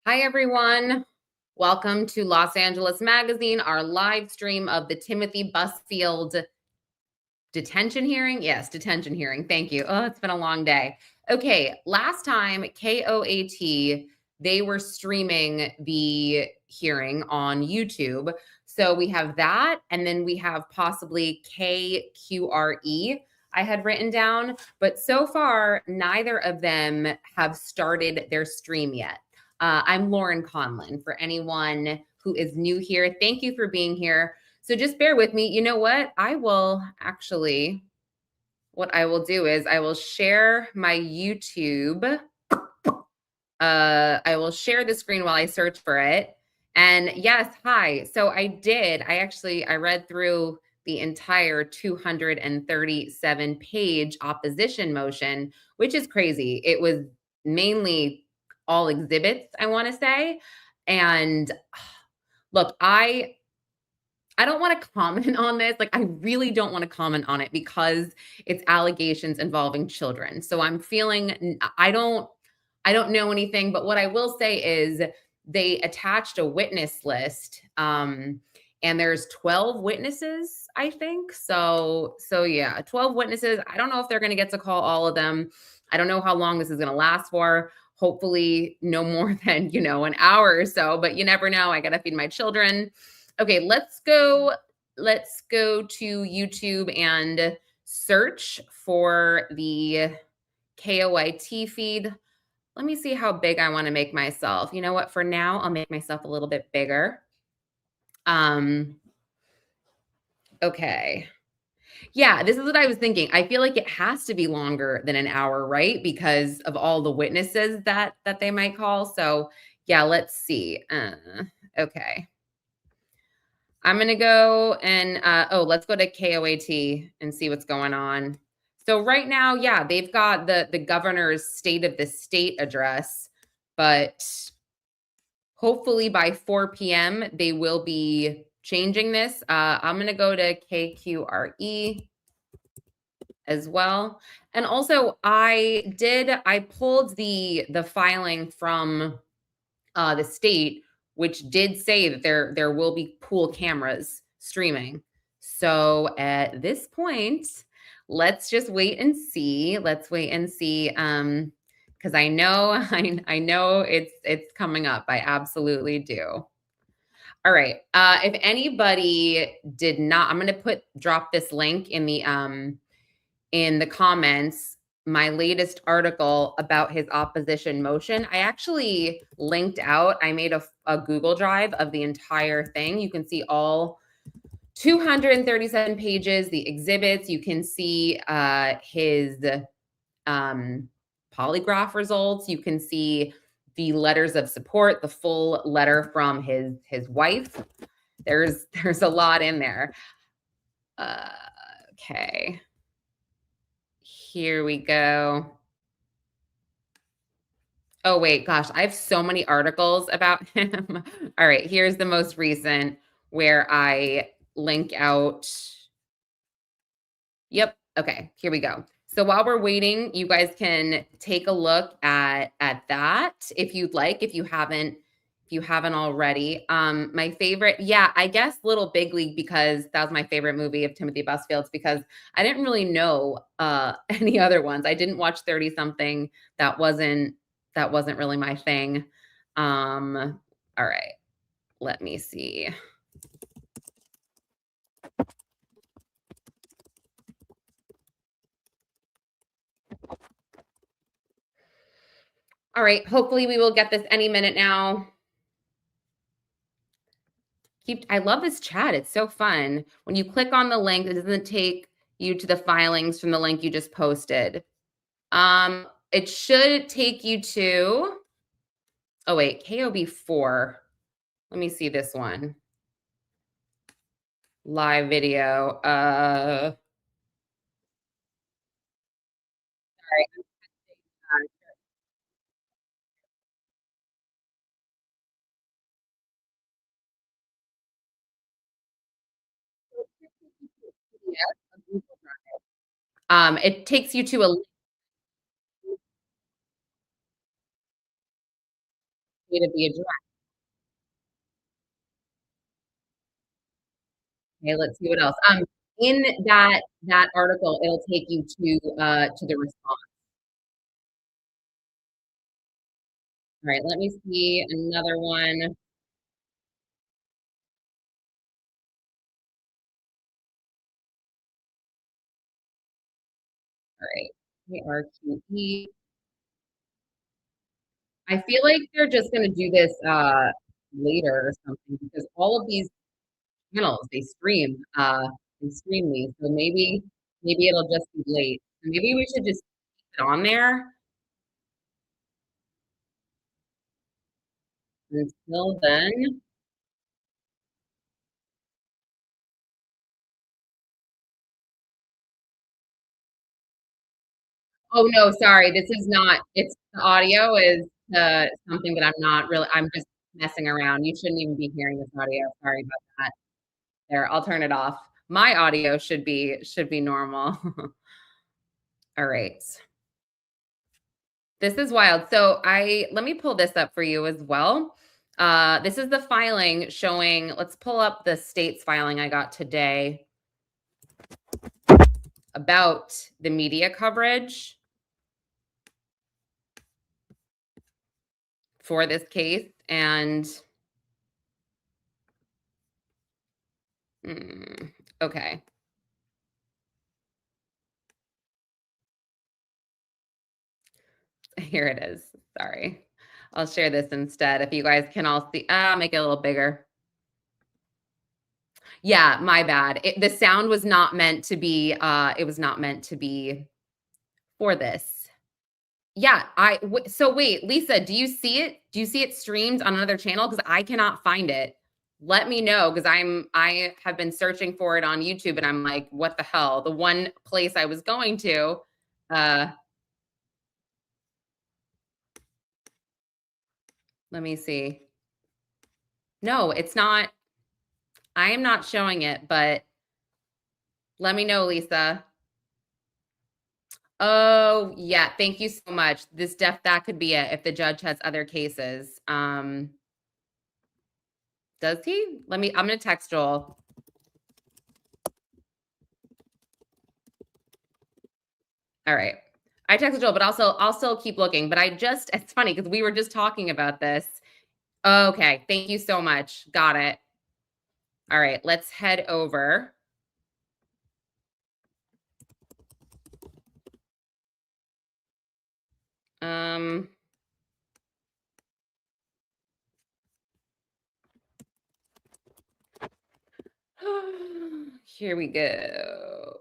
Hi, everyone. Welcome to Los Angeles Magazine, our live stream of the Timothy Busfield detention hearing. Yes, detention hearing. Thank you. Oh, it's been a long day. Okay, last time, KOAT, they were streaming the hearing on YouTube. So we have that, and then we have possibly KQRE I had written down, but so far, neither of them have started their stream yet. I'm Lauren Conlon. For anyone who is new here, thank you for being here. So just bear with me. You know what? What I will do is I will share my YouTube. I will share the screen while I search for it. And yes, hi. So I read through the entire 237 page opposition motion, which is crazy. It was mainly all exhibits, I want to say. And look, I don't want to comment on this. Like, I really don't want to comment on it because it's allegations involving children. So I'm feeling I don't know anything, but what I will say is they attached a witness list. And there's 12 witnesses, I think. So yeah, 12 witnesses. I don't know if they're going to get to call all of them. I don't know how long this is going to last for. Hopefully no more than, an hour or so, but you never know. I got to feed my children. Okay, let's go to YouTube and search for the KOIT feed. Let me see how big I want to make myself. You know what? For now, I'll make myself a little bit bigger. Okay. Yeah, this is what I was thinking. I feel like it has to be longer than an hour, right? Because of all the witnesses that they might call. So yeah, let's see. Okay. I'm going to go and, let's go to KOAT and see what's going on. So right now, yeah, they've got the governor's state of the state address, but hopefully by 4 p.m., they will be changing this. I'm going to go to KQRE as well. And also I pulled the filing from the state, which did say that there will be pool cameras streaming. So at this point, let's just wait and see. Let's wait and see. Because I know I know it's coming up. I absolutely do. All right. If anybody did not, I'm gonna drop this link in the comments, my latest article about his opposition motion. I actually linked out, I made a Google Drive of the entire thing. You can see all 237 pages, the exhibits. You can see his polygraph results. You can see the letters of support, the full letter from his wife. There's a lot in there. Okay. Here we go. Oh, wait, gosh, I have so many articles about him. All right, here's the most recent where I link out. Yep. Okay, here we go. So while we're waiting, you guys can take a look at that if you'd like, if you haven't already. My favorite, yeah, I guess Little Big League, because that was my favorite movie of Timothy Busfield's, because I didn't really know any other ones. I didn't watch 30 something. That wasn't really my thing. All right, let me see. All right, hopefully we will get this any minute now. I love this chat. It's so fun. When you click on the link, it doesn't take you to the filings from the link you just posted. It should take you to, oh wait, KOB4. Let me see this one. Live video. Sorry. It takes you to a, state of the address. Okay, let's see what else. In that article, it'll take you to the response. All right, let me see another one. All right, ARQE. I feel like they're just gonna do this later or something because all of these channels they stream these. So maybe it'll just be late. Maybe we should just keep it on there until then. Oh, no, sorry, this is not it's the audio is, something that I'm just messing around. You shouldn't even be hearing this audio. Sorry about that. There, I'll turn it off. My audio should be normal. All right. This is wild. So let me pull this up for you as well. This is the filing showing, let's pull up the state's filing I got today about the media coverage for this case. And okay. Here it is. Sorry. I'll share this instead. If you guys can all see, I'll make it a little bigger. Yeah, my bad. The sound was not meant to be, it was not meant to be for this. Yeah, so wait, Lisa, do you see it? Do you see it streamed on another channel? Because I cannot find it. Let me know because I have been searching for it on YouTube and I'm like, what the hell? The one place I was going to, uh, let me see. No, it's not. I am not showing it, but let me know, Lisa. Oh, yeah. Thank you so much. That could be it if the judge has other cases. Does he? I'm gonna text Joel. All right. I texted Joel, but also I'll still keep looking. But it's funny because we were just talking about this. Okay. Thank you so much. Got it. All right. Let's head over. Here we go.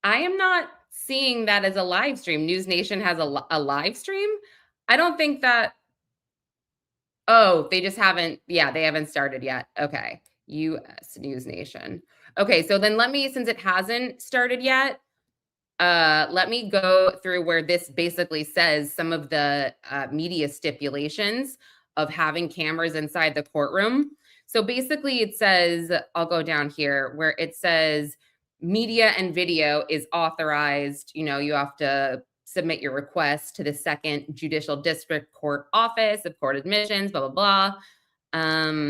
I am not seeing that as a live stream. News Nation has a live stream. I don't think that. Oh, they just haven't. Yeah, they haven't started yet. Okay. US News Nation. Okay, so then since it hasn't started yet, let me go through where this basically says some of the media stipulations of having cameras inside the courtroom. So basically it says, I'll go down here where it says media and video is authorized. You have to submit your request to the Second Judicial District Court Office of Court Admissions, blah, blah, blah.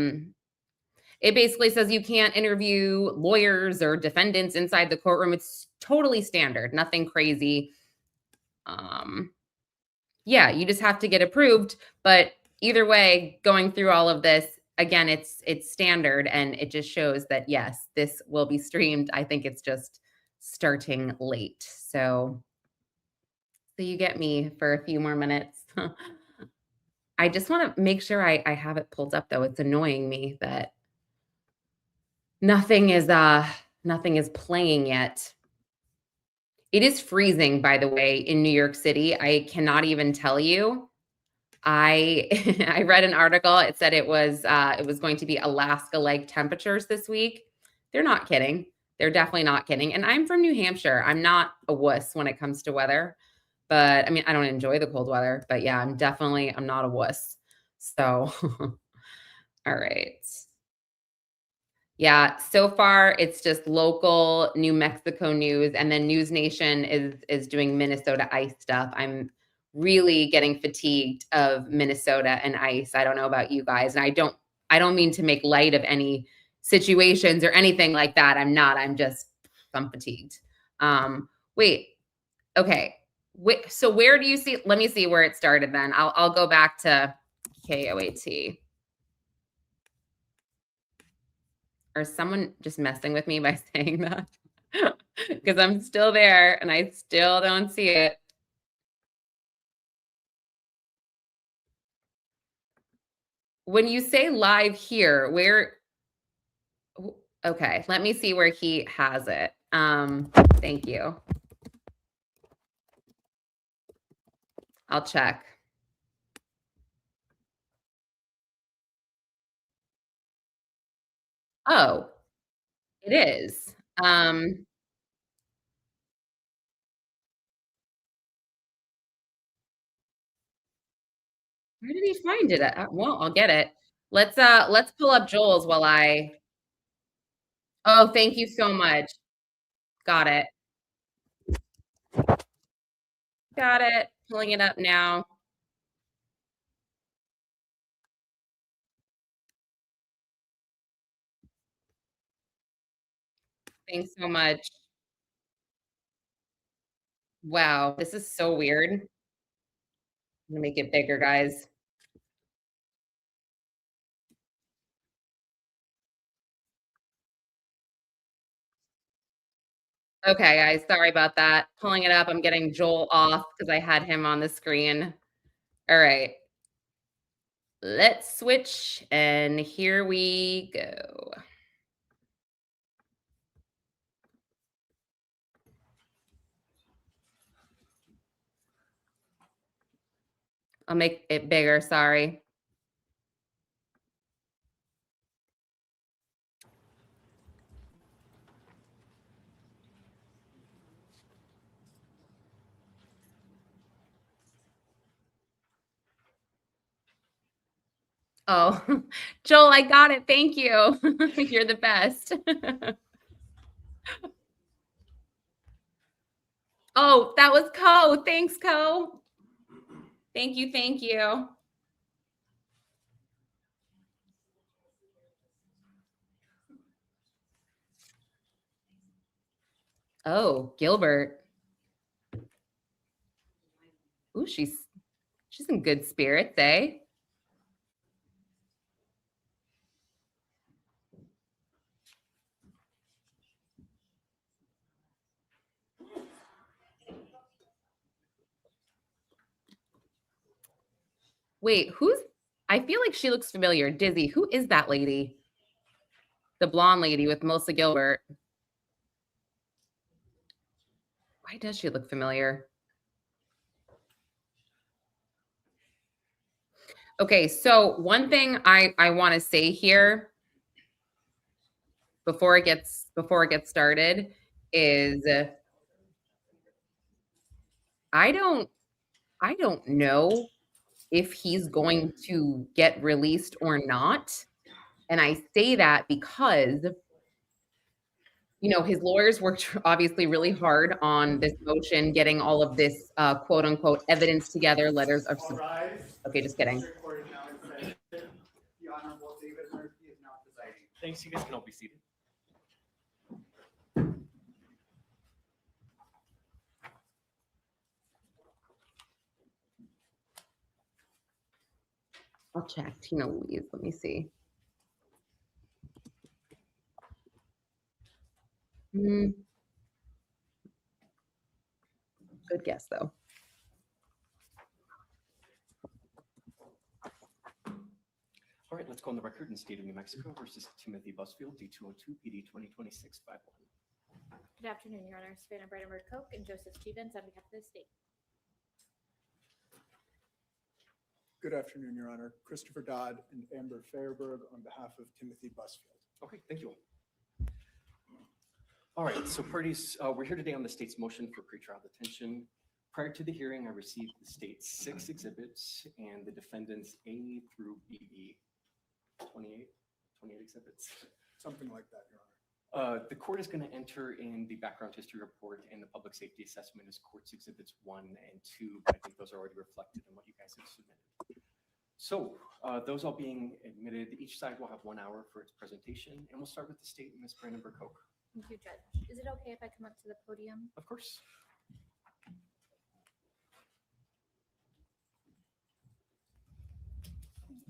It basically says you can't interview lawyers or defendants inside the courtroom. It's totally standard, nothing crazy. Yeah, you just have to get approved. But either way, going through all of this, again, it's standard and it just shows that, yes, this will be streamed. I think it's just starting late. So you get me for a few more minutes. I just want to make sure I have it pulled up, though. It's annoying me that nothing is playing yet. It is freezing, by the way, in New York City. I cannot even tell you. I I read an article. It said it was going to be Alaska-like temperatures this week. They're not kidding. They're definitely not kidding. And I'm from New Hampshire. I'm not a wuss when it comes to weather. But I mean, I don't enjoy the cold weather. But yeah, I'm not a wuss. So, all right. Yeah, so far it's just local New Mexico news, and then News Nation is doing Minnesota ICE stuff. I'm really getting fatigued of Minnesota and ICE. I don't know about you guys, and I don't mean to make light of any situations or anything like that. I'm not. I'm fatigued. Wait. Okay. Wait, so where do you see? Let me see where it started. Then I'll go back to KOAT. Or someone just messing with me by saying that? Because I'm still there and I still don't see it. When you say live here, where? Okay, let me see where he has it. Thank you. I'll check. Oh, it is. Where did he find it at? Well, I'll get it. Let's pull up Joel's while I. Oh, thank you so much. Got it. Got it. Pulling it up now. Thanks so much. Wow, this is so weird. I'm gonna make it bigger, guys. Okay, guys, sorry about that. Pulling it up, I'm getting Joel off because I had him on the screen. All right, let's switch, and here we go. I'll make it bigger, sorry. Oh, Joel, I got it. Thank you. You're the best. Oh, that was Co. Thanks, Co. Thank you. Thank you. Oh, Gilbert. Ooh, she's in good spirits, eh? Wait, who's I feel like she looks familiar. Dizzy, who is that lady? The blonde lady with Melissa Gilbert. Why does she look familiar? Okay, so one thing I want to say here before it gets started is I don't I don't know if he's going to get released or not. And I say that because his lawyers worked obviously really hard on this motion, getting all of this quote unquote evidence together, letters of All rise. okay, just kidding. District Court is now in session. The Honorable David Murphy is now presiding. Thanks, you guys can all be seated. I'll check. Tina Louise, let me see. Good guess, though. All right, let's go on the record in the state of New Mexico versus Timothy Busfield, D202 PD 2026-51. Good afternoon, Your Honor. Savannah Brandenburg Koch and Joseph Stevens on behalf of the state. Good afternoon, Your Honor. Christopher Dodd and Amber Fairberg on behalf of Timothy Busfield. Okay, thank you all. All right, so parties, we're here today on the state's motion for pretrial detention. Prior to the hearing, I received the state's 6 exhibits and the defendant's A through BE. 28 exhibits. Something like that, Your The court is going to enter in the background history report and the public safety assessment as courts exhibits 1 and 2, but I think those are already reflected in what you guys have submitted. So those all being admitted, each side will have 1 hour for its presentation, and we'll start with the state, Ms. Brandenburg-Koch. Thank you, Judge. Is it okay if I come up to the podium? Of course.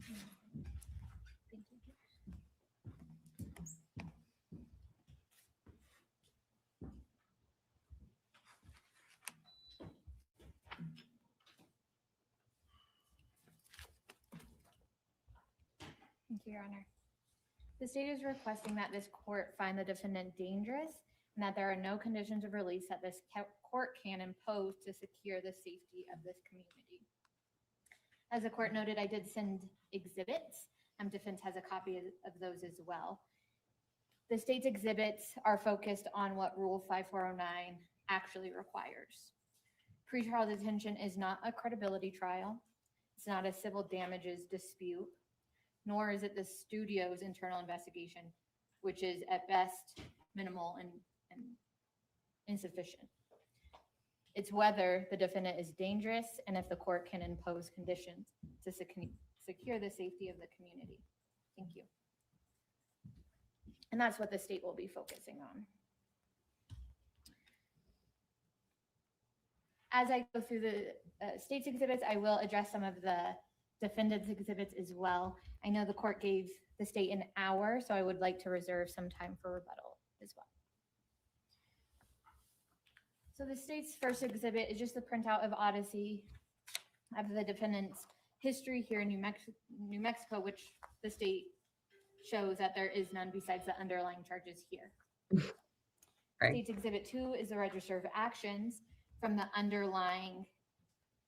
Thank you. Thank you, Your Honor. The state is requesting that this court find the defendant dangerous and that there are no conditions of release that this court can impose to secure the safety of this community. As the court noted, I did send exhibits. Defense has a copy of those as well. The state's exhibits are focused on what Rule 5409 actually requires. Pretrial detention is not a credibility trial. It's not a civil damages dispute, nor is it the studio's internal investigation, which is at best minimal and insufficient. It's whether the defendant is dangerous and if the court can impose conditions to secure the safety of the community. Thank you. And that's what the state will be focusing on. As I go through the state's exhibits, I will address some of the defendant's exhibits as well. I know the court gave the state an hour, so I would like to reserve some time for rebuttal as well. So the state's first exhibit is just the printout of Odyssey of the defendant's history here in New Mexico, which the state shows that there is none besides the underlying charges here. Right. State's exhibit 2 is the register of actions from the underlying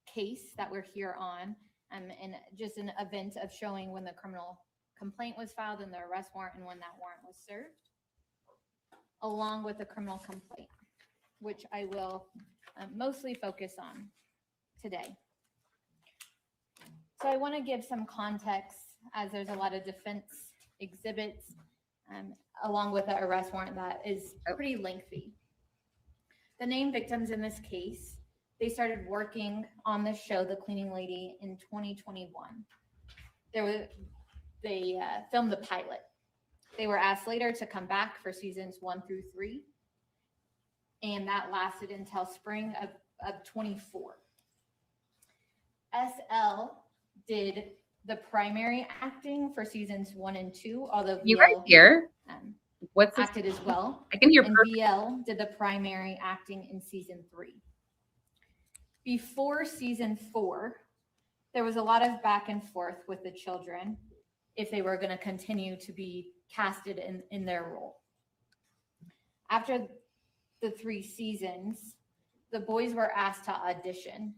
case that we're here on, and just an event of showing when the criminal complaint was filed and the arrest warrant and when that warrant was served, along with the criminal complaint, which I will mostly focus on today. So I want to give some context, as there's a lot of defense exhibits along with the arrest warrant that is pretty lengthy. The named victims in this case, they started working on the show, The Cleaning Lady, in 2021. They filmed the pilot. They were asked later to come back for seasons 1 through 3, and that lasted until spring of 24. SL did the primary acting for seasons 1 and 2, although You VL right here. What's this? acted as well. I can hear. And VL did the primary acting in season 3. Before season 4, there was a lot of back and forth with the children if they were going to continue to be casted in their role. After the 3 seasons, the boys were asked to audition,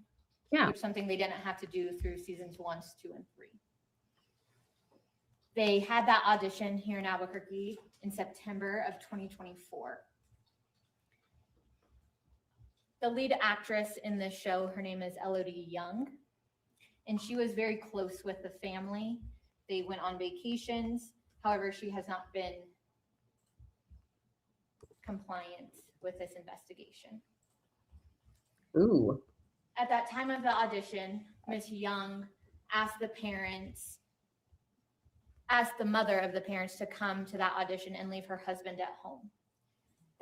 which is something they didn't have to do through seasons 1, 2, and 3. They had that audition here in Albuquerque in September of 2024. The lead actress in this show, her name is Elodie Young, and she was very close with the family. They went on vacations. However, she has not been compliant with this investigation. Ooh. At that time of the audition, Miss Young asked the mother of the parents to come to that audition and leave her husband at home.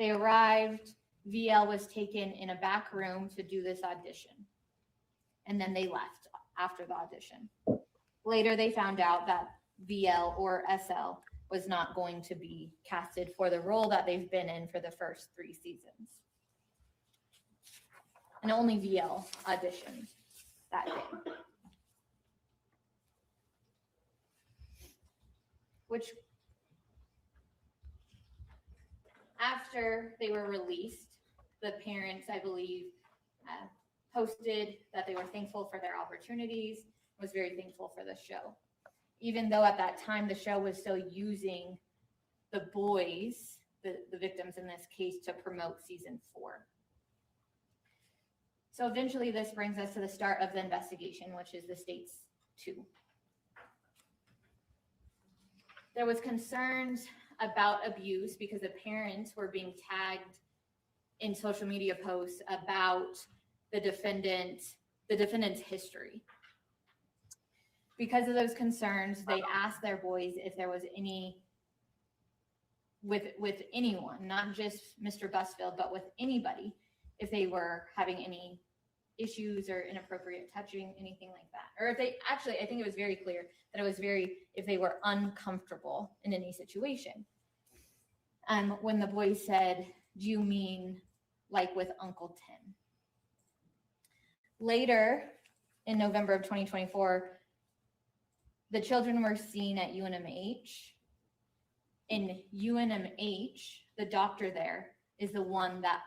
They arrived. VL was taken in a back room to do this audition, and then they left after the audition. Later, they found out that VL or SL was not going to be casted for the role that they've been in for the first 3 seasons. And only VL auditioned that day. Which, after they were released, the parents, I believe, posted that they were thankful for their opportunities, was very thankful for the show. Even though at that time the show was still using the boys, the victims in this case, to promote season 4. So eventually this brings us to the start of the investigation, which is the state's 2. There was concerns about abuse because the parents were being tagged in social media posts about the defendant's history. Because of those concerns, they asked their boys if there was any, with anyone, not just Mr. Busfield, but with anybody, if they were having any issues or inappropriate touching, anything like that. Or if they, actually, I think it was very clear that it was if they were uncomfortable in any situation. When the boys said, "Do you mean like with Uncle Tim?" Later, in November of 2024, the children were seen at UNMH. In UNMH, the doctor there is the one that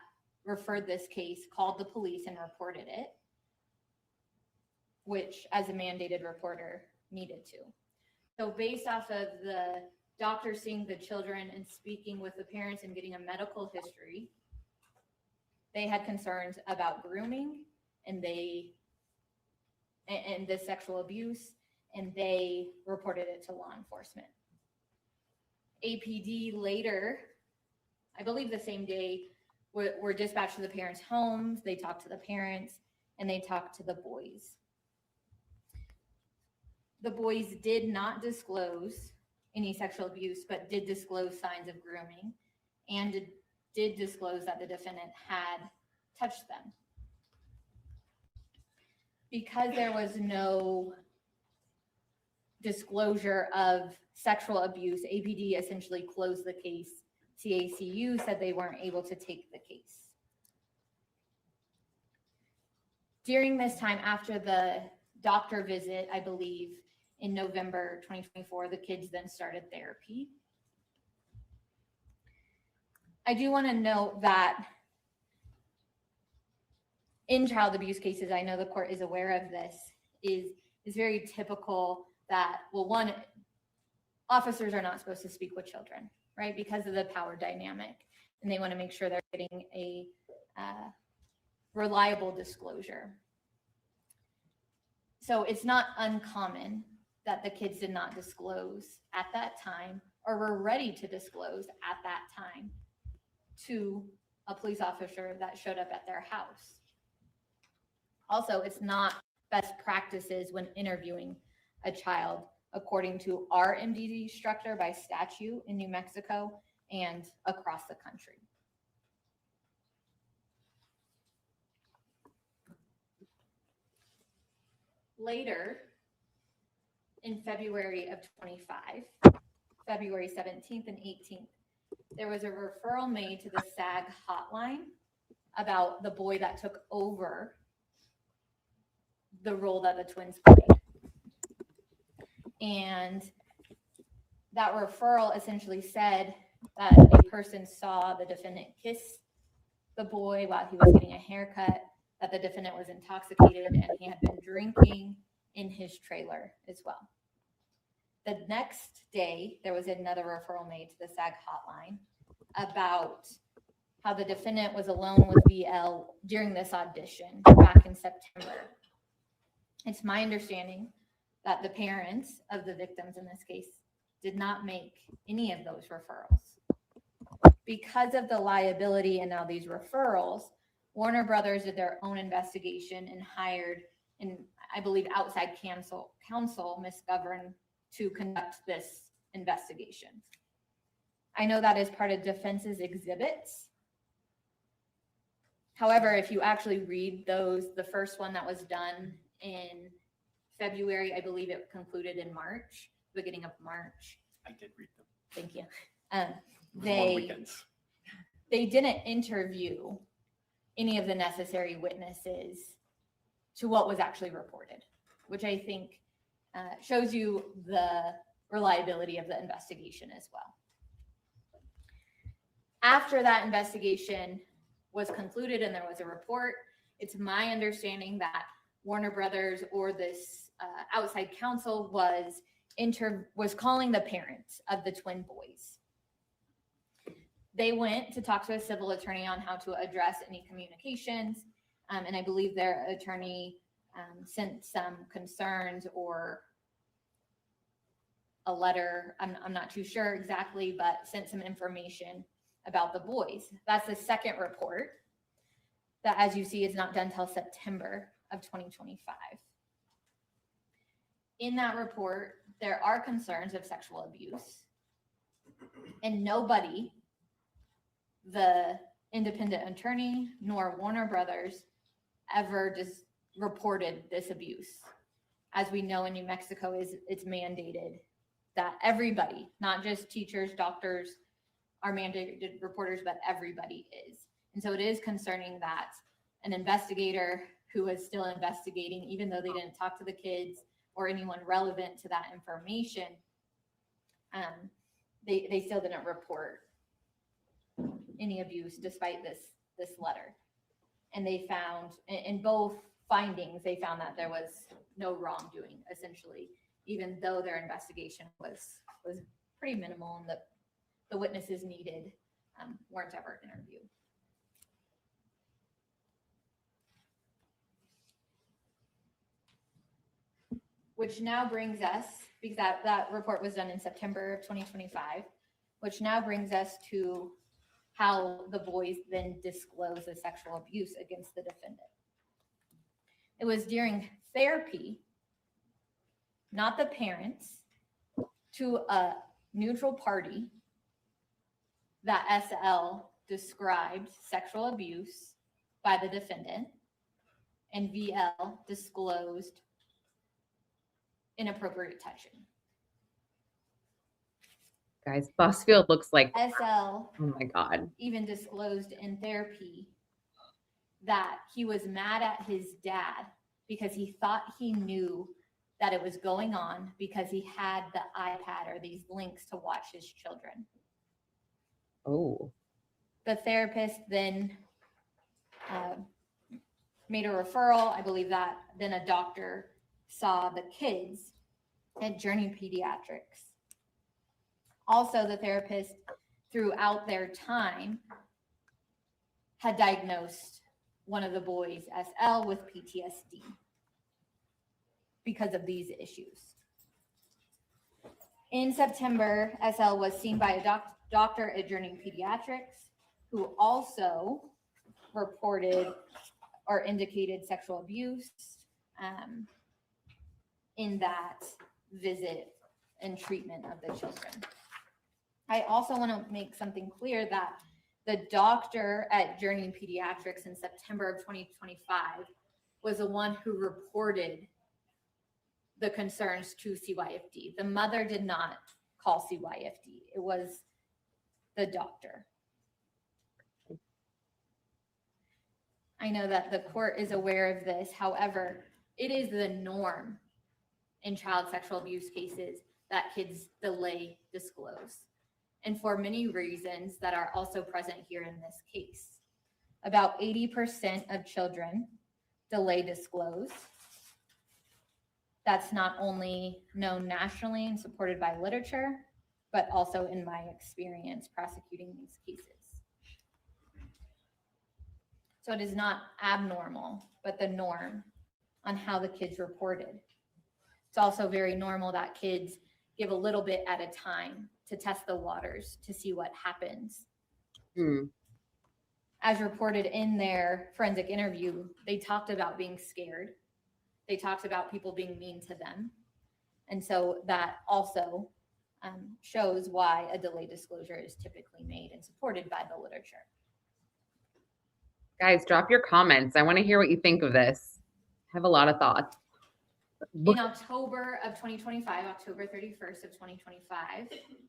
referred this case, called the police and reported it, which as a mandated reporter needed to. So based off of the doctor seeing the children and speaking with the parents and getting a medical history, they had concerns about grooming and the sexual abuse, and they reported it to law enforcement. APD later, I believe the same day, were dispatched to the parents' homes. They talked to the parents and they talked to the boys. The boys did not disclose any sexual abuse, but did disclose signs of grooming and did disclose that the defendant had touched them. Because there was no disclosure of sexual abuse, APD essentially closed the case. CACU said they weren't able to take the case. During this time, after the doctor visit, I believe in November 2024, the kids then started therapy. I do want to note that in child abuse cases, I know the court is aware of this, is very typical that, well, one, officers are not supposed to speak with children, right? Because of the power dynamic. And they want to make sure they're getting a reliable disclosure. So it's not uncommon that the kids did not disclose at that time or were ready to disclose at that time to a police officer that showed up at their house. Also, it's not best practices when interviewing a child according to our MDD structure by statute in New Mexico and across the country. Later, in February of 25, February 17th and 18th, there was a referral made to the SAG hotline about the boy that took over the role that the twins played. And that referral essentially said that a person saw the defendant kiss the boy while he was getting a haircut, that the defendant was intoxicated, and he had been drinking in his trailer as well. The next day, there was another referral made to the SAG hotline about how the defendant was alone with BL during this audition back in September. It's my understanding that the parents of the victims in this case did not make any of those referrals. Because of the liability and now these referrals, Warner Brothers did their own investigation and hired, and I believe outside counsel, Ms. Govern, to conduct this investigation. I know that is part of defense's exhibits. However, if you actually read those, the first one that was done in February, I believe it concluded in March, beginning of March. I did read them. Thank you. Long weekends. They didn't interview any of the necessary witnesses to what was actually reported, which I think shows you the reliability of the investigation as well. After that investigation was concluded and there was a report, it's my understanding that Warner Brothers or this outside counsel was calling the parents of the twin boys. They went to talk to a civil attorney on how to address any communications, and I believe their attorney sent some concerns or a letter, I'm not too sure exactly, but sent some information about the boys. That's the second report that, as you see, is not done till September of 2025. In that report, there are concerns of sexual abuse, and nobody, the independent attorney nor Warner Brothers, ever just reported this abuse. As we know, in New Mexico, it's mandated that everybody, not just teachers, doctors, are mandated reporters, but everybody is. And so it is concerning that an investigator who is still investigating, even though they didn't talk to the kids or anyone relevant to that information, they still didn't report any abuse despite this letter. And they found, in both findings, they found that there was no wrongdoing, essentially, even though their investigation was pretty minimal and the witnesses needed weren't ever interviewed. Which now brings us, because that report was done in September of 2025, which now brings us to how the boys then disclosed the sexual abuse against the defendant. It was during therapy, not the parents, to a neutral party, that SL described sexual abuse by the defendant, and VL disclosed inappropriate touching. Guys, Busfield looks like, SL oh my God. even disclosed in therapy that he was mad at his dad because he thought he knew that it was going on because he had the iPad or these links to watch his children. Oh. The therapist then made a referral. I believe that then a doctor saw the kids at Journey Pediatrics. Also, the therapist, throughout their time, had diagnosed one of the boys, SL, with PTSD because of these issues. In September, SL was seen by a doctor at Journey Pediatrics, who also reported or indicated sexual abuse in that visit and treatment of the children. I also want to make something clear that the doctor at Journey Pediatrics in September of 2025 was the one who reported the concerns to CYFD. The mother did not call CYFD. It was the doctor. I know that the court is aware of this. However, it is the norm in child sexual abuse cases that kids delay disclose, and for many reasons that are also present here in this case. About 80% of children delay disclose. That's not only known nationally and supported by literature, but also in my experience prosecuting these cases. So it is not abnormal, but the norm on how the kids reported. It's also very normal that kids give a little bit at a time to test the waters to see what happens. As reported in their forensic interview, they talked about being scared. They talked about people being mean to them. And so that also shows why a delayed disclosure is typically made and supported by the literature. Guys, drop your comments. I want to hear what you think of this. I have a lot of thoughts. In October of 2025, October 31st of 2025,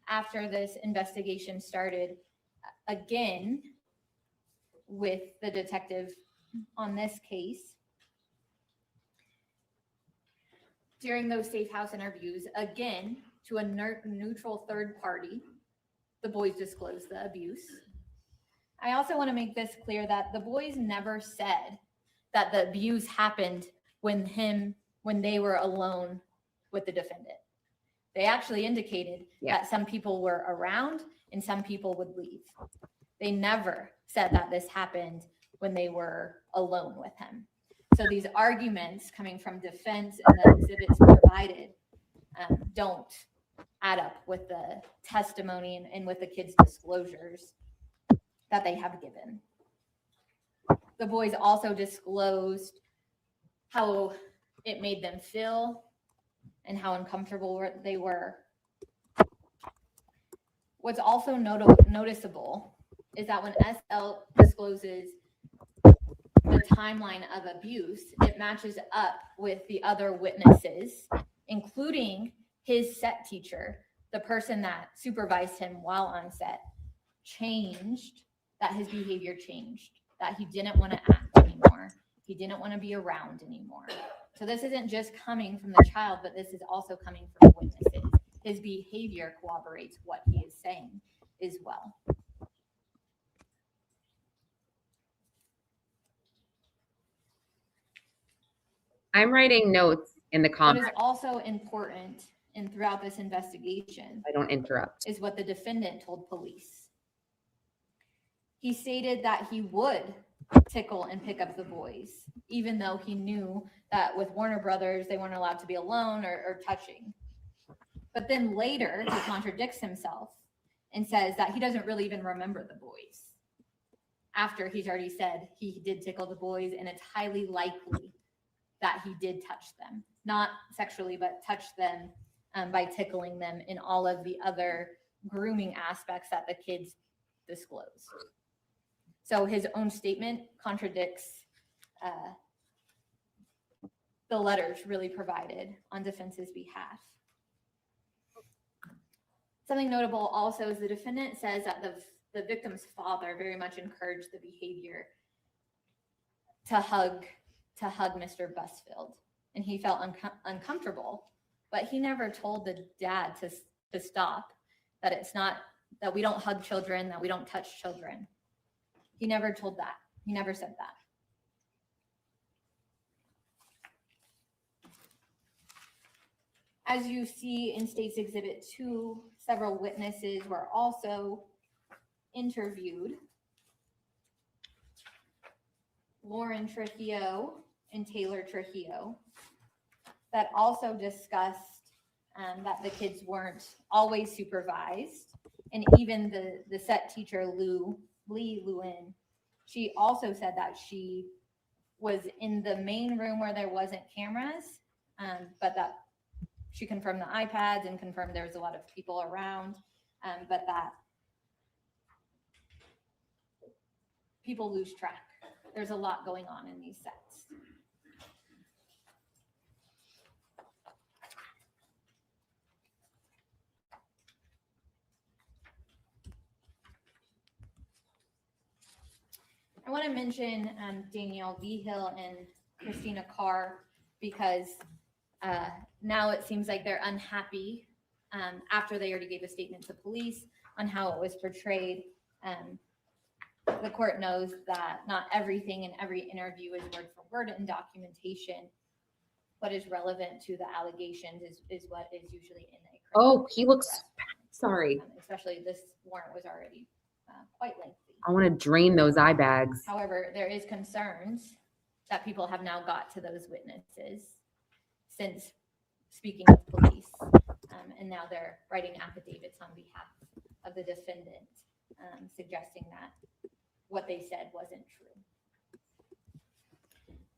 after this investigation started again with the detective on this case, during those safe house interviews, again, to a neutral third party, the boys disclosed the abuse. I also want to make this clear that the boys never said that the abuse happened when they were alone with the defendant. They actually indicated that some people were around and some people would leave. They never said that this happened when they were alone with him. So these arguments coming from defense and the exhibits provided don't add up with the testimony and with the kids' disclosures that they have given. The boys also disclosed how it made them feel and how uncomfortable they were. What's also noticeable is that when SL discloses the timeline of abuse, it matches up with the other witnesses, including his set teacher, the person that supervised him while on set, changed, that his behavior changed, that he didn't want to act anymore. He didn't want to be around anymore. So this isn't just coming from the child, but this is also coming from witnesses. His behavior corroborates what he is saying as well. I'm writing notes in the What comments. is also important and throughout this investigation I don't interrupt. is what the defendant told police. He stated that he would tickle and pick up the boys, even though he knew that with Warner Brothers, they weren't allowed to be alone or touching. But then later, he contradicts himself and says that he doesn't really even remember the boys, after he's already said he did tickle the boys, and it's highly likely that he did touch them, not sexually, but touch them by tickling them in all of the other grooming aspects that the kids disclose. So his own statement contradicts the letters really provided on defense's behalf. Something notable also is the defendant says that the victim's father very much encouraged the behavior to hug Mr. Busfield, and he felt uncomfortable, but he never told the dad to stop, that it's not, that we don't hug children, that we don't touch children. He never told that. He never said that. As you see in State's Exhibit 2, several witnesses were also interviewed. Lauren Trujillo and Taylor Trujillo, that also discussed that the kids weren't always supervised. And even the set teacher, Lee Lewin, she also said that she was in the main room where there wasn't cameras, but that she confirmed the iPads and confirmed there was a lot of people around, but that people lose track. There's a lot going on in these sets. I want to mention Danielle Vigil and Christina Carr, because now it seems like they're unhappy after they already gave a statement to police on how it was portrayed. The court knows that not everything in every interview is word for word in documentation. What is relevant to the allegations is what is usually in a criminal Oh, he looks, arrest. sorry. Especially this warrant was already quite lengthy. I want to drain those eye bags. However, there is concerns that people have now got to those witnesses since speaking with police, and now they're writing affidavits on behalf of the defendant, suggesting that what they said wasn't true.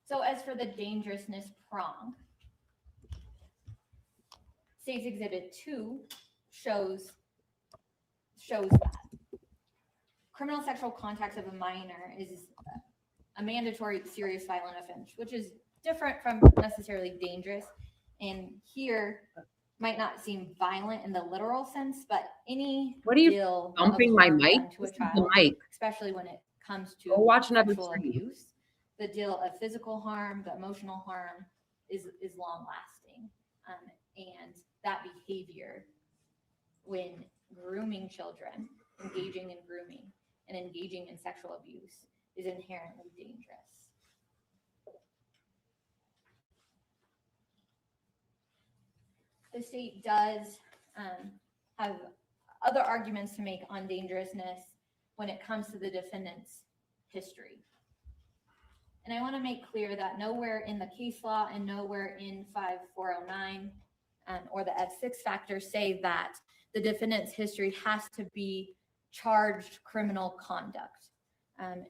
So as for the dangerousness prong, State's Exhibit 2 shows that criminal sexual contact of a minor is a mandatory serious violent offense, which is different from necessarily dangerous. And here might not seem violent in the literal sense, but any What are you deal bumping of my harm mic? done to a This is the child, mic. especially when it comes to Go watch another sexual stream. abuse, the deal of physical harm, the emotional harm is long lasting. And that behavior, when grooming children, engaging in grooming and engaging in sexual abuse, is inherently dangerous. The state does have other arguments to make on dangerousness when it comes to the defendant's history. And I want to make clear that nowhere in the case law and nowhere in 5409 or the F6 factors say that the defendant's history has to be charged criminal conduct.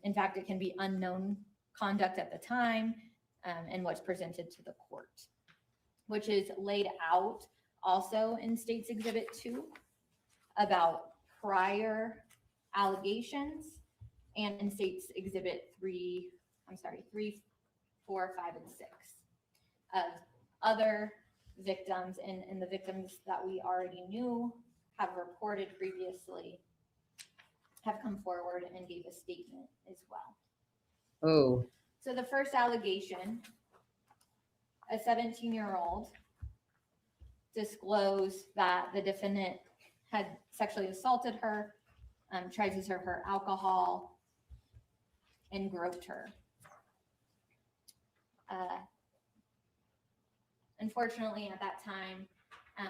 In fact, it can be unknown conduct at the time and what's presented to the court, which is laid out also in State's Exhibit 2 about prior allegations, and in State's Exhibit 3, 4, 5, and 6 of other victims and the victims that we already knew have reported previously have come forward and gave a statement as well. Oh, So the first allegation, a 17-year-old disclosed that the defendant had sexually assaulted her, tried to serve her alcohol, and groped her. Unfortunately, at that time,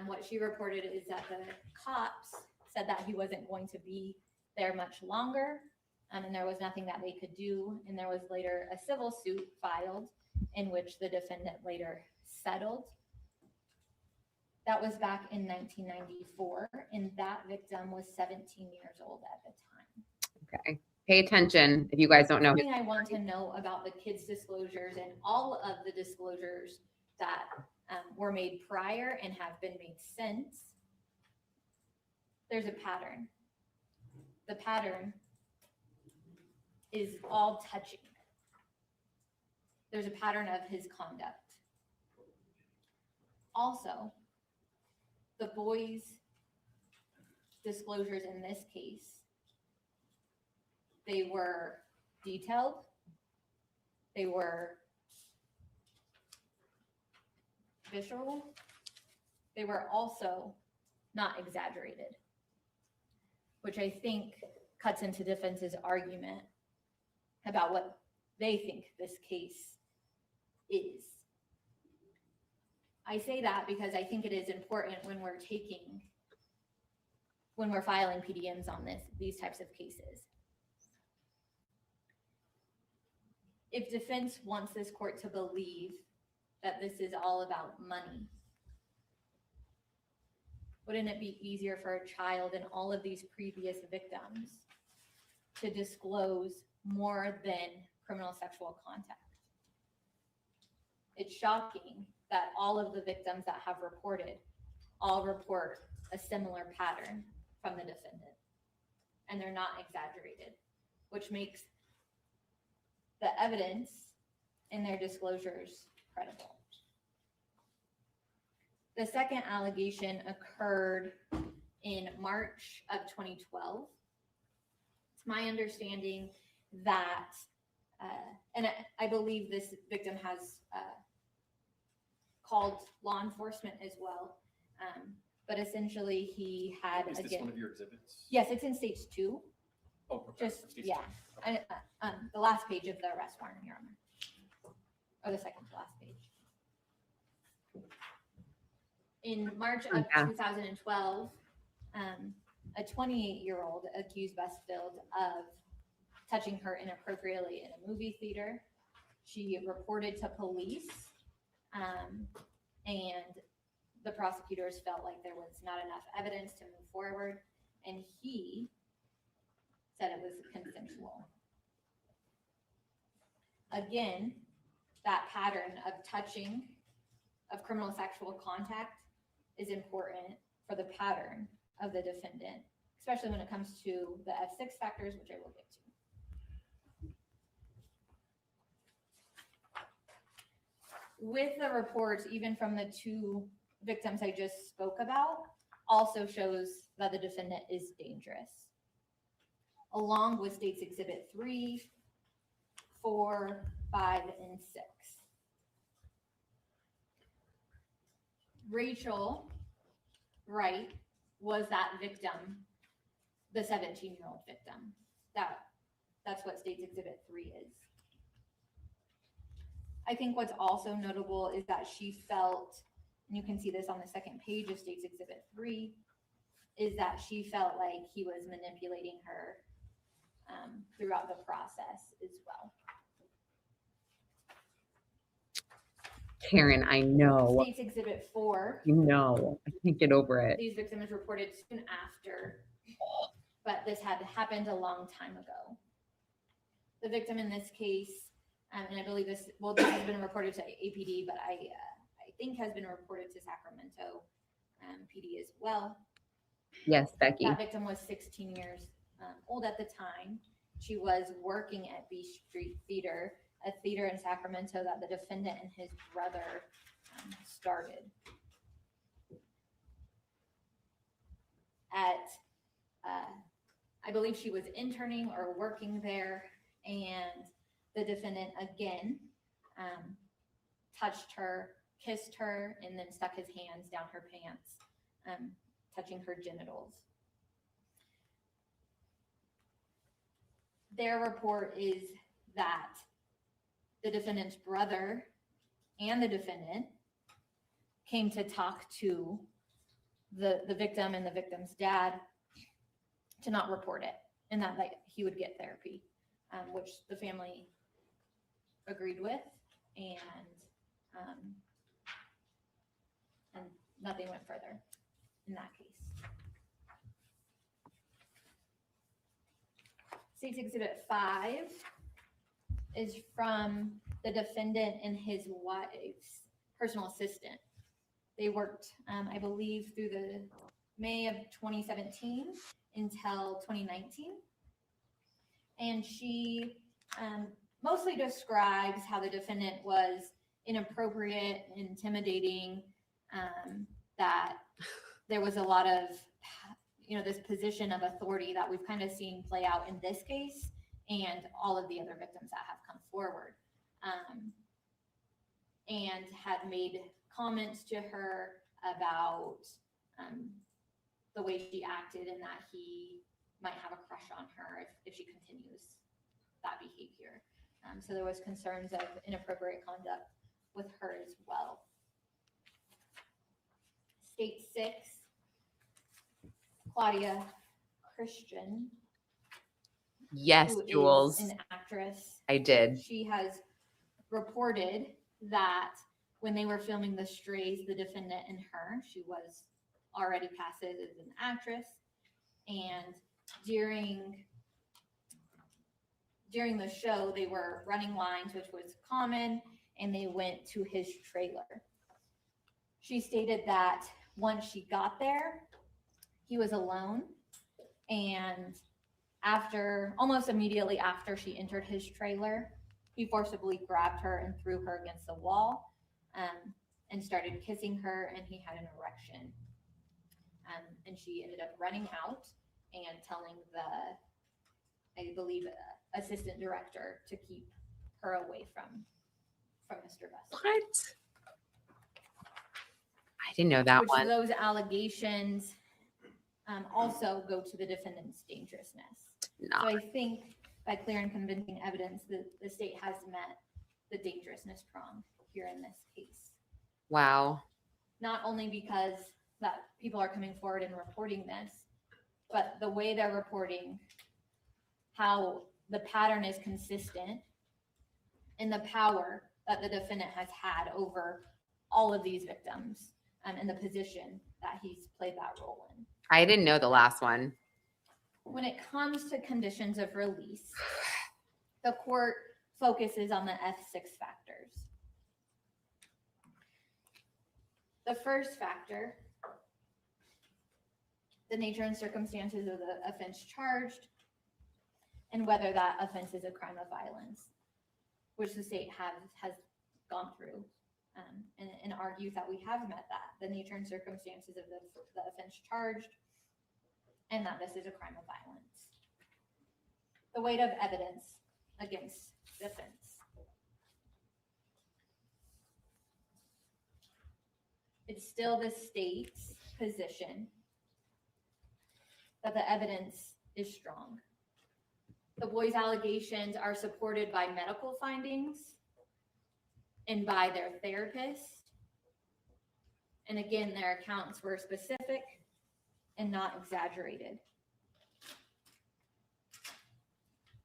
what she reported is that the cops said that he wasn't going to be there much longer, and there was nothing that they could do. And there was later a civil suit filed in which the defendant later settled. That was back in 1994, and that victim was 17 years old at the time. okay. Pay attention if you guys don't know. Something I want to know about the kids' disclosures and all of the disclosures that were made prior and have been made since, there's a pattern. The pattern is all touching. There's a pattern of his conduct. Also, the boys' disclosures in this case, they were detailed, they were visceral, they were also not exaggerated, which I think cuts into defense's argument about what they think this case is. I say that because I think it is important when we're filing PDMs on these types of cases. If defense wants this court to believe that this is all about money, wouldn't it be easier for a child and all of these previous victims to disclose more than criminal sexual contact? It's shocking that all of the victims that have reported all report a similar pattern from the defendant, and they're not exaggerated, which makes the evidence in their disclosures credible. The second allegation occurred in March of 2012. It's my understanding that, and I believe this victim has called law enforcement as well, but essentially he had, Is this again, one of your exhibits? yes, it's in stage 2. Oh, okay. Just, Stage yeah. two. Okay. The last page of the arrest warrant, Your Honor. Or the second to last page. In March of Yeah. 2012, a 28-year-old accused Busfield of touching her inappropriately in a movie theater. She reported to police, and the prosecutors felt like there was not enough evidence to move forward, and he said it was consensual. Again, that pattern of touching, of criminal sexual contact is important for the pattern of the defendant, especially when it comes to the F6 factors, which I will get to. With the reports, even from the 2 victims I just spoke about, also shows that the defendant is dangerous, along with State's Exhibit 3, 4, 5, and 6. Rachel Wright was that victim, the 17-year-old victim. That's what State's Exhibit 3 is. I think what's also notable is that she felt, and you can see this on the second page of State's Exhibit 3, is that she felt like he was manipulating her throughout the process as well. Karen, I know. State's Exhibit 4. You know. I can't get over it. These victims reported soon after, but this had happened a long time ago. The victim in this case, and I believe this has been reported to APD, but I think has been reported to Sacramento PD as well. Yes, Becky. That victim was 16 years old at the time. She was working at B Street Theater, a theater in Sacramento that the defendant and his brother started. I believe she was interning or working there, and the defendant again touched her, kissed her, and then stuck his hands down her pants, touching her genitals. Their report is that the defendant's brother and the defendant came to talk to the victim and the victim's dad to not report it, and that he would get therapy, which the family agreed with, and nothing went further in that case. State's Exhibit 5 is from the defendant and his wife's personal assistant. They worked, I believe, through the May of 2017 until 2019. And she mostly describes how the defendant was inappropriate, intimidating, that there was a lot of, this position of authority that we've kind of seen play out in this case and all of the other victims that have come forward, and had made comments to her about the way she acted and that he might have a crush on her if she continues that behavior. So there was concerns of inappropriate conduct with her as well. State 6, Claudia Christian. Yes, who is Jules. an actress. I did. She has reported that when they were filming The Strays, the defendant and her, she was already casted as an actress, and during the show they were running lines, which was common, and they went to his trailer. She stated that once she got there, he was alone, and almost immediately after she entered his trailer, he forcibly grabbed her and threw her against the wall, and started kissing her, and he had an erection. And she ended up running out and telling I believe, assistant director to keep her away from Mr. Busfield. What? I didn't know that one. Those allegations also go to the defendant's dangerousness. No. So I think by clear and convincing evidence, the state has met the dangerousness prong here in this case. Wow. Not only because that people are coming forward and reporting this, but the way they're reporting, how the pattern is consistent, and the power that the defendant has had over all of these victims, and the position that he's played that role in. I didn't know the last one. When it comes to conditions of release, the court focuses on the F6 factors. The first factor, the nature and circumstances of the offense charged, and whether that offense is a crime of violence, which the state has gone through, and argues that we have met that, the nature and circumstances of the offense charged, and that this is a crime of violence. The weight of evidence against defense. It's still the state's position that the evidence is strong. The boys' allegations are supported by medical findings and by their therapist. And again, their accounts were specific and not exaggerated.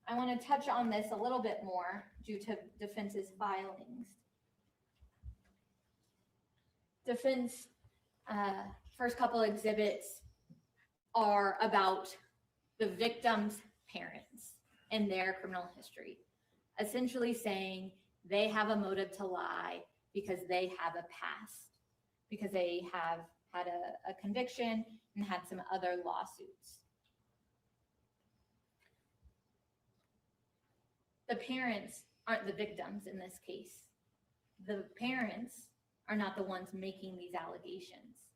I want to touch on this a little bit more due to defense's filings. Defense first couple exhibits are about the victim's parents and their criminal history, essentially saying they have a motive to lie because they have a past, because they have had a conviction and had some other lawsuits. The parents aren't the victims in this case. The parents are not the ones making these allegations.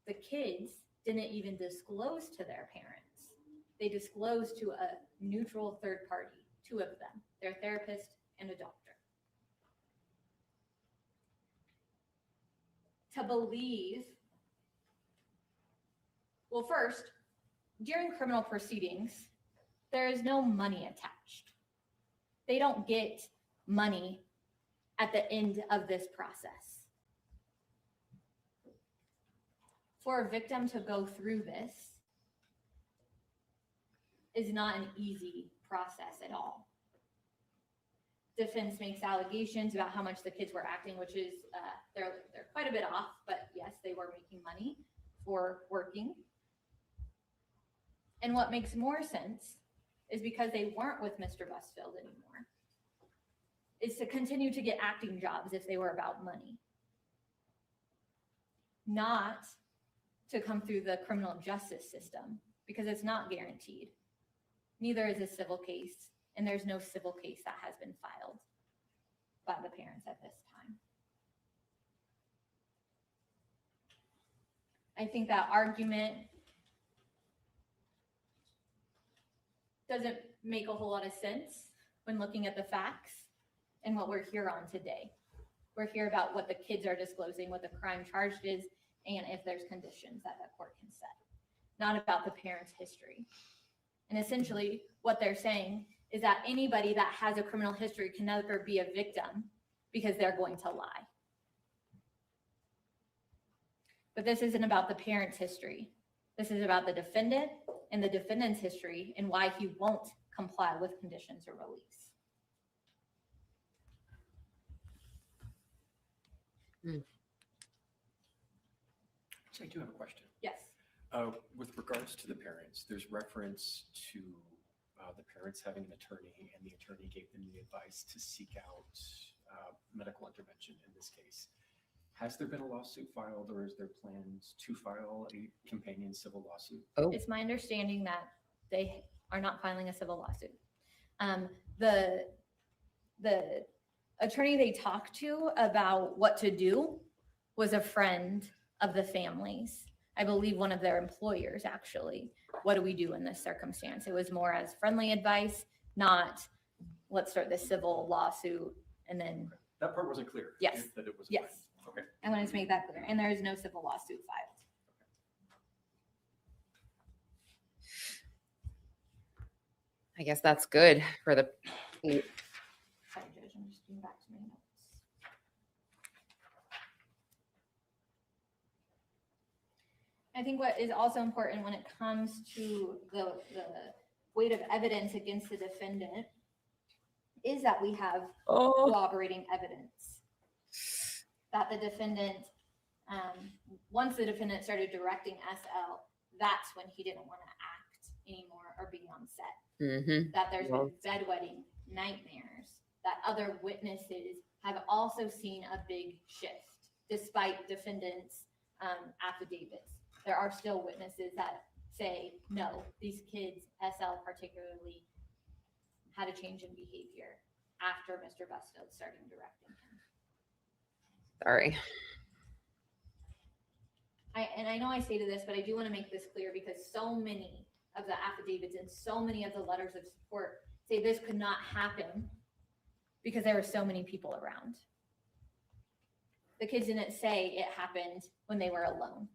The kids didn't even disclose to their parents. They disclosed to a neutral third party, two of them, their therapist and a doctor. To believe, well, first, during criminal proceedings, there is no money attached. They don't get money at the end of this process. For a victim to go through this is not an easy process at all. Defense makes allegations about how much the kids were acting, which is, they're quite a bit off, but yes, they were making money for working. And what makes more sense is because they weren't with Mr. Busfield anymore, is to continue to get acting jobs if they were about money. Not to come through the criminal justice system, because it's not guaranteed. Neither is a civil case, and there's no civil case that has been filed by the parents at this time. I think that argument doesn't make a whole lot of sense when looking at the facts and what we're here on today. We're here about what the kids are disclosing, what the crime charged is, and if there's conditions that the court can set, not about the parent's history. And essentially what they're saying is that anybody that has a criminal history can never be a victim because they're going to lie. But this isn't about the parent's history. This is about the defendant and the defendant's history and why he won't comply with conditions of release. So I do have a question. Yes. With regards to the parents, there's reference to the parents having an attorney, and the attorney gave them the advice to seek out medical intervention in this case. Has there been a lawsuit filed, or is there plans to file a companion civil lawsuit? Oh, It's my understanding that they are not filing a civil lawsuit. The attorney they talked to about what to do was a friend of the families. I believe one of their employers, actually. What do we do in this circumstance? It was more as friendly advice, not let's start this civil lawsuit and then, That part wasn't clear. Yes. That it was. yes. Okay. I wanted to make that clear. And there is no civil lawsuit filed. I guess that's good for the. Sorry, Judge, I'm just getting back to my notes. I think what is also important when it comes to the weight of evidence against the defendant is that we have corroborating evidence that the defendant, once the defendant started directing SL, that's when he didn't want to act anymore or be on set. Mm-hmm. That there's been bedwetting nightmares, that other witnesses have also seen a big shift despite defendants' affidavits. There are still witnesses that say, no, these kids, SL particularly, had a change in behavior after Mr. Busfield started directing him. Sorry. I know I stated this, but I do want to make this clear because so many of the affidavits and so many of the letters of support say this could not happen because there were so many people around. The kids didn't say it happened when they were alone.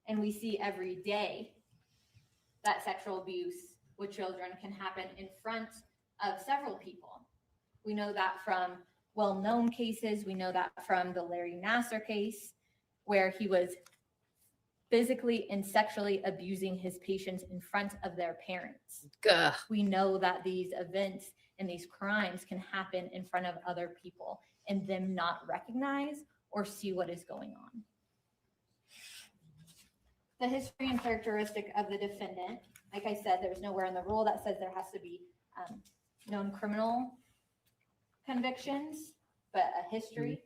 And we see every day that sexual abuse with children can happen in front of several people. We know that from well-known cases. We know that from the Larry Nassar case, where he was physically and sexually abusing his patients in front of their parents. Gah. We know that these events and these crimes can happen in front of other people and them not recognize or see what is going on. The history and characteristic of the defendant, like I said, there's nowhere in the rule that says there has to be known criminal convictions, but a history,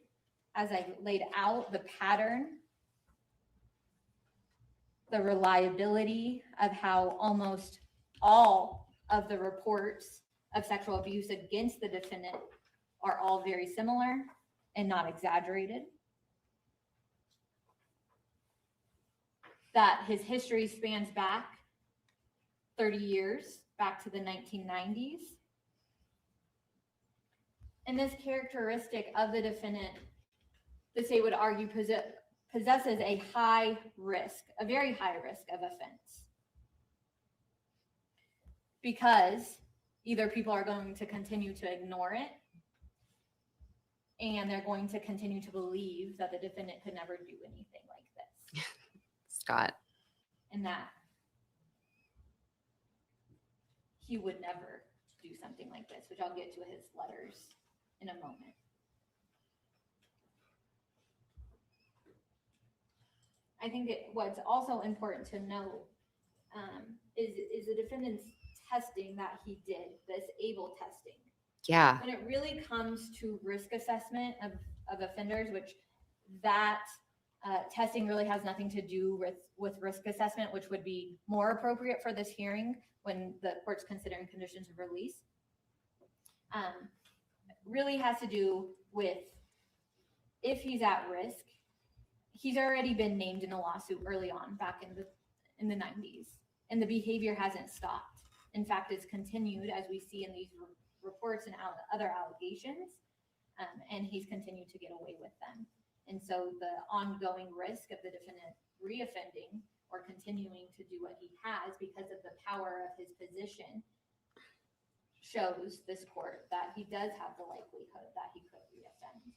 as I laid out, the pattern, the reliability of how almost all of the reports of sexual abuse against the defendant are all very similar and not exaggerated. That his history spans back 30 years, back to the 1990s. And this characteristic of the defendant, the state would argue, possesses a high risk, a very high risk of offense. Because either people are going to continue to ignore it, and they're going to continue to believe that the defendant could never do anything like this. Scott. And that he would never do something like this, which I'll get to his letters in a moment. I think what's also important to note is the defendant's testing that he did, this ABLE testing. Yeah. When it really comes to risk assessment of offenders, which that testing really has nothing to do with risk assessment, which would be more appropriate for this hearing when the court's considering conditions of release, really has to do with if he's at risk. He's already been named in a lawsuit early on back in the 90s, and the behavior hasn't stopped. In fact, it's continued, as we see in these reports and other allegations, and he's continued to get away with them. And so the ongoing risk of the defendant reoffending or continuing to do what he has because of the power of his position shows this court that he does have the likelihood that he could reoffend.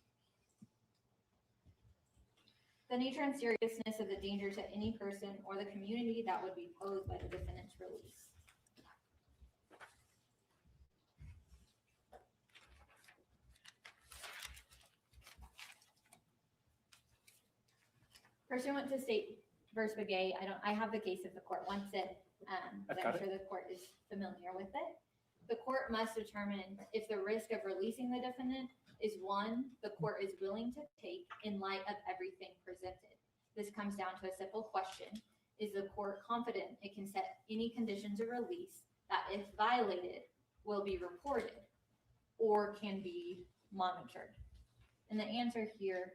The nature and seriousness of the danger to any person or the community that would be posed by the defendant's release. Pursuant to State versus Begay, I have the case if the court wants it, but I'm sure the court is familiar with it. The court must determine if the risk of releasing the defendant is one the court is willing to take in light of everything presented. This comes down to a simple question. Is the court confident it can set any conditions of release that, if violated, will be reported or can be monitored? And the answer here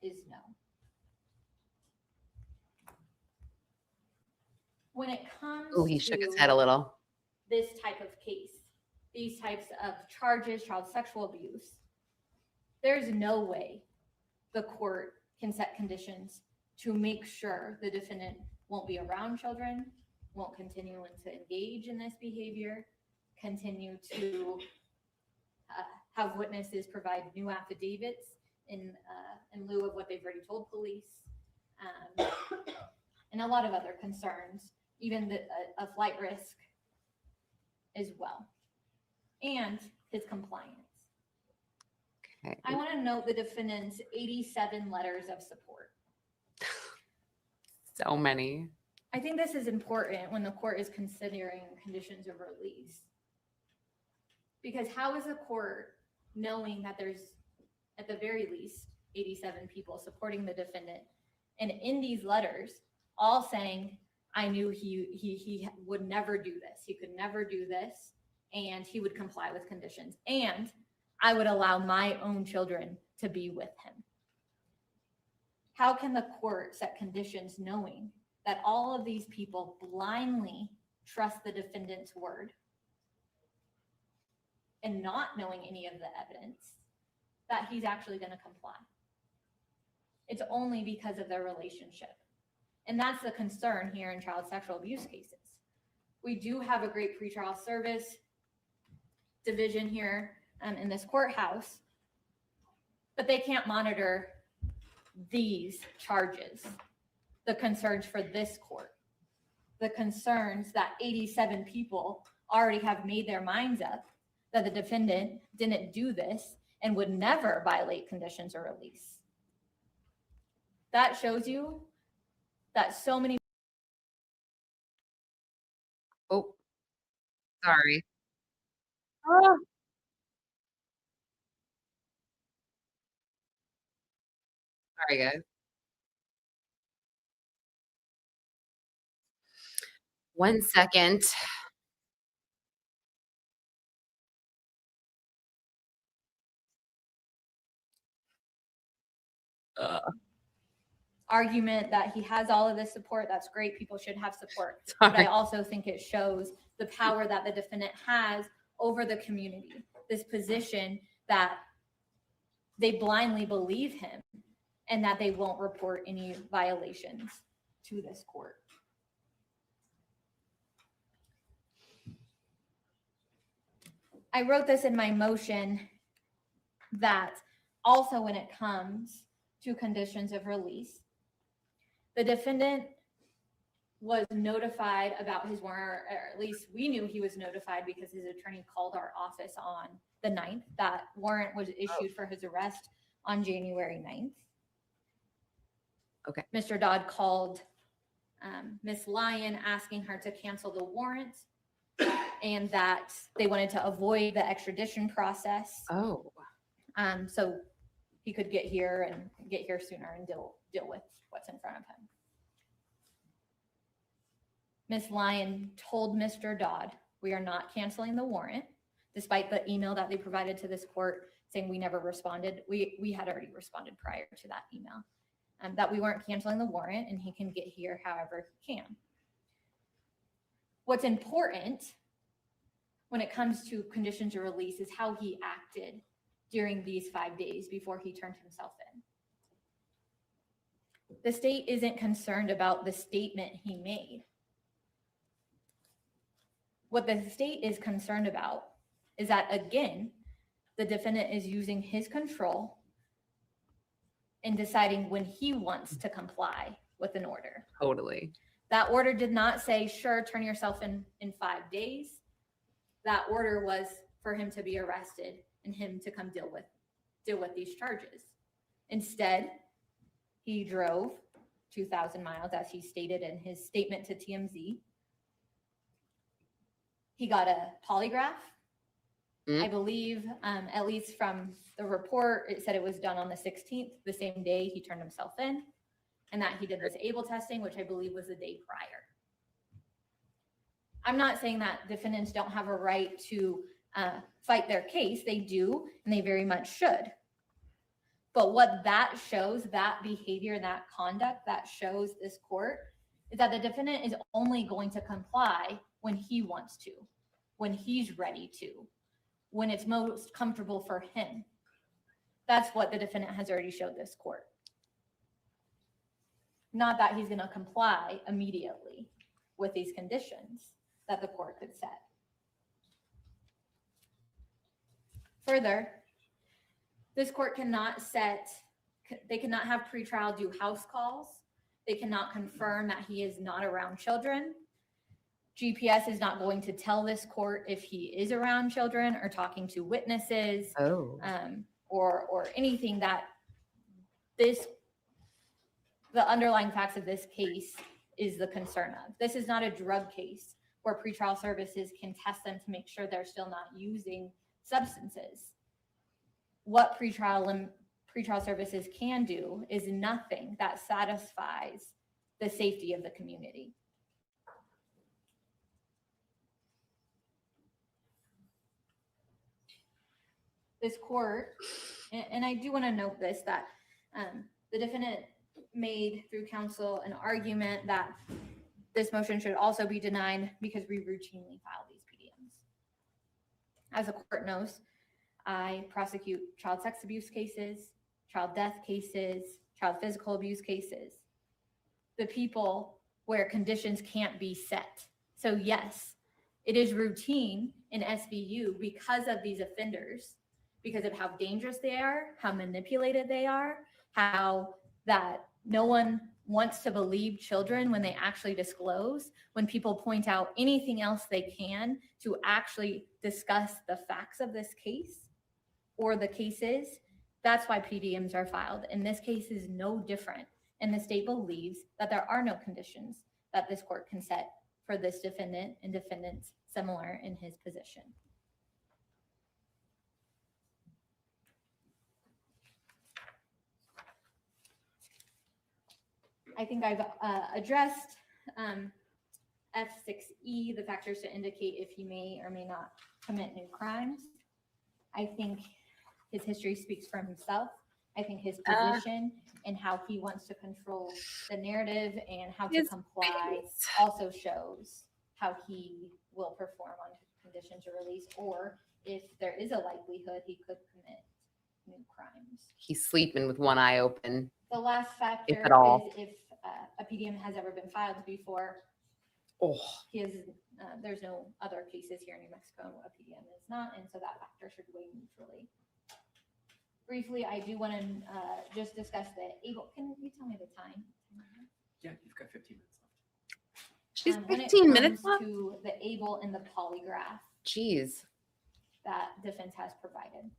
is no. When it comes He shook his head a little. This type of case, these types of charges, child sexual abuse, there's no way the court can set conditions to make sure the defendant won't be around children, won't continue to engage in this behavior, continue to have witnesses provide new affidavits in lieu of what they've already told police, and a lot of other concerns, even a flight risk as well, and his compliance. Okay. I want to note the defendant's 87 letters of support. So many. I think this is important when the court is considering conditions of release. Because how is a court knowing that there's, at the very least, 87 people supporting the defendant, and in these letters, all saying, I knew he would never do this. He could never do this, and he would comply with conditions. And I would allow my own children to be with him. How can the court set conditions knowing that all of these people blindly trust the defendant's word and not knowing any of the evidence that he's actually going to comply? It's only because of their relationship. And that's the concern here in child sexual abuse cases. We do have a great pretrial service division here in this courthouse, but they can't monitor these charges, the concerns for this court, the concerns that 87 people already have made their minds up that the defendant didn't do this and would never violate conditions of release. That shows you that so many. Oh, sorry. Oh. Sorry, guys. One second. Argument that he has all of this support. That's great. People should have support. But I Sorry. also think it shows the power that the defendant has over the community. This position that they blindly believe him and that they won't report any violations to this court. I wrote this in my motion that also when it comes to conditions of release, the defendant was notified about his warrant, or at least we knew he was notified because his attorney called our office on the 9th. That warrant was issued for his arrest on January 9th. Okay. Mr. Dodd called Miss Lyon asking her to cancel the warrant and that they wanted to avoid the extradition process. Oh, So he could get here sooner and deal with what's in front of him. Miss Lyon told Mr. Dodd, we are not canceling the warrant, despite the email that they provided to this court saying we never responded. We had already responded prior to that email, that we weren't canceling the warrant and he can get here however he can. What's important when it comes to conditions of release is how he acted during these 5 days before he turned himself in. The state isn't concerned about the statement he made. What the state is concerned about is that, again, the defendant is using his control in deciding when he wants to comply with an order. totally. That order did not say, sure, turn yourself in 5 days. That order was for him to be arrested and him to come deal with these charges. Instead, he drove 2,000 miles, as he stated in his statement to TMZ. He got a polygraph. I believe, at least from the report, it said it was done on the 16th, the same day he turned himself in, and that he did this ABLE testing, which I believe was the day prior. I'm not saying that defendants don't have a right to fight their case. They do, and they very much should. But what that shows, that behavior, that conduct, that shows this court is that the defendant is only going to comply when he wants to, when he's ready to, when it's most comfortable for him. That's what the defendant has already showed this court. Not that he's going to comply immediately with these conditions that the court could set. Further, this court cannot have pretrial do house calls. They cannot confirm that he is not around children. GPS is not going to tell this court if he is around children or talking to witnesses. Oh. Or anything that the underlying facts of this case is the concern of. This is not a drug case where pretrial services can test them to make sure they're still not using substances. What pretrial services can do is nothing that satisfies the safety of the community. This court, and I do want to note this, that the defendant made through counsel an argument that this motion should also be denied because we routinely file these PDMs. As the court knows, I prosecute child sex abuse cases, child death cases, child physical abuse cases, the people where conditions can't be set. So yes, it is routine in SVU because of these offenders, because of how dangerous they are, how manipulated they are, how that no one wants to believe children when they actually disclose, when people point out anything else they can to actually discuss the facts of this case or the cases. That's why PDMs are filed. And this case is no different. and the state believes that there are no conditions that this court can set for this defendant and defendants similar in his position. I think I've addressed F6E, the factors to indicate if he may or may not commit new crimes. I think his history speaks for himself. I think his position and how he wants to control the narrative and how to comply also shows how he will perform on conditions of release, or if there is a likelihood he could commit new crimes. He's sleeping with one eye open. The last factor If at all. is if a PDM has ever been filed before. Oh, He is, there's no other cases here in New Mexico. A PDM is not, and so that factor should weigh neutrally. Briefly, I do want to just discuss the able. Can you tell me the time? Yeah, you've got 15 minutes left. she's When it 15 minutes comes left. to the able and the polygraph Jeez. that defense has provided.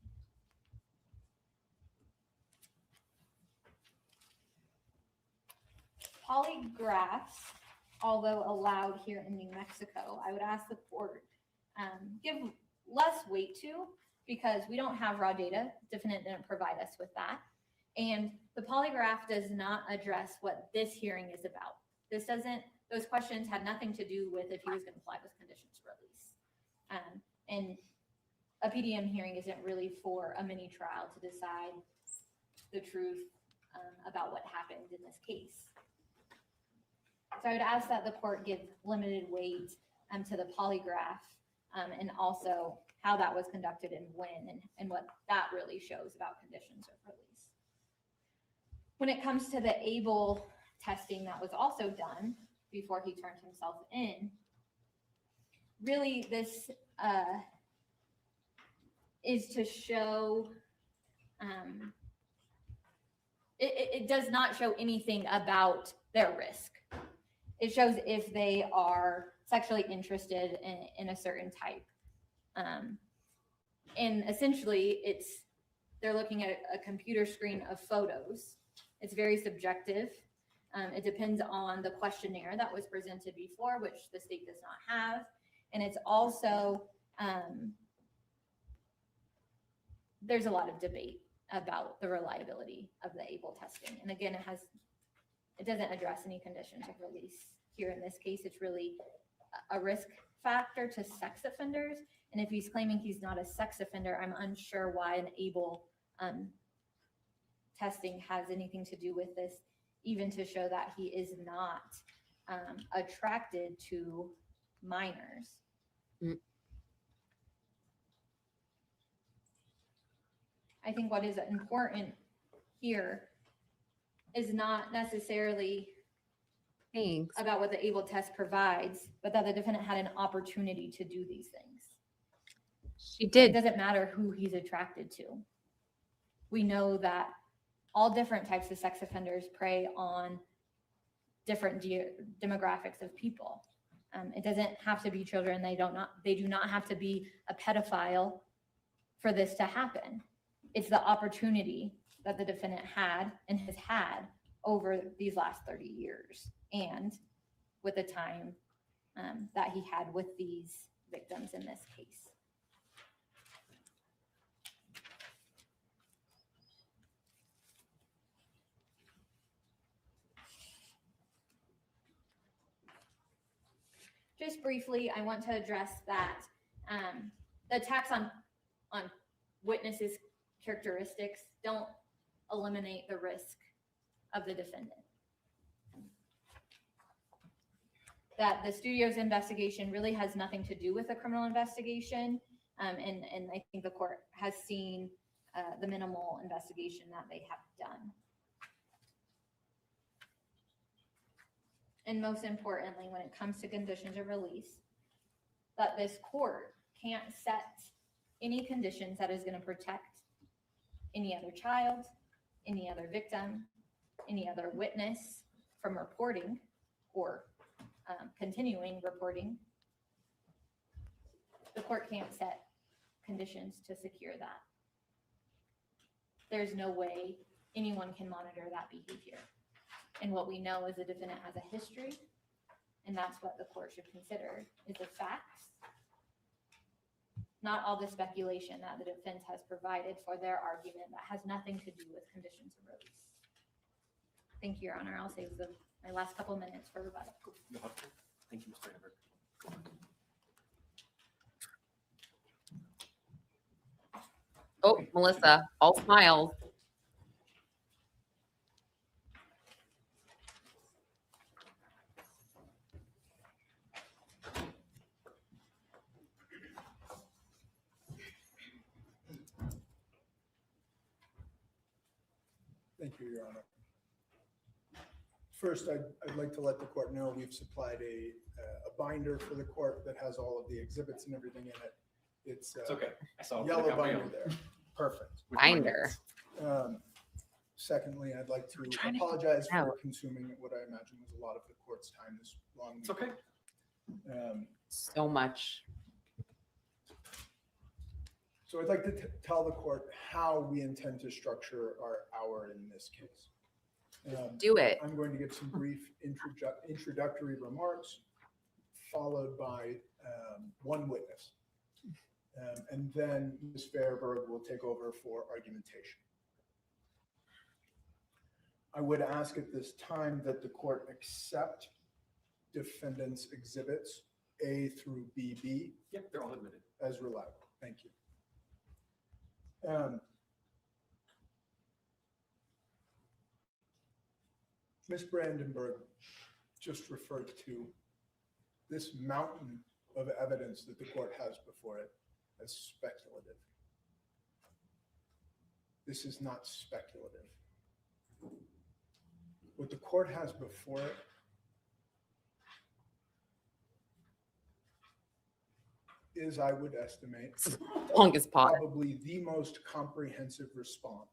Polygraphs, although allowed here in New Mexico, I would ask the court give less weight to, because we don't have raw data. Defendant didn't provide us with that. And the polygraph does not address what this hearing is about. This doesn't, those questions had nothing to do with if he was going to comply with conditions of release. And a PDM hearing isn't really for a mini trial to decide the truth about what happened in this case. So I would ask that the court give limited weight to the polygraph and also how that was conducted and when and what that really shows about conditions of release. When it comes to the ABLE testing that was also done before he turned himself in, really this is to show, it does not show anything about their risk. It shows if they are sexually interested in a certain type. And essentially they're looking at a computer screen of photos. It's very subjective. It depends on the questionnaire that was presented before, which the state does not have. And it's also, there's a lot of debate about the reliability of the ABLE testing. And again, it doesn't address any conditions of release. Here in this case, it's really a risk factor to sex offenders. And if he's claiming he's not a sex offender, I'm unsure why an ABLE testing has anything to do with this, even to show that he is not attracted to minors. Mm. I think what is important here is not necessarily Thanks. about what the ABLE test provides, but that the defendant had an opportunity to do these things. She It did. doesn't matter who he's attracted to. We know that all different types of sex offenders prey on different demographics of people. It doesn't have to be children. They do not have to be a pedophile for this to happen. It's the opportunity that the defendant had and has had over these last 30 years, and with the time that he had with these victims in this case. Just briefly, I want to address that the attacks on witnesses' characteristics don't eliminate the risk of the defendant. That the studio's investigation really has nothing to do with the criminal investigation, and I think the court has seen the minimal investigation that they have done. And most importantly, when it comes to conditions of release, that this court can't set any conditions that is going to protect any other child, any other victim, any other witness from reporting or continuing reporting. The court can't set conditions to secure that. There's no way anyone can monitor that behavior. And what we know is the defendant has a history, and that's what the court should consider, is the facts, not all the speculation that the defense has provided for their argument that has nothing to do with conditions of release. Thank you, Your Honor. I'll save my last couple minutes for rebuttal. You'll have to. Thank you, Mr. Amber. Oh, Melissa, all smiles. Thank you, Your Honor. First, I'd like to let the court know we've supplied a binder for the court that has all of the exhibits and everything in it. It's It's okay. I saw it. yellow I got my binder own. there. Perfect. With my Binder. notes. Secondly, I'd like to trying to apologize figure it for out. consuming what I imagine was a lot of the court's time this long. It's okay. So much. So I'd like to tell the court how we intend to structure our hour in this case. Do it. I'm going to give some brief introductory remarks, followed by one witness. And then Ms. Fairberg will take over for argumentation. I would ask at this time that the court accept defendant's exhibits A through BB Yep, they're all admitted. as reliable. Thank you. Ms. Brandenburg just referred to this mountain of evidence that the court has before it as speculative. This is not speculative. What the court has before it is, I would estimate, Longest pause. probably the most comprehensive response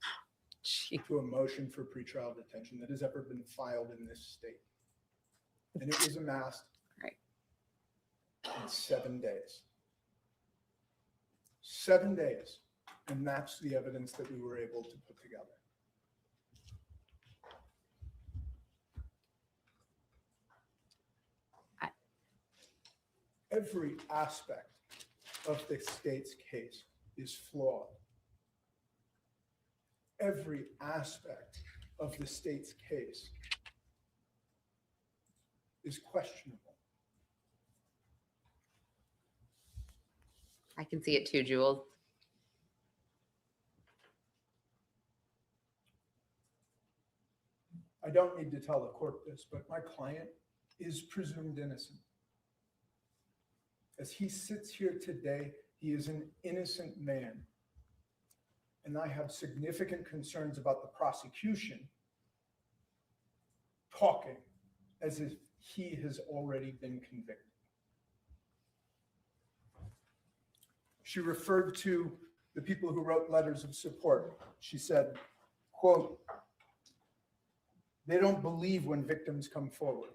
Gee. to a motion for pretrial detention that has ever been filed in this state. And it was amassed Right. in 7 days. 7 days. And that's the evidence that we were able to put together. Every aspect of the state's case is flawed. Every aspect of the state's case is questionable. I can see it too, Jules. I don't need to tell the court this, but my client is presumed innocent. As he sits here today, he is an innocent man. And I have significant concerns about the prosecution talking as if he has already been convicted. She referred to the people who wrote letters of support. She said, quote, "They don't believe when victims come forward."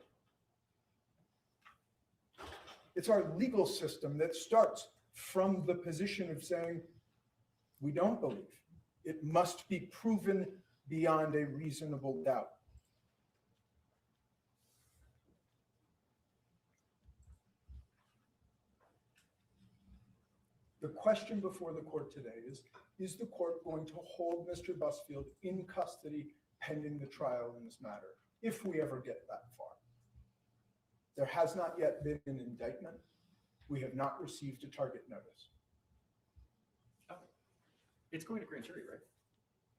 It's our legal system that starts from the position of saying, we don't believe. It must be proven beyond a reasonable doubt. The question before the court today is the court going to hold Mr. Busfield in custody pending the trial in this matter, if we ever get that far? There has not yet been an indictment. We have not received a target notice. Oh, it's going to grand jury, right?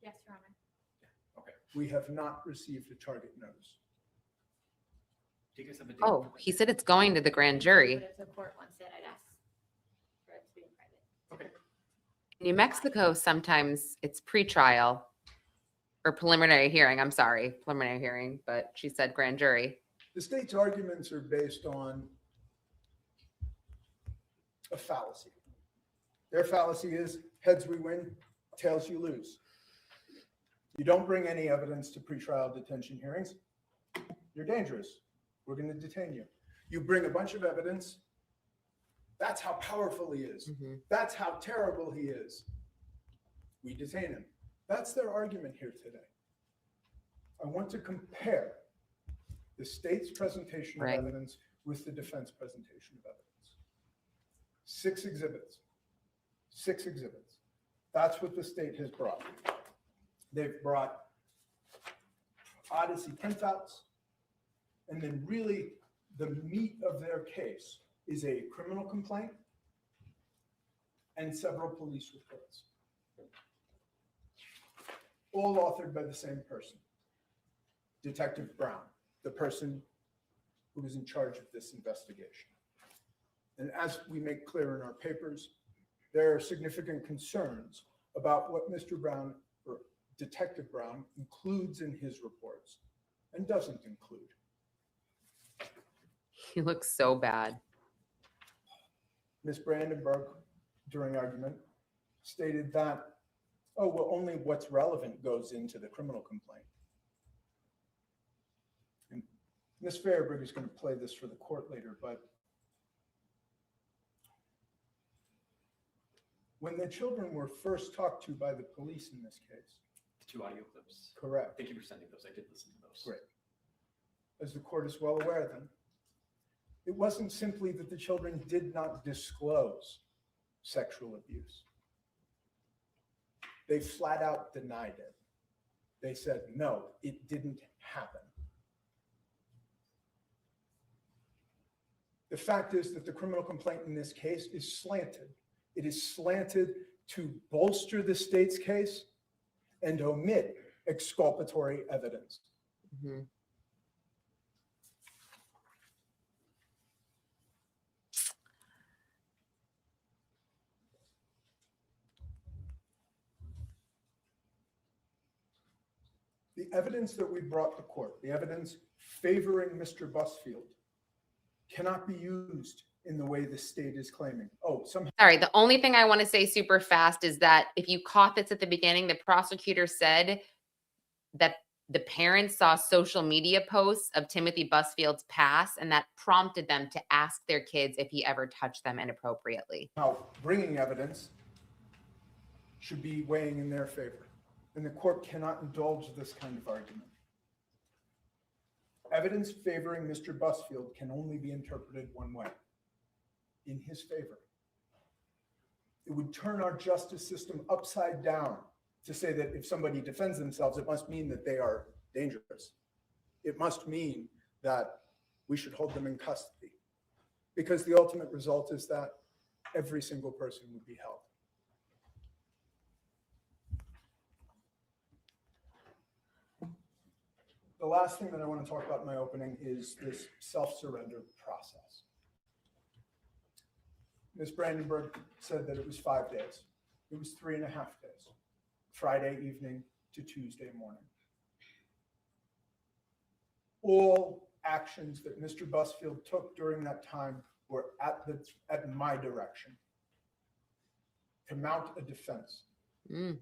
Yes, Your Honor. Okay. We have not received a target notice. Do you guys have a date? Oh, he said it's going to the grand jury. But if the court wants it, I'd ask for it to be in private. Okay. In New Mexico, sometimes it's pretrial or preliminary hearing. I'm sorry, preliminary hearing, but she said grand jury. The state's arguments are based on a fallacy. Their fallacy is heads we win, tails you lose. You don't bring any evidence to pretrial detention hearings, you're dangerous. We're going to detain you. You bring a bunch of evidence. That's how powerful he is. Mhm. That's how terrible he is. We detain him. That's their argument here today. I want to compare the state's presentation Right. of evidence with the defense presentation of evidence. 6 exhibits. 6 exhibits. That's what the state has brought. They've brought Odyssey printouts, and then really the meat of their case is a criminal complaint and several police reports, all authored by the same person, Detective Brown, the person who was in charge of this investigation. And as we make clear in our papers, there are significant concerns about what Mr. Brown, or Detective Brown, includes in his reports and doesn't include. He looks so bad. Ms. Brandenburg, during argument, stated that, oh, well, only what's relevant goes into the criminal complaint. And Ms. Fairberg is going to play this for the court later, but when the children were first talked to by the police in this case, The 2 audio clips. correct, Thank you for sending those. I did listen to those. Great. As the court is well aware then, it wasn't simply that the children did not disclose sexual abuse. They flat out denied it. They said, no, it didn't happen. The fact is that the criminal complaint in this case is slanted. It is slanted to bolster the state's case and omit exculpatory evidence. Mhm. The evidence that we brought to court, the evidence favoring Mr. Busfield, cannot be used in the way the state is claiming. Oh, somehow. Sorry, the only thing I want to say super fast is that if you caught this at the beginning, the prosecutor said that the parents saw social media posts of Timothy Busfield's past, and that prompted them to ask their kids if he ever touched them inappropriately. Bringing evidence should be weighing in their favor, and the court cannot indulge this kind of argument. Evidence favoring Mr. Busfield can only be interpreted one way, in his favor. It would turn our justice system upside down to say that if somebody defends themselves, it must mean that they are dangerous. It must mean that we should hold them in custody, because the ultimate result is that every single person would be held. The last thing that I want to talk about in my opening is this self-surrender process. Ms. Brandenburg said that it was 5 days. It was 3.5 days, Friday evening to Tuesday morning. All actions that Mr. Busfield took during that time were at my direction to mount a defense. Mm.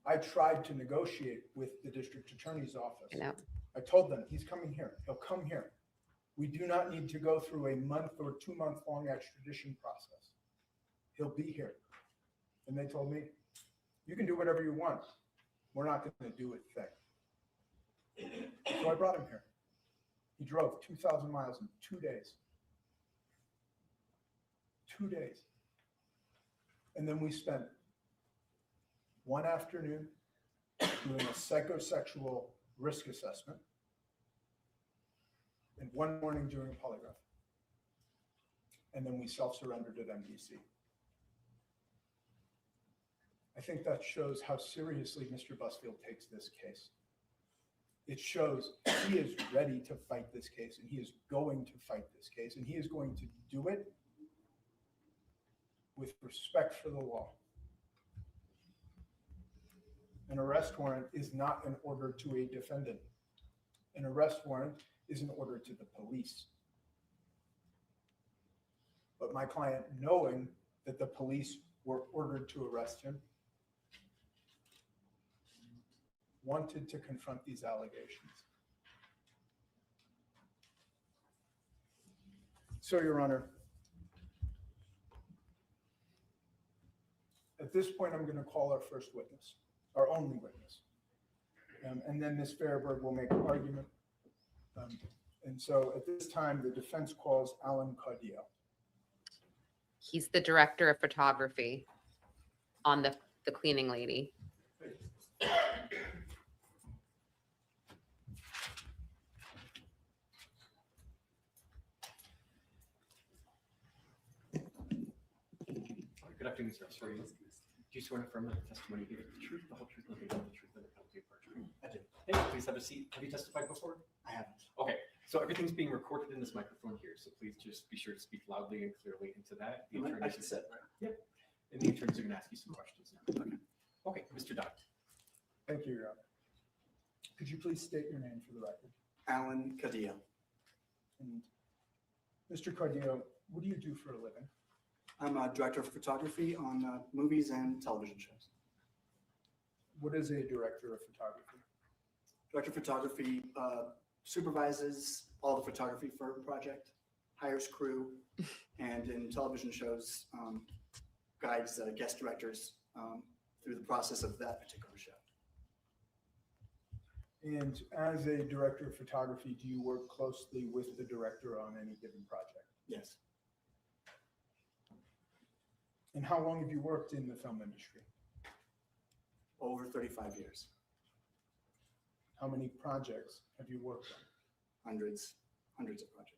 I tried to negotiate with the district attorney's office. I know. I told them, he's coming here. He'll come here. We do not need to go through a month or 2 month long extradition process. He'll be here. And they told me, you can do whatever you want. We're not going to do a thing. So I brought him here. He drove 2,000 miles in 2 days. 2 days. And then we spent one afternoon doing a psychosexual risk assessment, and one morning doing a polygraph. And then we self-surrendered at MDC. I think that shows how seriously Mr. Busfield takes this case. It shows he is ready to fight this case, and he is going to fight this case, and he is going to do it with respect for the law. An arrest warrant is not an order to a defendant. An arrest warrant is an order to the police. But my client, knowing that the police were ordered to arrest him, wanted to confront these allegations. So, Your Honor, at this point, I'm going to call our first witness, our only witness. And then Ms. Fairberg will make an argument. And so at this time, the defense calls Alan Caudill. He's the director of photography on the cleaning lady. Good afternoon, sir. Sorry. Do you swear to affirm that the testimony you give the truth, the whole truth, nothing but the truth, and the penalty of perjury? I do. Thank you. Please have a seat. Have you testified before? I haven't. Okay. So everything's being recorded in this microphone here. So please just be sure to speak loudly and clearly into that. The I can sit, right? Yep. And the attorneys are going to ask you some questions now. Okay. Okay, Mr. Dodd. Thank you, Your Honor. Could you please state your name for the record? Alan Caudill. And Mr. Caudill, what do you do for a living? I'm a director of photography on movies and television shows. What is a director of photography? Director of photography supervises all the photography for a project, hires crew, and in television shows, guides guest directors through the process of that particular show. And as a director of photography, do you work closely with the director on any given project? Yes. And how long have you worked in the film industry? Over 35 years. How many projects have you worked on? Hundreds of projects.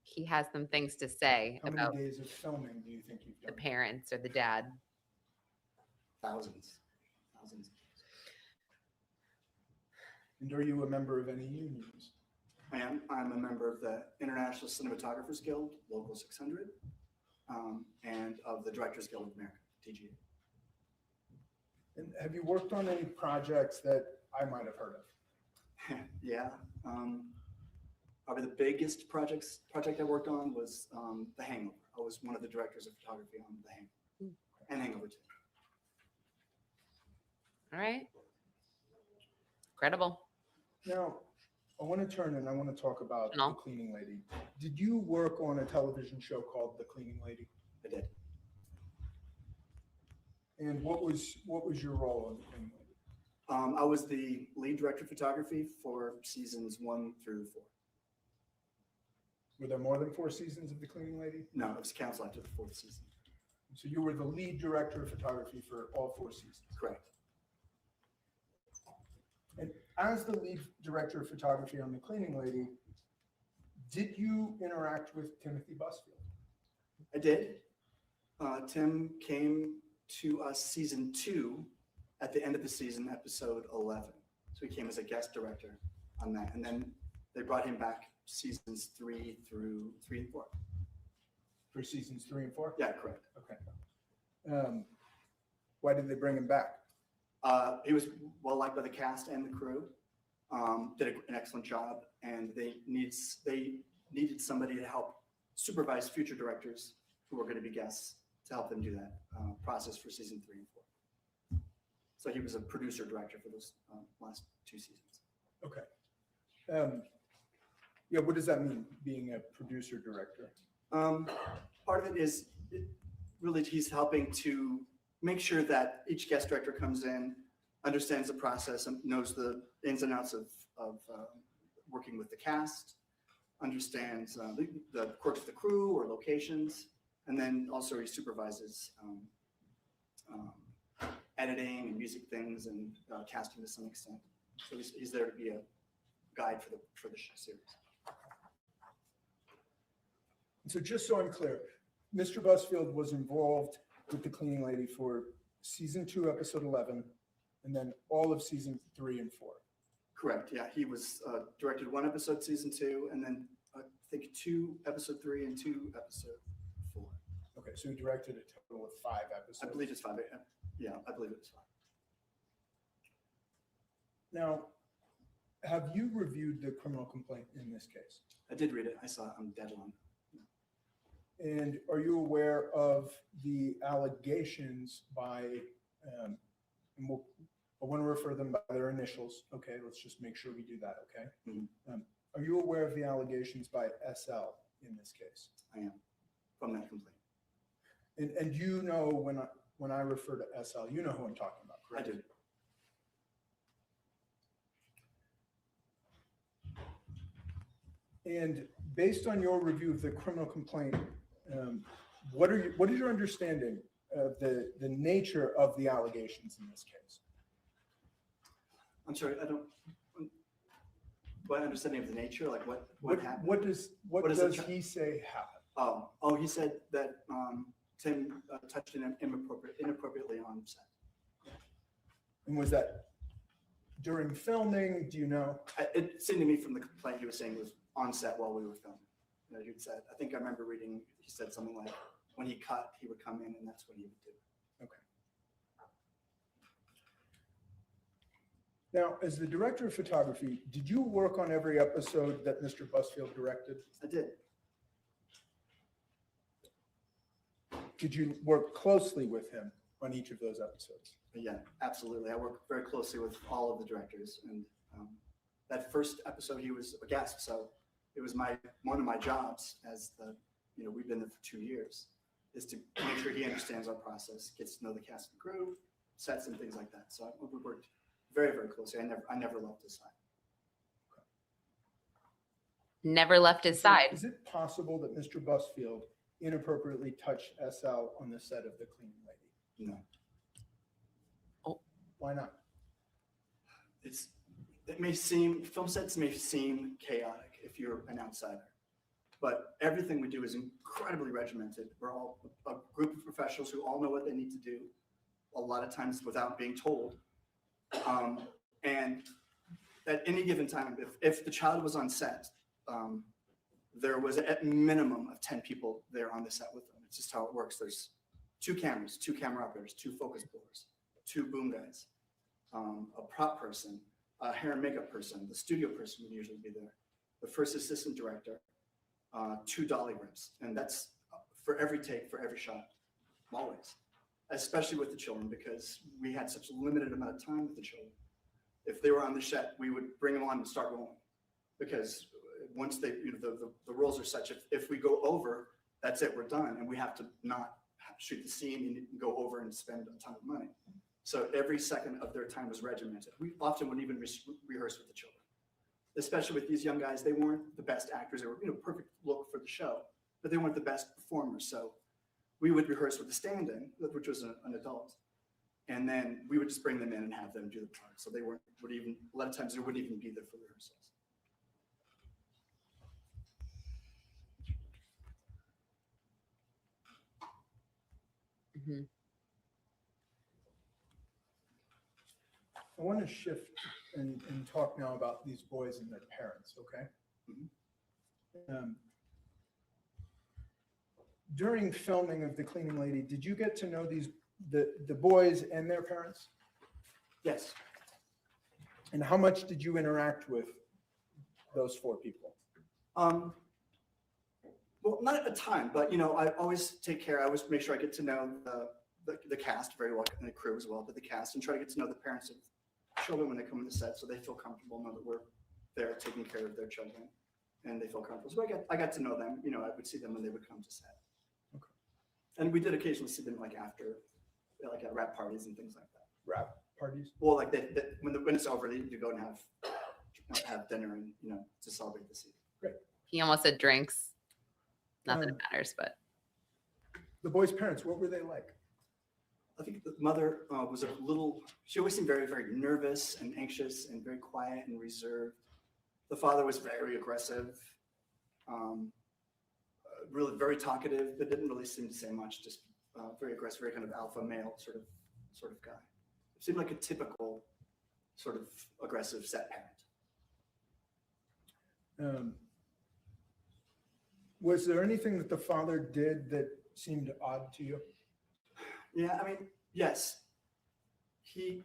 He has some things to say How about many days of filming do you think you've the done? parents or the dad. Thousands. And are you a member of any unions? I am. I'm a member of the International Cinematographers Guild, Local 600, and of the Directors Guild of America, TGA. And have you worked on any projects that I might have heard of? Yeah. Probably the biggest project I worked on was The Hangover. I was one of the directors of photography on The Hangover and Hangover 2. All right. Credible. Now, I want to turn and I want to talk about No. The Cleaning Lady. Did you work on a television show called The Cleaning Lady? I did. And what was your role in The Cleaning Lady? I was the lead director of photography for seasons 1 through 4. Were there more than 4 seasons of The Cleaning Lady? No, it was canceled after the 4th season. So you were the lead director of photography for all 4 seasons. Correct. And as the lead director of photography on The Cleaning Lady, did you interact with Timothy Busfield? I did. Tim came to us season 2 at the end of the season, episode 11. So he came as a guest director on that. And then they brought him back seasons 3 through 3 and 4. For seasons 3 and 4? Yeah, correct. Okay. Why did they bring him back? He was well liked by the cast and the crew. Did an excellent job, and they needed somebody to help supervise future directors who were going to be guests to help them do that process for season 3 and 4. So he was a producer director for those last 2 seasons. Okay. Yeah, what does that mean, being a producer director? Part of it is really he's helping to make sure that each guest director comes in, understands the process, and knows the ins and outs of working with the cast, understands the quirks of the crew or locations, and then also he supervises editing and music things and casting to some extent. So he's there to be a guide for the series. So just so I'm clear, Mr. Busfield was involved with The Cleaning Lady for season 2, episode 11, and then all of season 3 and 4. Correct. Yeah, he was directed 1 episode season 2, and then I think 2 episode 3 and 2 episode 4. Okay, so he directed a total of 5 episodes. I believe it's 5. Yeah, I believe it was 5. Now, have you reviewed the criminal complaint in this case? I did read it. I saw it on Deadline. And are you aware of the allegations by, and I want to refer them by their initials. Okay, let's just make sure we do that, okay? Mhm. Are you aware of the allegations by SL in this case? I am, from that complaint. And you know, when I refer to SL, you know who I'm talking about, I correct? do. And based on your review of the criminal complaint, what is your understanding of the nature of the allegations in this case? I'm sorry, what understanding of the nature, like what happened? What does he say happened? Oh, he said that Tim touched him inappropriately on set. And was that during filming? Do you know? It seemed to me from the complaint he was saying it was on set while we were filming. You know, he said, I think I remember reading, he said something like, when he cut, he would come in and that's what he would do. Okay. Now, as the director of photography, did you work on every episode that Mr. Busfield directed? I did. Did you work closely with him on each of those episodes? Yeah, absolutely. I worked very closely with all of the directors, and that first episode he was a guest, so it was one of my jobs as we've been there for 2 years, is to make sure he understands our process, gets to know the cast and crew, sets and things like that. So we worked very, very closely. I never left his side. Never left his side. Is it possible that Mr. Busfield inappropriately touched SL on the set of The Cleaning Lady? No. Why not? Film sets may seem chaotic if you're an outsider, but everything we do is incredibly regimented. We're all a group of professionals who all know what they need to do, a lot of times without being told. And at any given time, if the child was on set, there was at minimum of 10 people there on the set with them. It's just how it works. There's 2 cameras, 2 camera operators, 2 focus pullers, 2 boom guys, a prop person, a hair and makeup person, the studio person would usually be there, the first assistant director, 2 dolly reps. And that's for every take, for every shot, always, especially with the children, because we had such a limited amount of time with the children. If they were on the set, we would bring them on and start rolling, because once they, the rules are such, if we go over, that's it, we're done. And we have to not shoot the scene and go over and spend a ton of money. So every second of their time was regimented. We often wouldn't even rehearse with the children, especially with these young guys. They weren't the best actors. They were, perfect look for the show, but they weren't the best performers. So we would rehearse with the stand-in, which was an adult. And then we would just bring them in and have them do the part. So they a lot of times they wouldn't even be there for rehearsals. Mhm. I want to shift and talk now about these boys and their parents, okay? During filming of The Cleaning Lady, did you get to know the boys and their parents? Yes. And how much did you interact with those 4 people? Well, not a ton, but I always take care. I always make sure I get to know the cast very well, and the crew as well, but the cast, and try to get to know the parents of children when they come on the set, so they feel comfortable, know that we're there taking care of their children, and they feel comfortable. So I got to know them. I would see them when they would come to set. Okay. And we did occasionally see them after, at rap parties and things like that. Rap parties? Well, when it's over, you go and have dinner and to celebrate the season. Great. He almost said drinks. Not that it matters, but The boys' parents, what were they like? I think the mother she always seemed very, very nervous and anxious and very quiet and reserved. The father was very aggressive, really very talkative, but didn't really seem to say much, just very aggressive, very kind of alpha male sort of guy. It seemed like a typical sort of aggressive set parent. Was there anything that the father did that seemed odd to you? Yeah, yes. He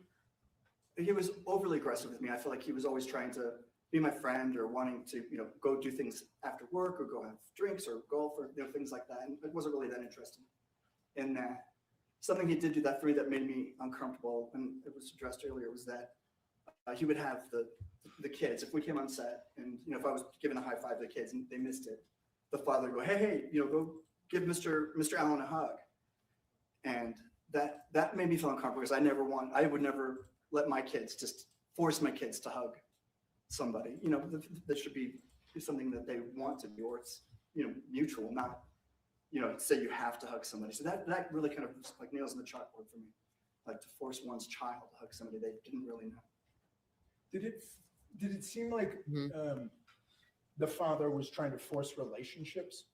was overly aggressive with me. I feel like he was always trying to be my friend or wanting to, go do things after work or go have drinks or golf or things like that. And it wasn't really that interesting in that. Something he did do that for me that made me uncomfortable, and it was addressed earlier, was that he would have the kids, if we came on set and, if I was giving a high five to the kids and they missed it, the father would go, hey, go give Mr. Allen a hug. And that made me feel uncomfortable, because I would never let my kids, just force my kids to hug somebody. That should be, do something that they want to do, or it's, mutual, not, say you have to hug somebody. So that really kind of like nails in the chalkboard for me. Like to force one's child to hug somebody they didn't really know. Did it seem like the father was trying to force relationships,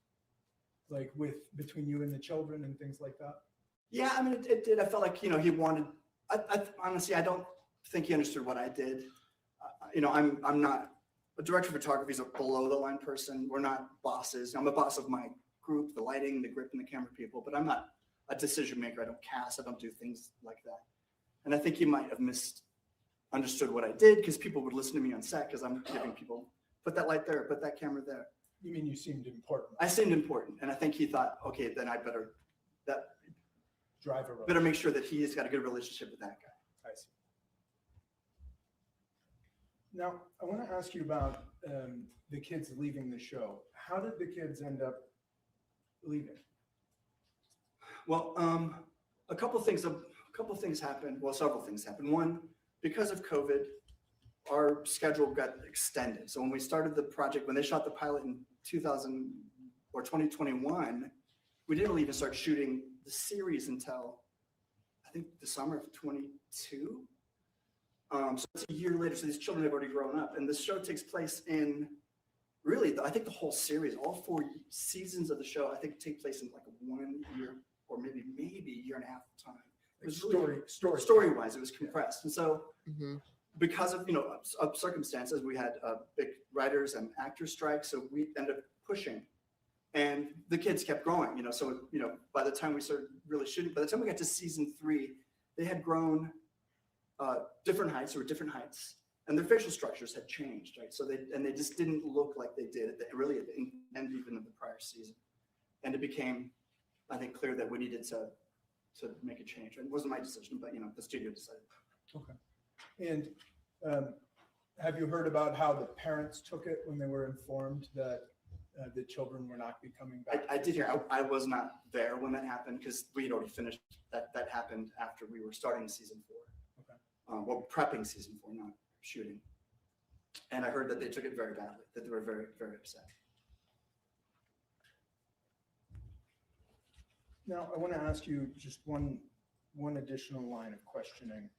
like between you and the children and things like that? Yeah, I mean, it did. I felt like, he wanted, honestly, I don't think he understood what I did. I'm not, a director of photography is a below the line person. We're not bosses. I'm a boss of my group, the lighting, the grip, and the camera people, but I'm not a decision maker. I don't cast, I don't do things like that. And I think he might have misunderstood what I did, because people would listen to me on set because I'm giving people, put that light there, put that camera there. You mean you seemed important? I seemed important. And I think he thought, okay, then I better Drive a better make sure that he's got a good relationship with that guy. I see. Now, I want to ask you about the kids leaving the show. How did the kids end up leaving? Well, a couple things happened. Well, several things happened. One, because of COVID, our schedule got extended. So when we started the project, when they shot the pilot in 2021, we didn't really even start shooting the series until I think the summer of 22. So it's a year later. So these children have already grown up, and the show takes place in really, I think the whole series, all 4 seasons of the show, I think take place in like 1 year or maybe a year and a half time. It was story-wise, it was compressed. And so because of, of circumstances, we had big writers and actors strike. So we ended up pushing, and the kids kept growing, so, by the time we started really shooting, by the time we got to season 3, they had grown different heights, and their facial structures had changed, right? So they just didn't look like they did at the end even of the prior season. And it became, I think, clear that we needed to make a change. It wasn't my decision, but the studio decided. Okay. And have you heard about how the parents took it when they were informed that the children were not coming back? I did hear. I was not there when that happened, because we had already finished. That happened after we were starting season 4. Okay. Well, prepping season 4, not shooting. And I heard that they took it very badly. That they were very, very upset. Now, I want to ask you just one additional line of questioning.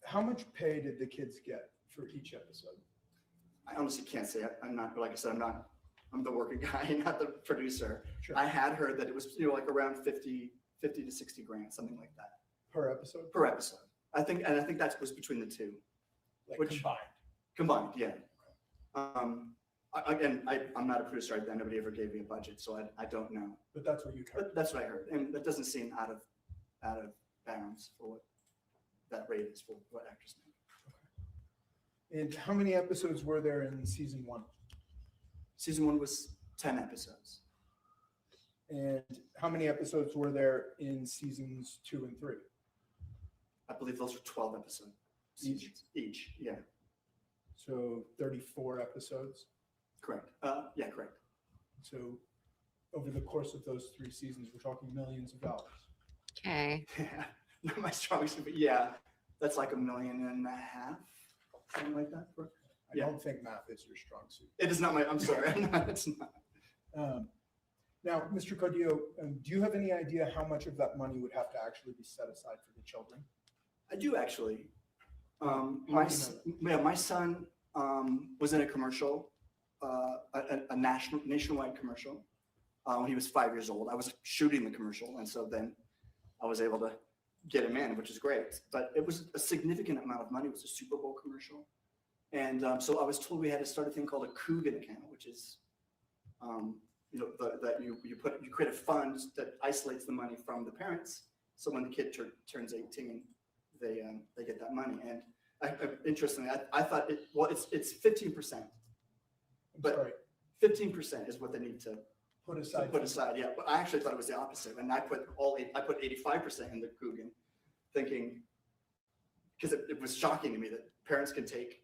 How much pay did the kids get for each episode? I honestly can't say. I'm not, like I said, I'm the working guy, not the producer. Sure. I had heard that it was, like around 50 to 60 grand, something like that. Per episode? Per episode. I think that was between the two. Like combined? Combined, yeah. I'm not a producer. Nobody ever gave me a budget, so I don't know. But that's what you heard. But that's what I heard, and that doesn't seem out of bounds for what that rate is for what actors make. Okay. And how many episodes were there in season 1? Season 1 was 10 episodes. And how many episodes were there in seasons 2 and 3? I believe those were 12 episodes. Each, yeah. So 34 episodes? Correct. Yeah, correct. So over the course of those 3 seasons, we're talking millions of dollars. Okay. Yeah, not my strongest, but yeah, that's like $1.5 million, something like that. I don't think math is your strong suit. It is not I'm sorry, it's not. Now, Mr. Codillo, do you have any idea how much of that money would have to actually be set aside for the children? I do actually. My son was in a commercial, a nationwide commercial when he was 5 years old. I was shooting the commercial, and so then I was able to get him in, which is great. But it was a significant amount of money. It was a Super Bowl commercial. And so I was told we had to start a thing called a Coogan account, which is, that you create a fund that isolates the money from the parents. So when the kid turns 18, they get that money. And interestingly, I thought it's 15%, but 15% is what they need to Put aside. Yeah, but I actually thought it was the opposite, and I put 85% in the Coogan, thinking, because it was shocking to me that parents can take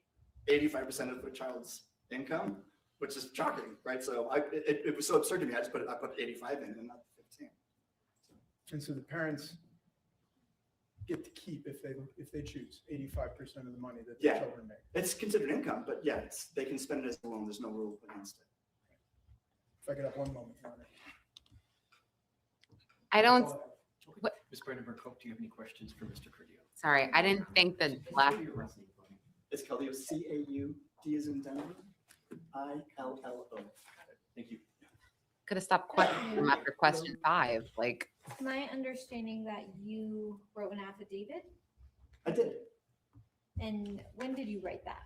85% of their child's income, which is shocking, right? So it was so absurd to me. I put 85 in and not 15. And so the parents get to keep if they choose 85% of the money that Yeah. the children make. It's considered income, but yeah, they can spend it as a loan. There's no rule against it. If I could have one moment, Your Honor. I That's don't, all I have. What- Ms. Brandenburg-Cope, do you have any questions for Mr. Cardillo? sorry, I didn't think the last, It's called Caudio, D as in Denver, ILLO. Thank you. could have stopped questioning after question 5. Like, It's my understanding that you wrote an affidavit, I did. and when did you write that?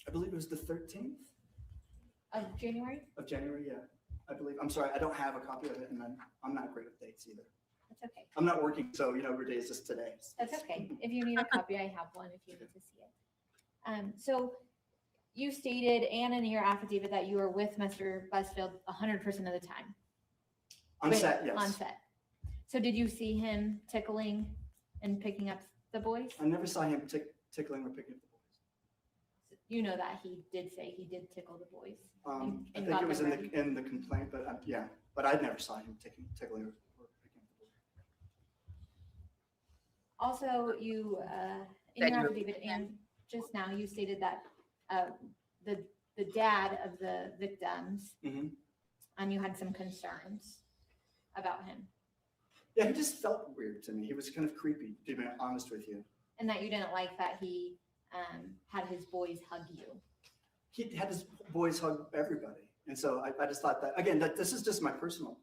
I believe it was the 13th Of January? of January, yeah. I believe. I'm sorry, I don't have a copy of it, and I'm not great with dates either. That's okay. I'm not working, so, every day is just today. That's okay. If you need a copy, I have one if you need to see it. So you stated, and in your affidavit, that you were with Mr. Busfield 100% of the time. On Wait, set, yes. On set. So did you see him tickling and picking up the boys? I never saw him tickling or picking up the boys. You know that he did say he did tickle the boys. I and think got it was them in ready. the complaint, but yeah, but I never saw him tickling or picking up the boys. Also, you, in That your you- affidavit and just now, you stated that the dad of the victims, Mhm. and you had some concerns about him, Yeah, he just felt weird to me. He was kind of creepy, to be honest with you. and that you didn't like that he had his boys hug you. He had his boys hug everybody. And so I just thought that, again, that this is just my personal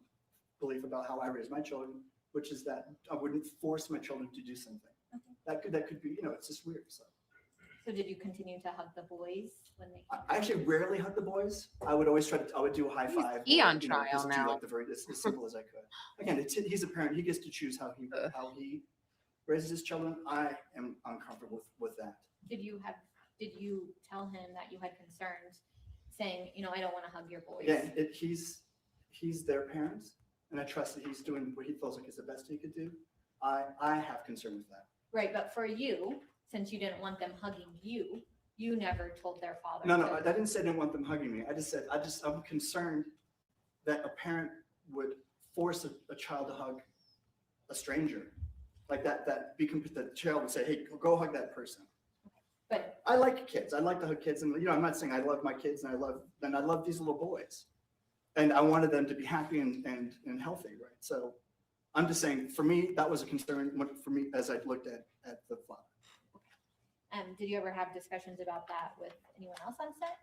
belief about how I raise my children, which is that I wouldn't force my children to do something. Okay. That could be, it's just weird. So So did you continue to hug the boys when they? I actually rarely hug the boys. I would always I would do a high five. he or, on you know, trial just do now. like the very, as simple as I could. Again, he's a parent. He gets to choose how he raises his children. I am uncomfortable with that. Did you tell him that you had concerns, saying, I don't want to hug your boys? Again, he's their parent, and I trust that he's doing what he feels like is the best he could do. I have concern with that. Right, but for you, since you didn't want them hugging you, you never told their father. No, to- I didn't say I didn't want them hugging me. I just said, I'm concerned that a parent would force a child to hug a stranger. Like the child would say, hey, go hug that person. But I like kids. I like to hug kids. And, I'm not saying I love my kids and I love these little boys. And I wanted them to be happy and healthy, right? So I'm just saying, for me, that was a concern for me as I looked at the father. did you ever have discussions about that with anyone else on set?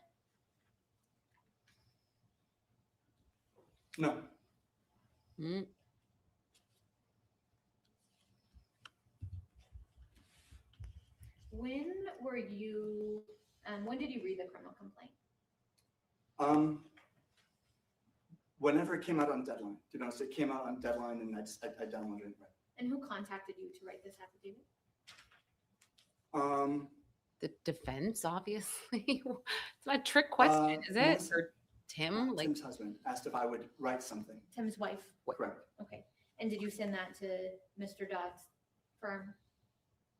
No, mm, When did you read the criminal complaint? whenever it came out on deadline, to be honest, it came out on deadline and I downloaded it. And who contacted you to write this affidavit? the defense, obviously. It's not a trick question, is it? Melissa. Or Tim? Like, Tim's husband asked if I would write something. Tim's wife. Correct. Okay. And did you send that to Mr. Dodd's firm?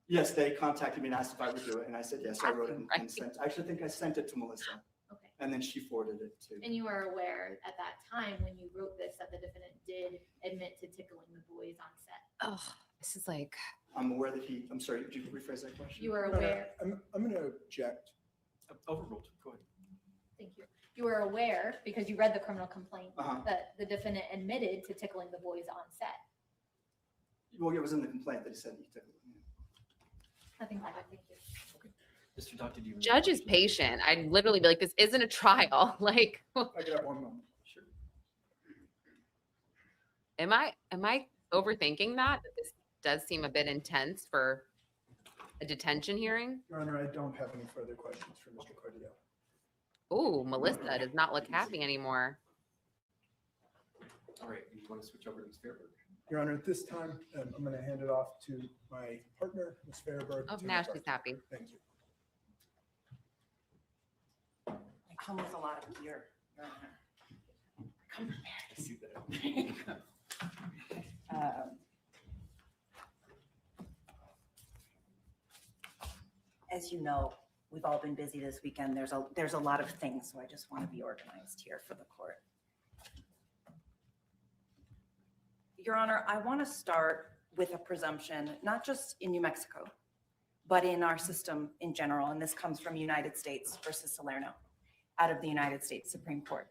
Yes, they contacted me and asked if I would do it, and I said yes. I wrote it and Right. sent. I actually think I sent it to Melissa, Okay. and then she forwarded it to. And you are aware at that time when you wrote this that the defendant did admit to tickling the boys on set. oh, this is like, I'm aware that he. I'm sorry. Did you rephrase that question? You are No, no, aware, I'm going to object. Overruled. Go ahead. thank you. You are aware, because you read the criminal complaint, Uh-huh. that the defendant admitted to tickling the boys on set. Well, it was in the complaint that he said he took it. Nothing further, thank you. Mr. Dodd, did you? have any judge is questions? patient. I'd literally be like, this isn't a trial. Like, I could have one moment. Sure. am I overthinking that? This does seem a bit intense for a detention hearing. Your Honor, I don't have any further questions for Mr. Cardillo. Oh, Melissa does not look happy anymore. All right, you want to switch over to Ms. Fairburg? Your Honor, at this time, I'm going to hand it off to my partner, Ms. Fairburg. Oh, to now start. she's happy. Thank you. I come with a lot of gear. Come I see that. prepared. As you know, we've all been busy this weekend. There's a lot of things, so I just want to be organized here for the court. Your Honor, I want to start with a presumption, not just in New Mexico, but in our system in general. And this comes from United States versus Salerno out of the United States Supreme Court.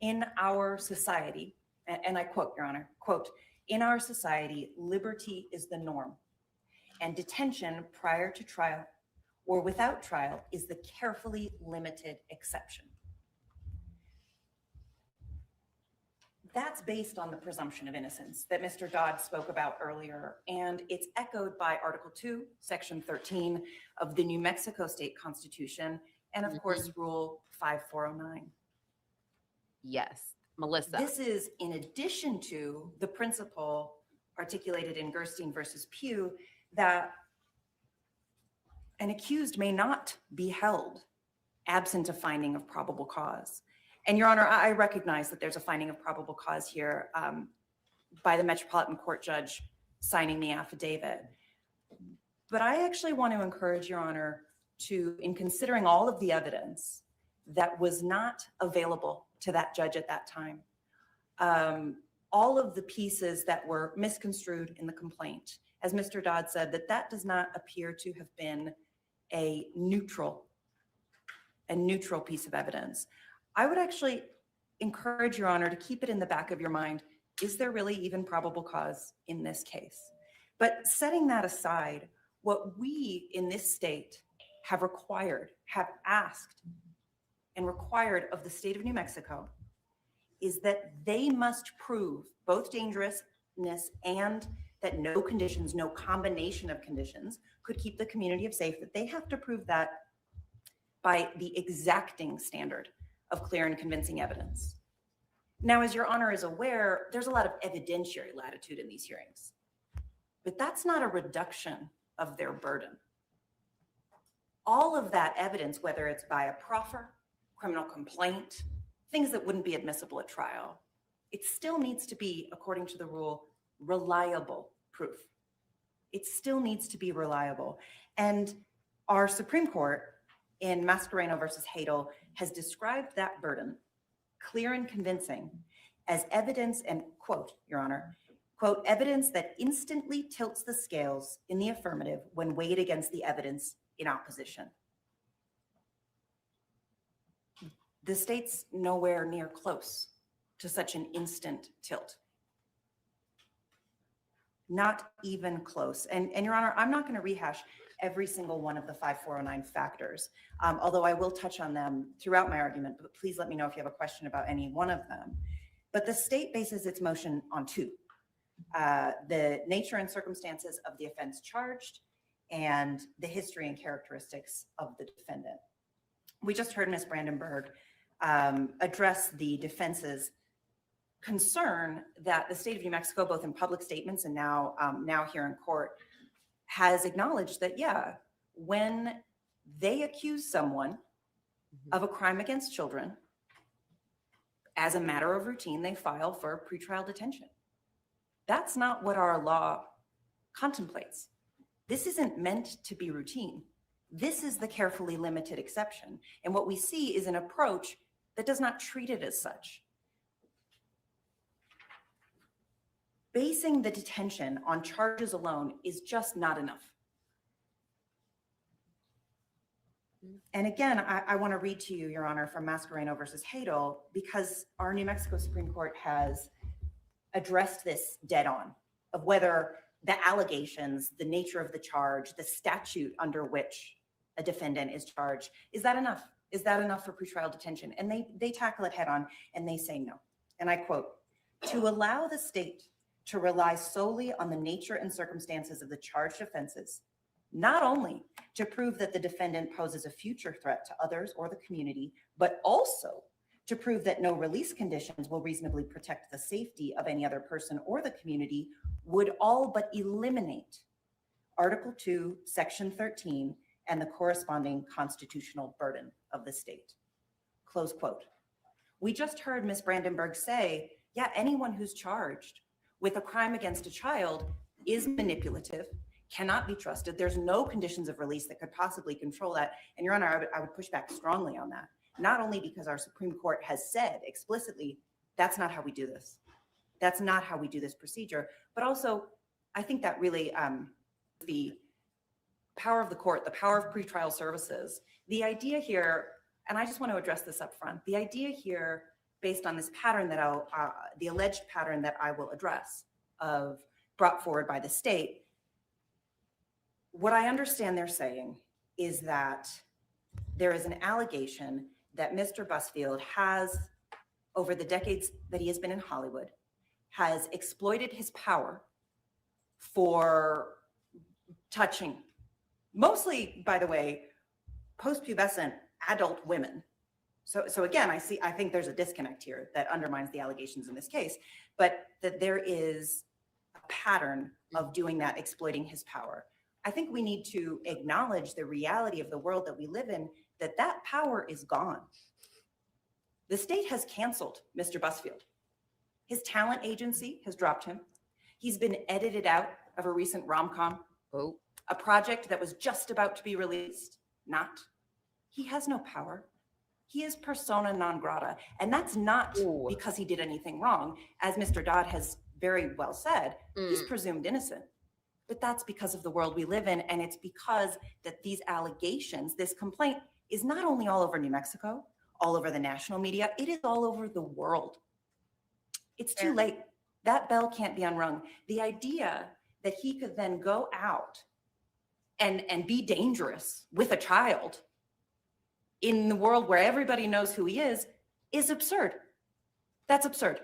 In our society, and I quote, Your Honor, quote, "In our society, liberty is the norm, and detention prior to trial or without trial is the carefully limited exception." That's based on the presumption of innocence that Mr. Dodd spoke about earlier, and it's echoed by Article 2, Section 13 of the New Mexico State Constitution, and of course, Rule 5409. Yes. Melissa. This is in addition to the principle articulated in Gerstein versus Pugh that an accused may not be held absent a finding of probable cause. And Your Honor, I recognize that there's a finding of probable cause here by the Metropolitan Court judge signing the affidavit. But I actually want to encourage Your Honor to, in considering all of the evidence that was not available to that judge at that time, all of the pieces that were misconstrued in the complaint, as Mr. Dodd said, that does not appear to have been a neutral piece of evidence. I would actually encourage Your Honor to keep it in the back of your mind. Is there really even probable cause in this case? But setting that aside, what we in this state have required, have asked and required of the state of New Mexico is that they must prove both dangerousness and that no conditions, no combination of conditions could keep the community safe, that they have to prove that by the exacting standard of clear and convincing evidence. Now, as Your Honor is aware, there's a lot of evidentiary latitude in these hearings, but that's not a reduction of their burden. All of that evidence, whether it's by a proffer, criminal complaint, things that wouldn't be admissible at trial, it still needs to be, according to the rule, reliable proof. It still needs to be reliable. And our Supreme Court in Mascareno versus Hadel has described that burden, clear and convincing, as evidence, and quote, Your Honor, quote, "evidence that instantly tilts the scales in the affirmative when weighed against the evidence in opposition." The state's nowhere near close to such an instant tilt. Not even close. And Your Honor, I'm not going to rehash every single one of the 5409 factors, although I will touch on them throughout my argument, but please let me know if you have a question about any one of them. But the state bases its motion on two: the nature and circumstances of the offense charged and the history and characteristics of the defendant. We just heard Ms. Brandenburg address the defense's concern that the state of New Mexico, both in public statements and now here in court, has acknowledged that, yeah, when they accuse someone of a crime against children, as a matter of routine, they file for pretrial detention. That's not what our law contemplates. This isn't meant to be routine. This is the carefully limited exception. And what we see is an approach that does not treat it as such. Basing the detention on charges alone is just not enough. And again, I want to read to you, Your Honor, from Mascareno versus Hadel, because our New Mexico Supreme Court has addressed this dead on, of whether the allegations, the nature of the charge, the statute under which a defendant is charged, is that enough? Is that enough for pretrial detention? And they tackle it head on and they say no. And I quote, "To allow the state to rely solely on the nature and circumstances of the charged offenses, not only to prove that the defendant poses a future threat to others or the community, but also to prove that no release conditions will reasonably protect the safety of any other person or the community, would all but eliminate Article 2, Section 13, and the corresponding constitutional burden of the state." Close quote. We just heard Ms. Brandenburg say, yeah, anyone who's charged with a crime against a child is manipulative, cannot be trusted. There's no conditions of release that could possibly control that. And Your Honor, I would push back strongly on that. Not only because our Supreme Court has said explicitly, that's not how we do this. That's not how we do this procedure. But also, I think that really the power of the court, the power of pretrial services, the idea here, and I just want to address this up front, the idea here, based on this pattern that the alleged pattern that I will address of brought forward by the state, what I understand they're saying is that there is an allegation that Mr. Busfield has, over the decades that he has been in Hollywood, has exploited his power for touching, mostly, by the way, post-pubescent adult women. So again, I think there's a disconnect here that undermines the allegations in this case, but that there is a pattern of doing that, exploiting his power. I think we need to acknowledge the reality of the world that we live in, that that power is gone. The state has canceled Mr. Busfield. His talent agency has dropped him. He's been edited out of a recent rom-com, a project that was just about to be released. Not. He has no power. He is persona non grata. And that's not because he did anything wrong. As Mr. Dodd has very well said, he's presumed innocent. But that's because of the world we live in. And it's because that these allegations, this complaint is not only all over New Mexico, all over the national media, it is all over the world. It's too late. That bell can't be unrung. The idea that he could then go out and be dangerous with a child in the world where everybody knows who he is absurd. That's absurd.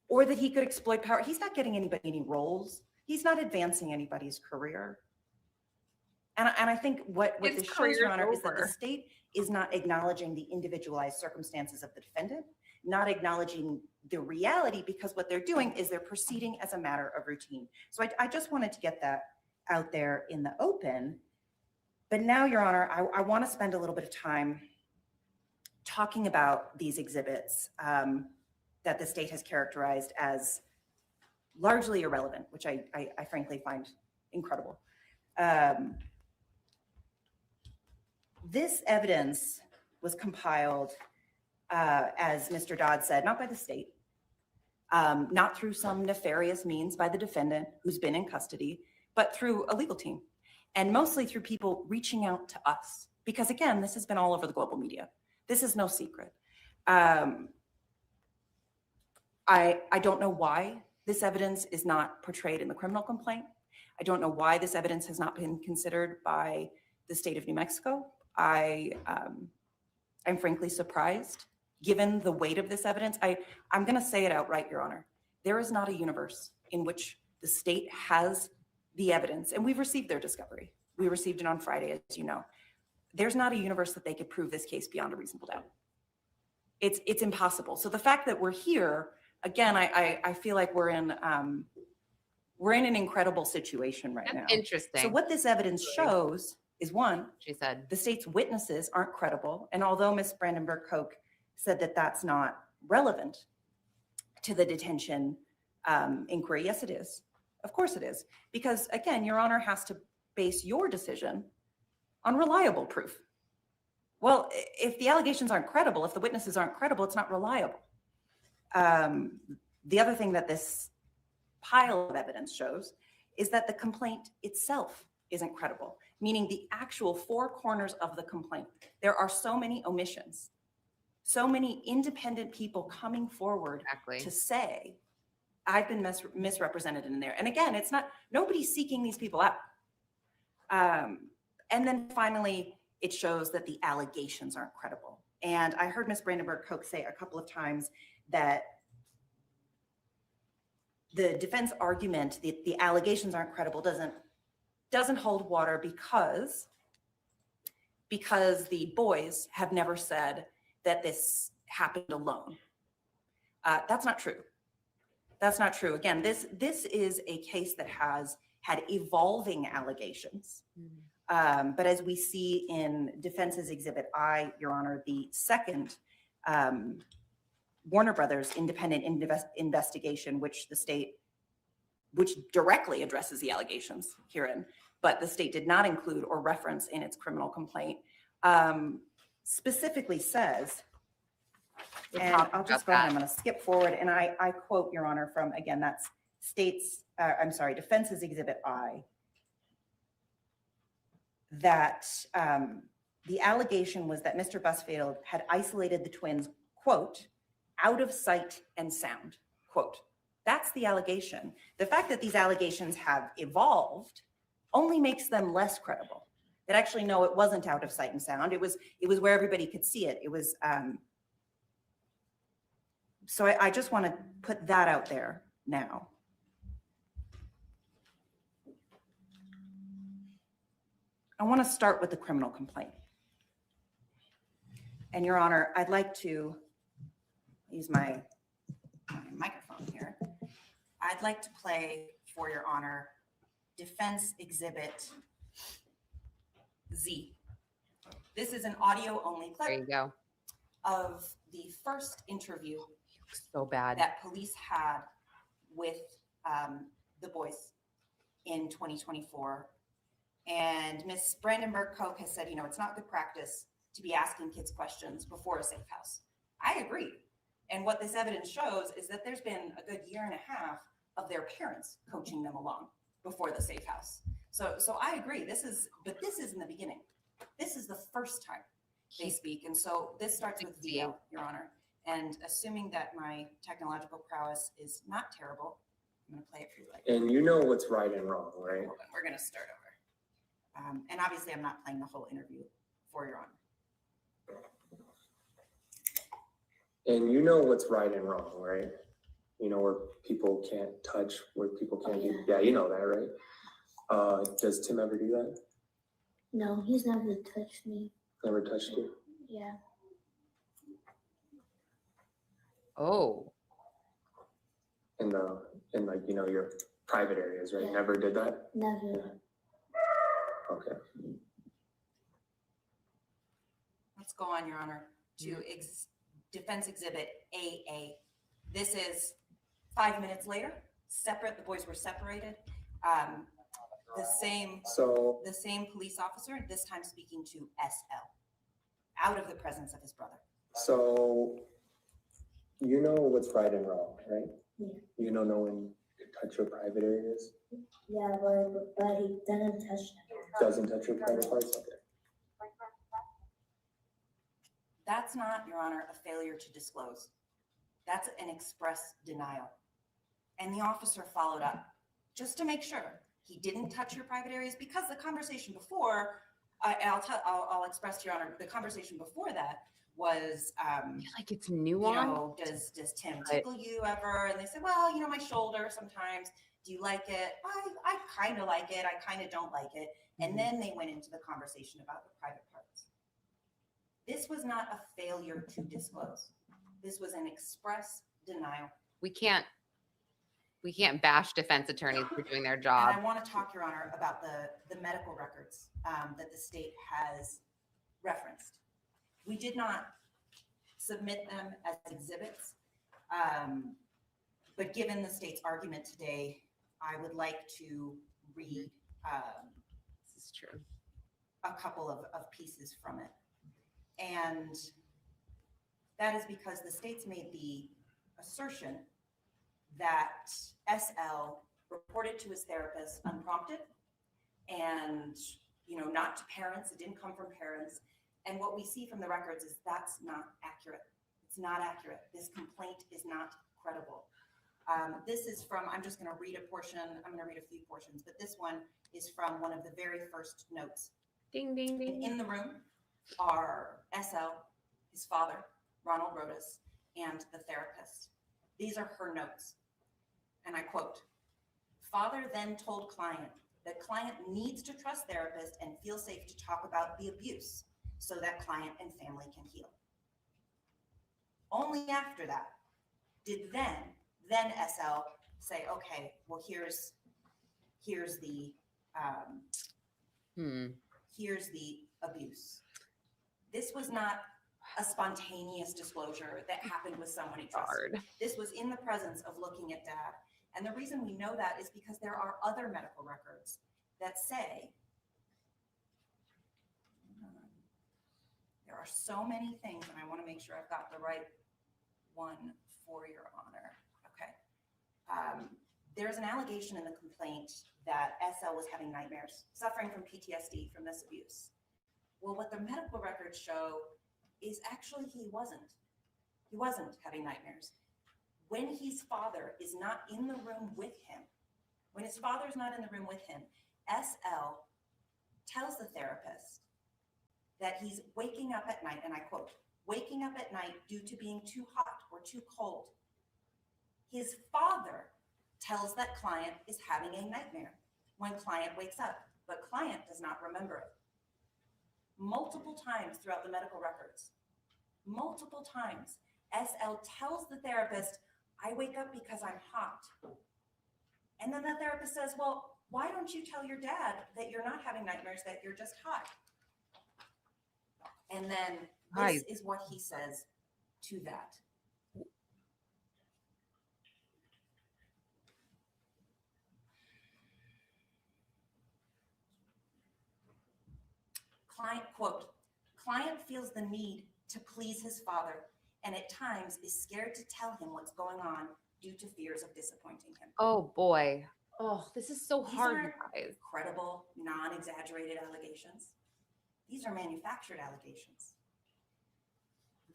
Or that he could exploit power. He's not getting anybody any roles. He's not advancing anybody's career. And I think what this shows, Your Honor, is that the state is not acknowledging the individualized circumstances of the defendant, not acknowledging the reality, because what they're doing is they're proceeding as a matter of routine. So I just wanted to get that out there in the open. But now, Your Honor, I want to spend a little bit of time talking about these exhibits that the state has characterized as largely irrelevant, which I frankly find incredible. This evidence was compiled, as Mr. Dodd said, not by the state, not through some nefarious means by the defendant who's been in custody, but through a legal team, and mostly through people reaching out to us. Because again, this has been all over the global media. This is no secret. I don't know why this evidence is not portrayed in the criminal complaint. I don't know why this evidence has not been considered by the state of New Mexico. I'm frankly surprised, given the weight of this evidence. I'm going to say it outright, Your Honor. There is not a universe in which the state has the evidence, and we've received their discovery. We received it on Friday, as you know. There's not a universe that they could prove this case beyond a reasonable doubt. It's impossible. So the fact that we're here, again, I feel like we're in an incredible situation right now. Interesting. So what this evidence shows is, one, She said, the state's witnesses aren't credible. And although Ms. Brandenburg-Koch said that that's not relevant to the detention inquiry, yes, it is. Of course it is. Because again, Your Honor has to base your decision on reliable proof. Well, if the allegations aren't credible, if the witnesses aren't credible, it's not reliable. The other thing that this pile of evidence shows is that the complaint itself isn't credible, meaning the actual four corners of the complaint. There are so many omissions, so many independent people coming forward to say, I've been misrepresented in there. And again, it's not, nobody's seeking these people out. And then finally, it shows that the allegations aren't credible. And I heard Ms. Brandenburg-Koch say a couple of times that the defense argument, the allegations aren't credible, doesn't hold water because the boys have never said that this happened alone. That's not true. That's not true. Again, this is a case that has had evolving allegations. But as we see in Defense's Exhibit I, Your Honor, the second Warner Brothers independent investigation, which directly addresses the allegations herein, but the state did not include or reference in its criminal complaint, specifically says We'll And talk I'll just about go ahead, that. I'm going to skip forward, and I quote, Your Honor, from, again, that's Defense's Exhibit I, that the allegation was that Mr. Busfield had isolated the twins, quote, out of sight and sound, quote. That's the allegation. The fact that these allegations have evolved only makes them less credible. That actually, no, it wasn't out of sight and sound. It was where everybody could see it. It was, so I just want to put that out there now. I want to start with the criminal complaint. And Your Honor, I'd like to use my microphone here. I'd like to play, for Your Honor, Defense Exhibit Z. This is an audio-only There clip you go. of the first interview So bad. that police had with the boys in 2024. And Ms. Brandenburg-Koch has said, it's not good practice to be asking kids questions before a safe house. I agree. And what this evidence shows is that there's been a good year and a half of their parents coaching them along before the safe house. So I agree. But this is in the beginning. This is the first time they speak. And so this starts with VL, Your Honor. And assuming that my technological prowess is not terrible, I'm going to play it for you. And you know what's right and wrong, right? Hold on, we're going to start over. And obviously, I'm not playing the whole interview, for Your Honor. And you know what's right and wrong, right? You know where people can't touch, where people can't do. Yeah, you know that, right? Does Tim ever do that? No, he's never touched me. Never touched you? Yeah. Oh, In like, your private areas, right? Yeah. Never did that? Never. Okay. Let's go on, Your Honor, to Defense Exhibit AA. This is 5 minutes later, separate. The boys were separated. The same police officer, this time speaking to SL, out of the presence of his brother. So you know what's right and wrong, right? Yeah. You know no one can touch your private areas? Yeah, but he doesn't touch them. Doesn't touch your private parts? Okay. That's not, Your Honor, a failure to disclose. That's an express denial. And the officer followed up just to make sure he didn't touch your private areas, because the conversation before, I'll express to Your Honor, the conversation before that was, I feel like it's nuanced. does Tim tickle you ever? And they said, well, my shoulder sometimes. Do you like it? I kind of like it. I kind of don't like it. And then they went into the conversation about the private parts. This was not a failure to disclose. This was an express denial. We can't bash defense attorneys for doing their And job. I want to talk, Your Honor, about the medical records that the state has referenced. We did not submit them as exhibits, but given the state's argument today, I would like to read This is true. a couple of pieces from it. And that is because the state's made the assertion that SL reported to his therapist unprompted and, not to parents. It didn't come from parents. And what we see from the records is that's not accurate. It's not accurate. This complaint is not credible. This is from, I'm just going to read a portion. I'm going to read a few portions, but this one is from one of the very first notes. Ding, ding, ding. In the room are SL, his father, Ronald Rodas, and the therapist. These are her notes. And I quote, "Father then told client that client needs to trust therapist and feel safe to talk about the abuse so that client and family can heal." Only after that did then SL say, okay, well, here's the here's the abuse. This was not a spontaneous disclosure that happened with someone he trusted. Hard. This was in the presence of looking at dad. And the reason we know that is because there are other medical records that say, there are so many things, and I want to make sure I've got the right one for Your Honor. Okay. There's an allegation in the complaint that SL was having nightmares, suffering from PTSD from this abuse. Well, what the medical records show is actually he wasn't. He wasn't having nightmares. When his father is not in the room with him, when his father's not in the room with him, SL tells the therapist that he's waking up at night, and I quote, waking up at night due to being too hot or too cold. His father tells that client is having a nightmare when client wakes up, but client does not remember it. Multiple times throughout the medical records, multiple times, SL tells the therapist, I wake up because I'm hot. And then the therapist says, well, why don't you tell your dad that you're not having nightmares, that you're just hot? And then this is what he says to that. Client, quote, client feels the need to please his father and at times is scared to tell him what's going on due to fears of disappointing him. Oh boy. Oh, this is so These hard, aren't you guys. credible, non-exaggerated allegations. These are manufactured allegations.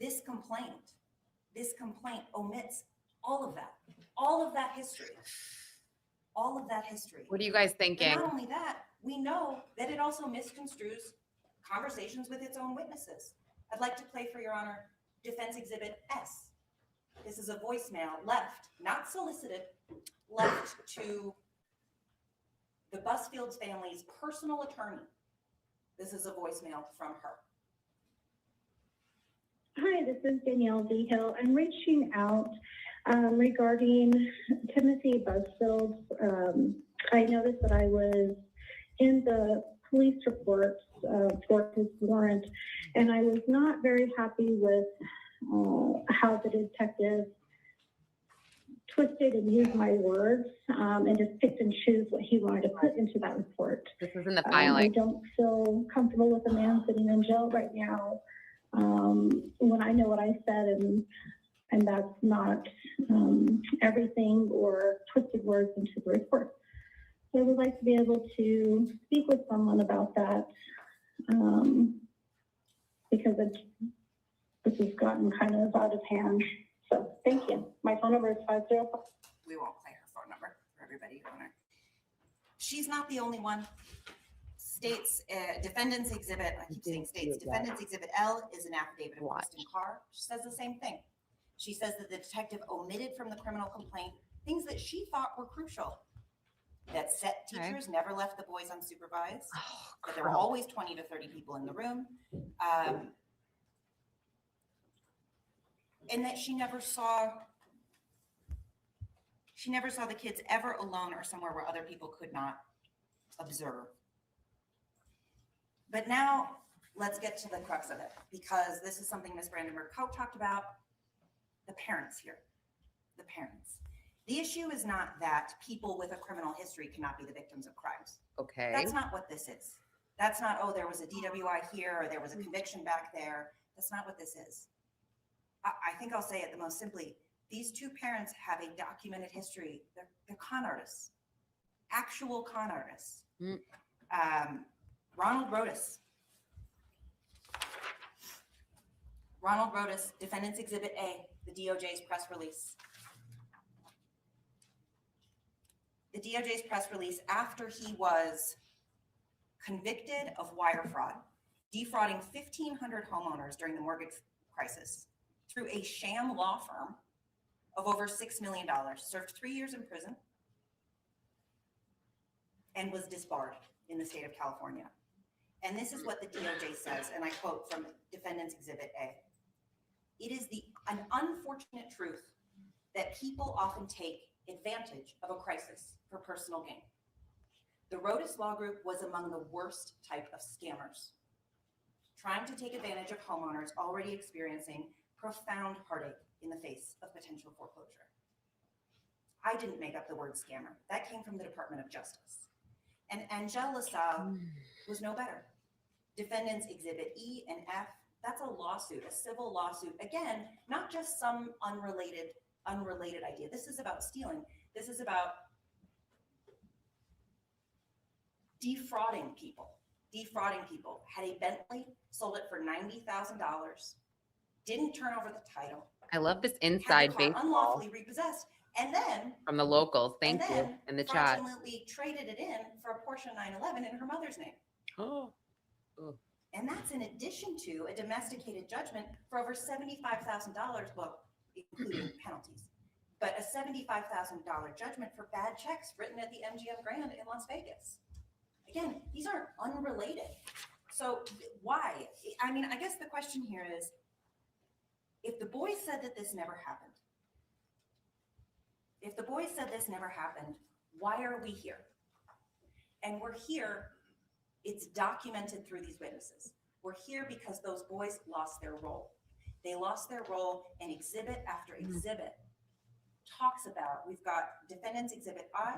This complaint omits all of that history, all of that history. What are you guys But thinking? not only that, we know that it also misconstrues conversations with its own witnesses. I'd like to play for Your Honor Defense Exhibit S. This is a voicemail left, not solicited, left to the Busfield family's personal attorney. This is a voicemail from her. Hi, this is Danielle D. Hill. I'm reaching out regarding Timothy Busfield. I noticed that I was in the police reports for his warrant, and I was not very happy with how the detective twisted and used my words and just picked and choose what he wanted to put into that report. This is in the I filing. don't feel comfortable with a man sitting in jail right now when I know what I said, and that's not everything or twisted words into the report. So I would like to be able to speak with someone about that because this has gotten kind of out of hand. So thank you. My phone number is 505. We won't play her phone number for everybody, Your Honor. She's not the only one. States, Defendant's Exhibit, I keep saying states, Defendant's Exhibit L is an affidavit of Kristen Carr. She says the same thing. She says that the detective omitted from the criminal complaint things that she thought were crucial. That set teachers never left the boys unsupervised, that there were always 20 to 30 people in the room, and that she never saw the kids ever alone or somewhere where other people could not observe. But now let's get to the crux of it, because this is something Ms. Brandenburg-Koch talked about. The parents here, the parents. The issue is not that people with a criminal history cannot be the victims of crimes. Okay. That's not what this is. That's not, oh, there was a DWI here, or there was a conviction back there. That's not what this is. I think I'll say it the most simply. These two parents have a documented history. They're con artists, actual con artists. Ronald Rodas, Defendant's Exhibit A, the DOJ's press release. The DOJ's press release after he was convicted of wire fraud, defrauding 1,500 homeowners during the mortgage crisis through a sham law firm of over $6 million, served 3 years in prison, and was disbarred in the state of California. And this is what the DOJ says, and I quote from Defendant's Exhibit A. It is an unfortunate truth that people often take advantage of a crisis for personal gain. The Rodas Law Group was among the worst type of scammers, trying to take advantage of homeowners already experiencing profound heartache in the face of potential foreclosure. I didn't make up the word scammer. That came from the Department of Justice. And Angel LaSalle was no better. Defendants Exhibit E and F That's a lawsuit, a civil lawsuit. Again, not just some unrelated idea. This is about stealing. This is about defrauding people. Had a Bentley, sold it for $90,000, didn't turn over the title, I love this had inside the car baseball unlawfully repossessed, and then from the locals. Thank you then in the chat. fraudulently traded it in for a Porsche 911 in her mother's name. Oh, And that's in addition to a domesticated judgment for over $75,000, well, including penalties, but a $75,000 judgment for bad checks written at the MGM Grand in Las Vegas. Again, these aren't unrelated. So why? I mean, I guess the question here is, if the boys said that this never happened, why are we here? And we're here, it's documented through these witnesses. We're here because those boys lost their role. They lost their role, and exhibit after exhibit talks about, we've got defendants exhibit I,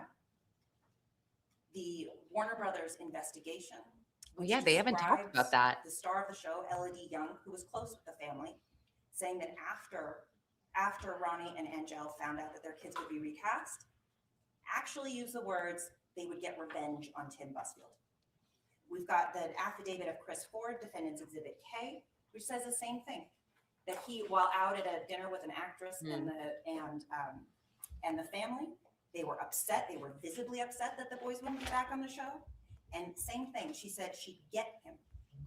the Warner Brothers investigation. well, yeah, they haven't talked about describes that. The star of the show, Elodie Young, who was close with the family, saying that after Ronnie and Angel found out that their kids would be recast, actually used the words, they would get revenge on Tim Busfield. We've got the affidavit of Chris Ford, defendant's exhibit K, which says the same thing, that he, while out at a dinner with an actress and the family, they were upset. They were visibly upset that the boys wouldn't be back on the show. And same thing, she said she'd get him,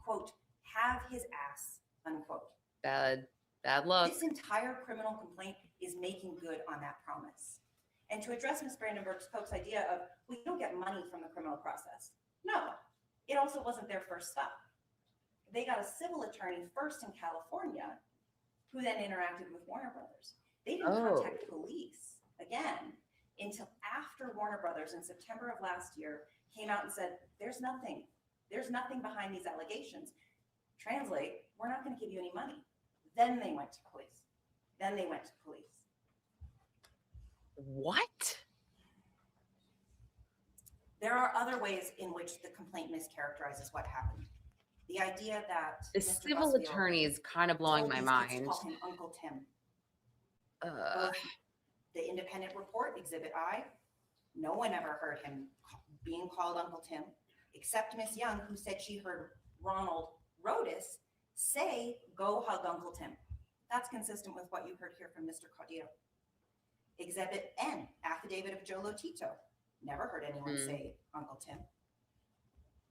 quote, have his ass, unquote. Bad luck. This entire criminal complaint is making good on that promise. And to address Ms. Brandenburg-Koch's idea of, we don't get money from the criminal process. No, it also wasn't their first stop. They got a civil attorney first in California, who then interacted with Warner Brothers. They didn't contact police, again, until after Warner Brothers in September of last year came out and said, there's nothing behind these allegations. Translate, we're not going to give you any money. Then they went to police. What? There are other ways in which the complaint mischaracterizes what happened. The idea that The Mr. civil Busfield attorney is kind of blowing told my these kids to mind. call him Uncle Tim. Uh, Both the independent report, Exhibit I, no one ever heard him being called Uncle Tim, except Miss Young, who said she heard Ronald Rodas say, go hug Uncle Tim. That's consistent with what you heard here from Mr. Caudillo. Exhibit N, affidavit of Joe Lotito. Never heard anyone say Uncle Tim.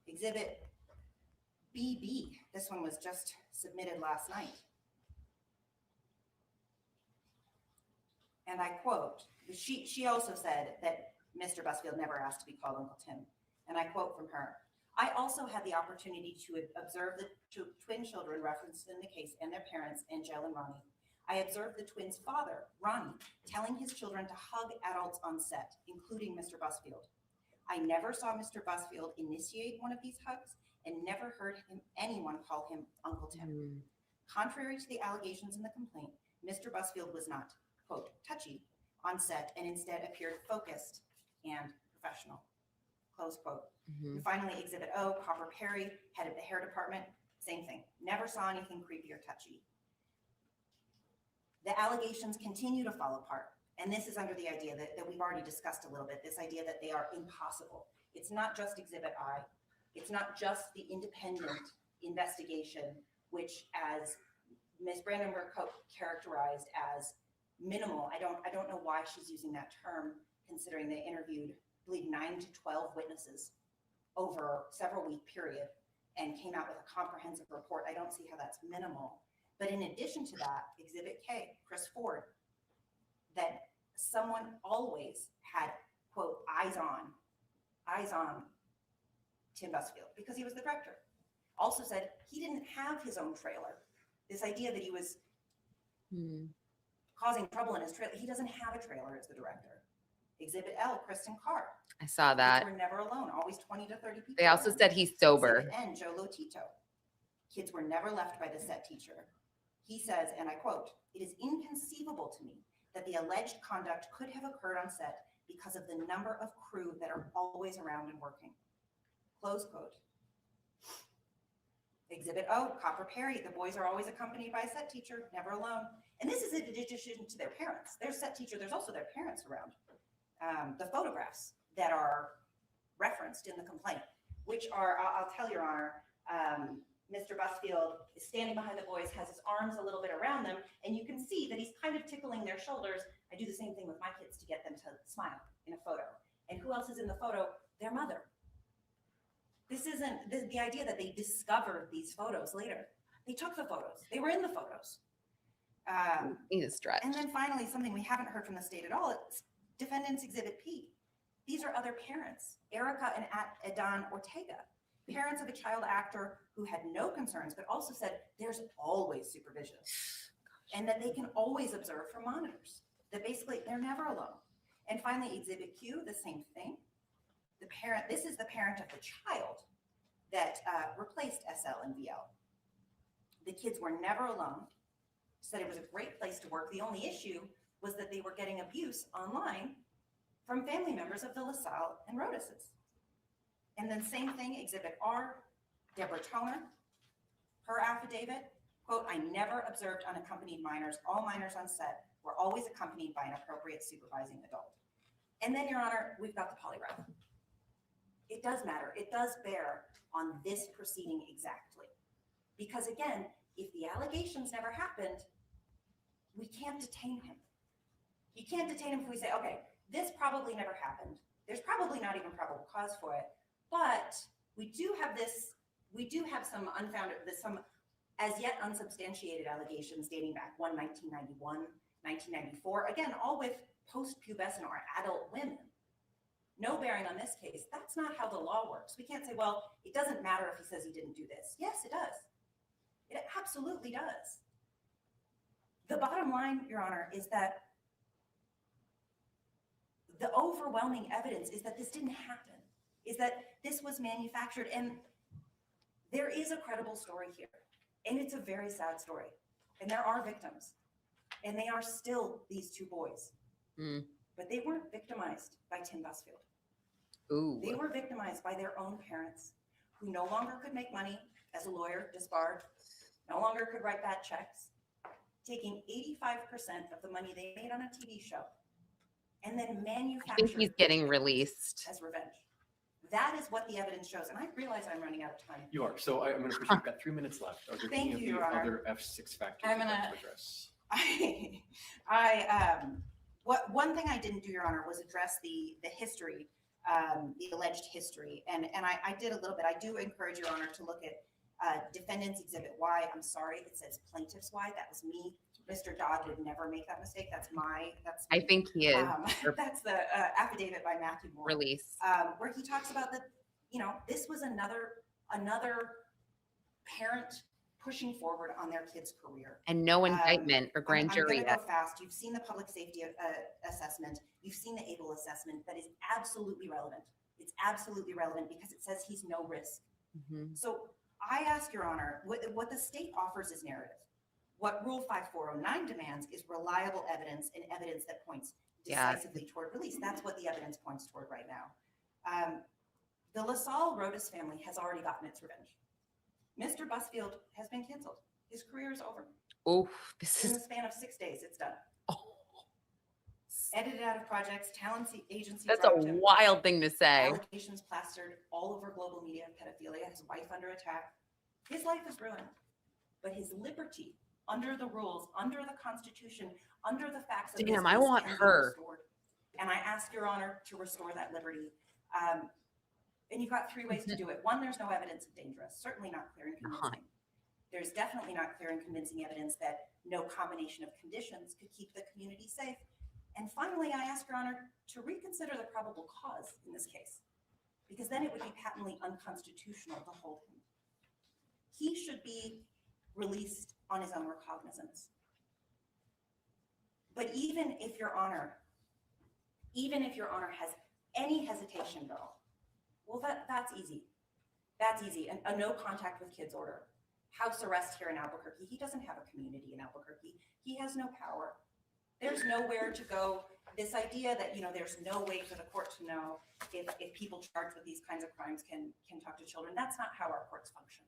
Exhibit BB, this one was just submitted last night. And I quote, she also said that Mr. Busfield never asked to be called Uncle Tim. And I quote from her, I also had the opportunity to observe the twin children referenced in the case and their parents, Angel and Ronnie. I observed the twins' father, Ronnie, telling his children to hug adults on set, including Mr. Busfield. I never saw Mr. Busfield initiate one of these hugs and never heard anyone call him Uncle Tim. Contrary to the allegations in the complaint, Mr. Busfield was not, quote, touchy on set and instead appeared focused and professional, close quote. And finally, Exhibit O, Copper Perry, head of the hair department, same thing. Never saw anything creepy or touchy. The allegations continue to fall apart. And this is under the idea that we've already discussed a little bit, this idea that they are impossible. It's not just Exhibit I. It's not just the independent investigation, which as Ms. Brandenburg-Koch characterized as minimal. I don't know why she's using that term, considering they interviewed, I believe, 9 to 12 witnesses over a several week period and came out with a comprehensive report. I don't see how that's minimal. But in addition to that, Exhibit K, Chris Ford, that someone always had, quote, eyes on Tim Busfield because he was the director. Also said he didn't have his own trailer. This idea that he was causing trouble in his trailer. He doesn't have a trailer as the director. Exhibit L, Kristen Carr. I saw that. Kids were never alone, always 20 to 30 people. They also around. said he's sober. Exhibit N, Joe Lotito. Kids were never left by the set teacher. He says, and I quote, "It is inconceivable to me that the alleged conduct could have occurred on set because of the number of crew that are always around and working." Close quote. Exhibit O, Copper Perry. The boys are always accompanied by a set teacher, never alone. And this is in addition to their parents. There's set teacher, there's also their parents around. The photographs that are referenced in the complaint, which are, I'll tell Your Honor, Mr. Busfield is standing behind the boys, has his arms a little bit around them, and you can see that he's kind of tickling their shoulders. I do the same thing with my kids to get them to smile in a photo. And who else is in the photo? Their mother. This isn't the idea that they discovered these photos later. They took the photos. They were in the photos. Need a stretch. And then finally, something we haven't heard from the state at all, it's Defendant's Exhibit P. These are other parents, Erica and Adan Ortega, parents of a child actor who had no concerns, but also said there's always supervision and that they can always observe from monitors, that basically they're never alone. And finally, Exhibit Q, the same thing. The parent, this is the parent of the child that replaced SL and VL. The kids were never alone, said it was a great place to work. The only issue was that they were getting abuse online from family members of the LaSalle and Rodases. And then same thing, Exhibit R, Deborah Toner, her affidavit, quote, I never observed unaccompanied minors. All minors on set were always accompanied by an appropriate supervising adult. And then, Your Honor, we've got the polygraph. It does matter. It does bear on this proceeding exactly. Because again, if the allegations never happened, we can't detain him. You can't detain him if we say, okay, this probably never happened. There's probably not even probable cause for it. But we do have this, we do have some unfounded, some as yet unsubstantiated allegations dating back 1991, 1994, again, all with post-pubescent or adult women. No bearing on this case. That's not how the law works. We can't say, well, it doesn't matter if he says he didn't do this. Yes, it does. It absolutely does. The bottom line, Your Honor, is that the overwhelming evidence is that this didn't happen, is that this was manufactured, and there is a credible story here, and it's a very sad story, and there are victims, and they are still these two boys, but they weren't victimized by Tim Busfield. Ooh. They were victimized by their own parents, who no longer could make money as a lawyer, disbarred, no longer could write bad checks, taking 85% of the money they made on a TV show, and then I manufactured. think he's getting released. As revenge. That is what the evidence shows, and I realize I'm running out of time. You are. So I'm going to push. You've got 3 minutes left. Are there Thank any you, of Your the Honor. other F6 factors I'm you'd like gonna- to address? One thing I didn't do, Your Honor, was address the history, the alleged history, and I did a little bit. I do encourage Your Honor to look at Defendant's Exhibit Y. I'm sorry, it says Plaintiff's Y. That was me. Mr. Dodd would never make that mistake. That's I think he is that's the affidavit by Matthew Moore. released. Where he talks about that, this was another parent pushing forward on their kid's career. And no indictment or grand I'm jury gonna yet. go fast. You've seen the public safety assessment. You've seen the ABLE assessment. That is absolutely relevant. It's absolutely relevant because it says he's no risk. Mhm. So I ask Your Honor, what the state offers is narrative. What Rule 5409 demands is reliable evidence and evidence that points Yeah. decisively toward release. That's what the evidence points toward right now. The LaSalle Rodas family has already gotten its revenge. Mr. Busfield has been canceled. His career is over. Oh, this In the is span of 6 days, it's done. oh, Edited out of projects, talent agency that's a dropped him. wild thing to say. Allegations plastered all over global media of pedophilia, his wife under attack. His life is ruined, but his liberty under the rules, under the Constitution, under the facts of this Damn, I case want can be her. restored. And I ask Your Honor to restore that liberty. And you've got 3 ways to do it. One, there's no evidence of dangerous, certainly not clear and convincing. There's definitely not clear and convincing evidence that no combination of conditions could keep the community safe. And finally, I ask Your Honor to reconsider the probable cause in this case, because then it would be patently unconstitutional to hold him. He should be released on his own recognizance. But even if Your Honor has any hesitation though, well, that's easy. That's easy. A no contact with kids order. House arrest here in Albuquerque. He doesn't have a community in Albuquerque. He has no power. There's nowhere to go. This idea that, there's no way for the court to know if people charged with these kinds of crimes can talk to children. That's not how our courts function.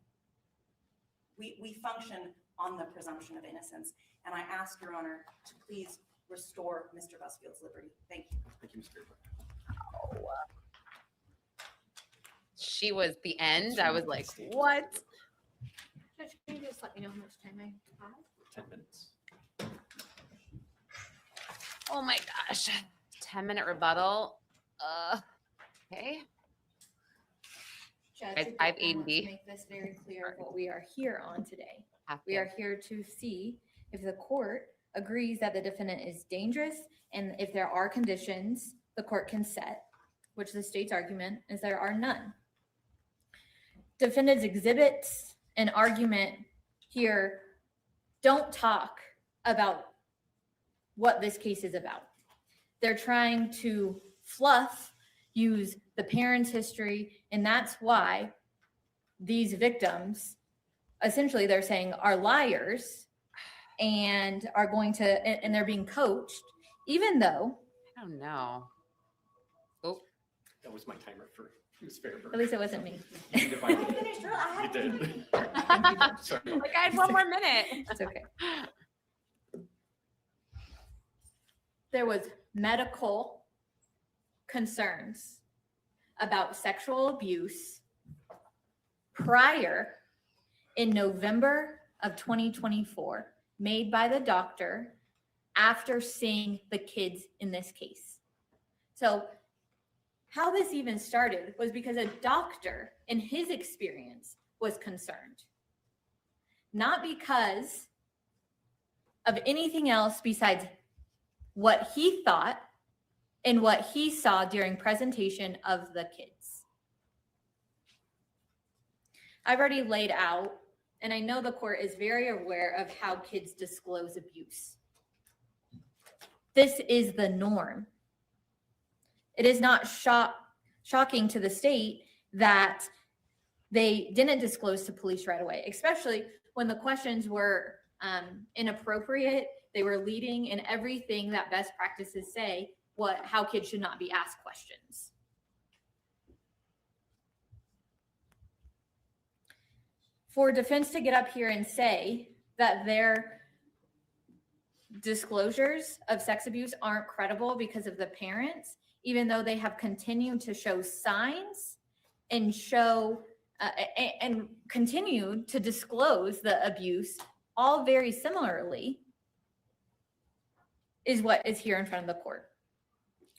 We function on the presumption of innocence. And I ask Your Honor to please restore Mr. Busfield's liberty. Thank you. Thank you, Mr. Graber. She was the end. I was like, what? Judge, can you just let me know how much time I have? 10 minutes. Oh my gosh. 10-minute rebuttal. Okay. Judge, Guys, again, I have I want to ADD. make this very clear what we are here on today. Have We to. are here to see if the court agrees that the defendant is dangerous, and if there are conditions the court can set, which the state's argument is there are none. Defendant's exhibits and argument here don't talk about what this case is about. They're trying to fluff, use the parents' history, and that's why these victims, essentially they're saying, are liars and are going to, and they're being coached, even though, I don't know. Oh, That was my timer for Ms. Fairburn. at least it wasn't me. You divided it. Finished, girl. I You had- did. Sorry. like I had one more minute. It's okay. There was medical concerns about sexual abuse prior in November of 2024 made by the doctor after seeing the kids in this case. So how this even started was because a doctor in his experience was concerned. Not because of anything else besides what he thought and what he saw during presentation of the kids. I've already laid out, and I know the court is very aware of how kids disclose abuse. This is the norm. It is not shocking to the state that they didn't disclose to police right away, especially when the questions were inappropriate. They were leading in everything that best practices say, how kids should not be asked questions. For defense to get up here and say that their disclosures of sex abuse aren't credible because of the parents, even though they have continued to show signs and show and continue to disclose the abuse, all very similarly, is what is here in front of the court.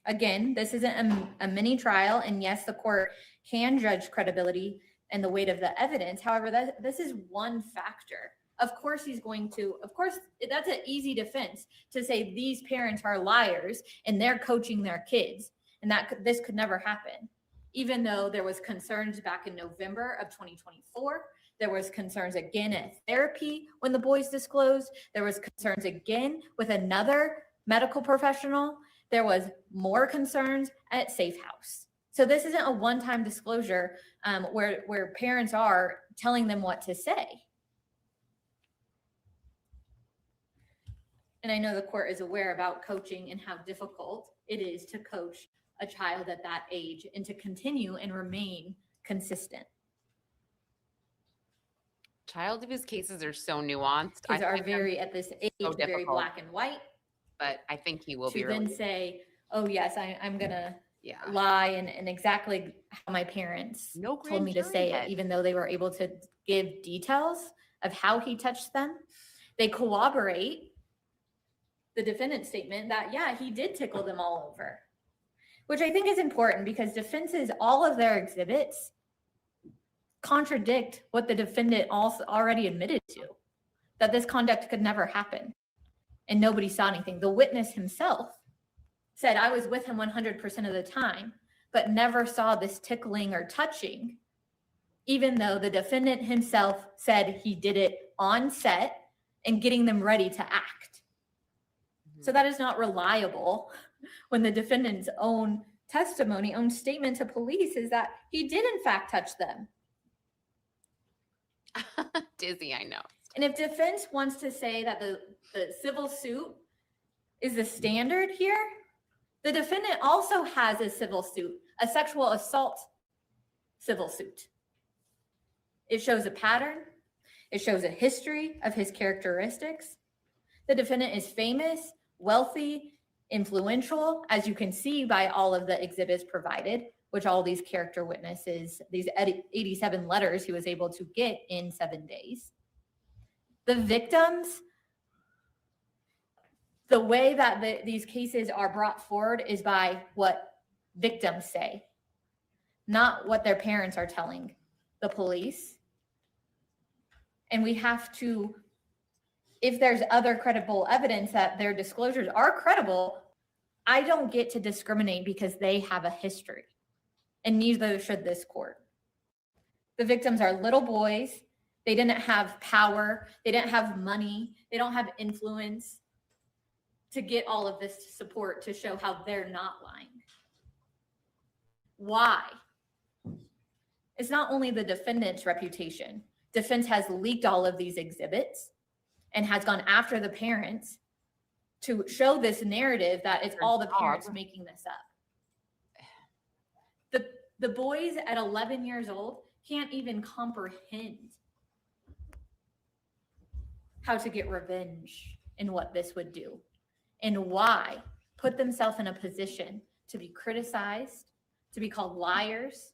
Again, this isn't a mini trial, and yes, the court can judge credibility and the weight of the evidence. However, this is one factor. Of course, that's an easy defense to say these parents are liars and they're coaching their kids, and this could never happen. Even though there was concerns back in November of 2024, there was concerns again at therapy when the boys disclosed. There was concerns again with another medical professional. There was more concerns at Safe House. So this isn't a one-time disclosure where parents are telling them what to say. And I know the court is aware about coaching and how difficult it is to coach a child at that age and to continue and remain consistent. Child abuse cases are so nuanced. Kids are find them very, at this age, so very difficult. black and white. But I think he will To be then released. say, oh yes, I'm gonna Yeah. lie and exactly how my parents No told grand me to jury say yet. it, even though they were able to give details of how he touched them. They corroborate the defendant's statement that, yeah, he did tickle them all over, which I think is important because defenses, all of their exhibits contradict what the defendant also already admitted to, that this conduct could never happen and nobody saw anything. The witness himself said, I was with him 100% of the time, but never saw this tickling or touching, even though the defendant himself said he did it on set and getting them ready to act. So that is not reliable when the defendant's own testimony, own statement to police is that he did in fact touch them. Dizzy, I know. And if defense wants to say that the civil suit is the standard here, the defendant also has a civil suit, a sexual assault civil suit. It shows a pattern. It shows a history of his characteristics. The defendant is famous, wealthy, influential, as you can see by all of the exhibits provided, which all these character witnesses, these 87 letters he was able to get in 7 days. The victims, the way that these cases are brought forward is by what victims say, not what their parents are telling the police. And we have to, if there's other credible evidence that their disclosures are credible, I don't get to discriminate because they have a history, and neither should this court. The victims are little boys. They didn't have power. They didn't have money. They don't have influence to get all of this support to show how they're not lying. Why? It's not only the defendant's reputation. Defense has leaked all of these exhibits and has gone after the parents to show this narrative that it's all the parents making this up. The boys at 11 years old can't even comprehend how to get revenge and what this would do, and why put themselves in a position to be criticized, to be called liars,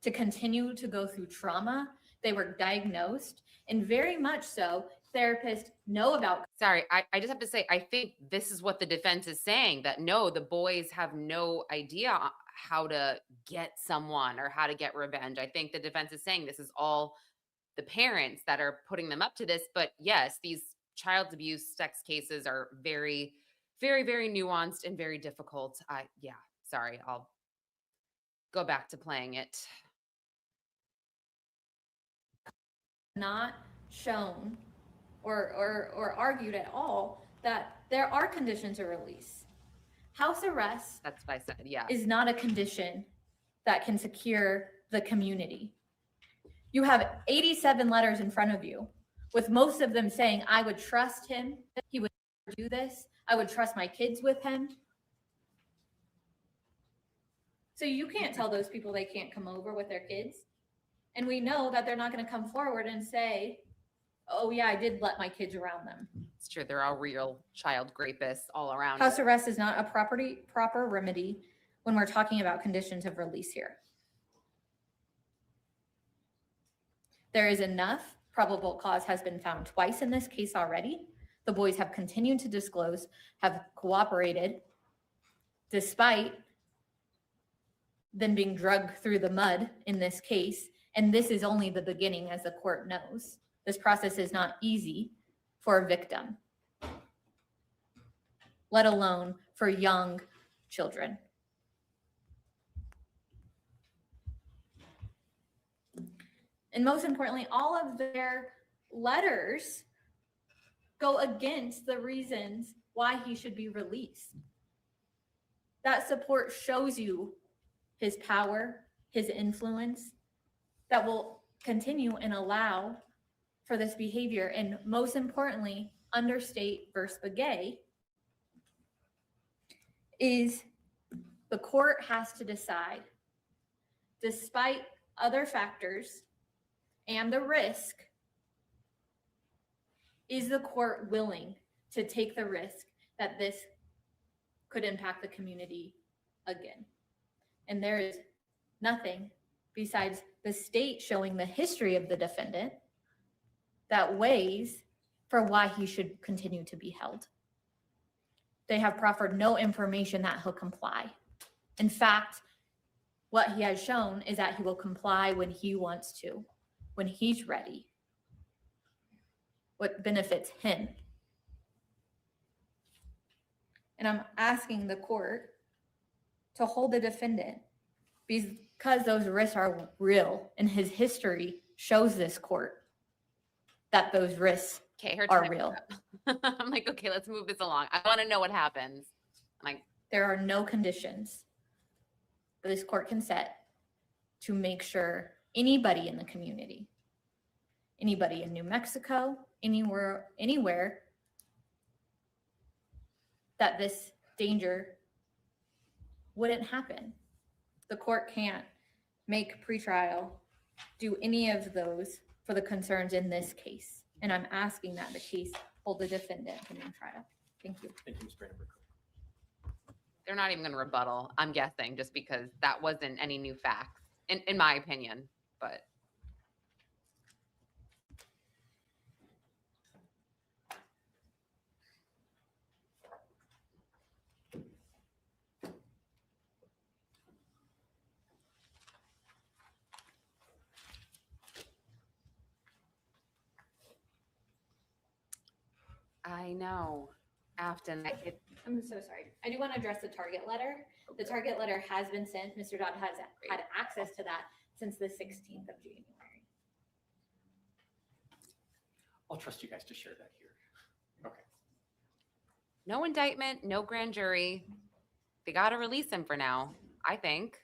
to continue to go through trauma. They were diagnosed, and very much so, therapists know about. Sorry, I just have to say, I think this is what the defense is saying, that no, the boys have no idea how to get someone or how to get revenge. I think the defense is saying this is all the parents that are putting them up to this. But yes, these child abuse sex cases are very, very, very nuanced and very difficult. Yeah, sorry, I'll go back to playing it. Not shown or argued at all that there are conditions of release. House arrest, that's what I said, yeah, is not a condition that can secure the community. You have 87 letters in front of you, with most of them saying, I would trust him, he would do this, I would trust my kids with him. So you can't tell those people they can't come over with their kids. And we know that they're not going to come forward and say, oh yeah, I did let my kids around them. it's true. They're all real child rapists all around. House arrest is not a proper remedy when we're talking about conditions of release here. There is enough. Probable cause has been found twice in this case already. The boys have continued to disclose, have cooperated, despite them being dragged through the mud in this case. And this is only the beginning, as the court knows. This process is not easy for a victim, let alone for young children. And most importantly, all of their letters go against the reasons why he should be released. That support shows you his power, his influence, that will continue and allow for this behavior. And most importantly, under State versus Begay, is the court has to decide, despite other factors and the risk, is the court willing to take the risk that this could impact the community again? And there is nothing besides the state showing the history of the defendant that weighs for why he should continue to be held. They have proffered no information that he'll comply. In fact, what he has shown is that he will comply when he wants to, when he's ready, what benefits him. And I'm asking the court to hold the defendant because those risks are real, and his history shows this court that those risks are real. I'm like, okay, let's move this along. I want to know what happens. There are no conditions that this court can set to make sure anybody in the community, anybody in New Mexico, anywhere, that this danger wouldn't happen. The court can't make pretrial do any of those for the concerns in this case. And I'm asking that the case hold the defendant pending trial. Thank you. Thank you, Ms. Brandenburg. They're not even going to rebuttal, I'm guessing, just because that wasn't any new facts, in my opinion. But I know. Afton, I'm so sorry. I do want to address the target letter. The target letter has been sent. Mr. Dodd has had access to that since the 16th of January. I'll trust you guys to share that here. Okay. no indictment, no grand jury. They got to release him for now, I think.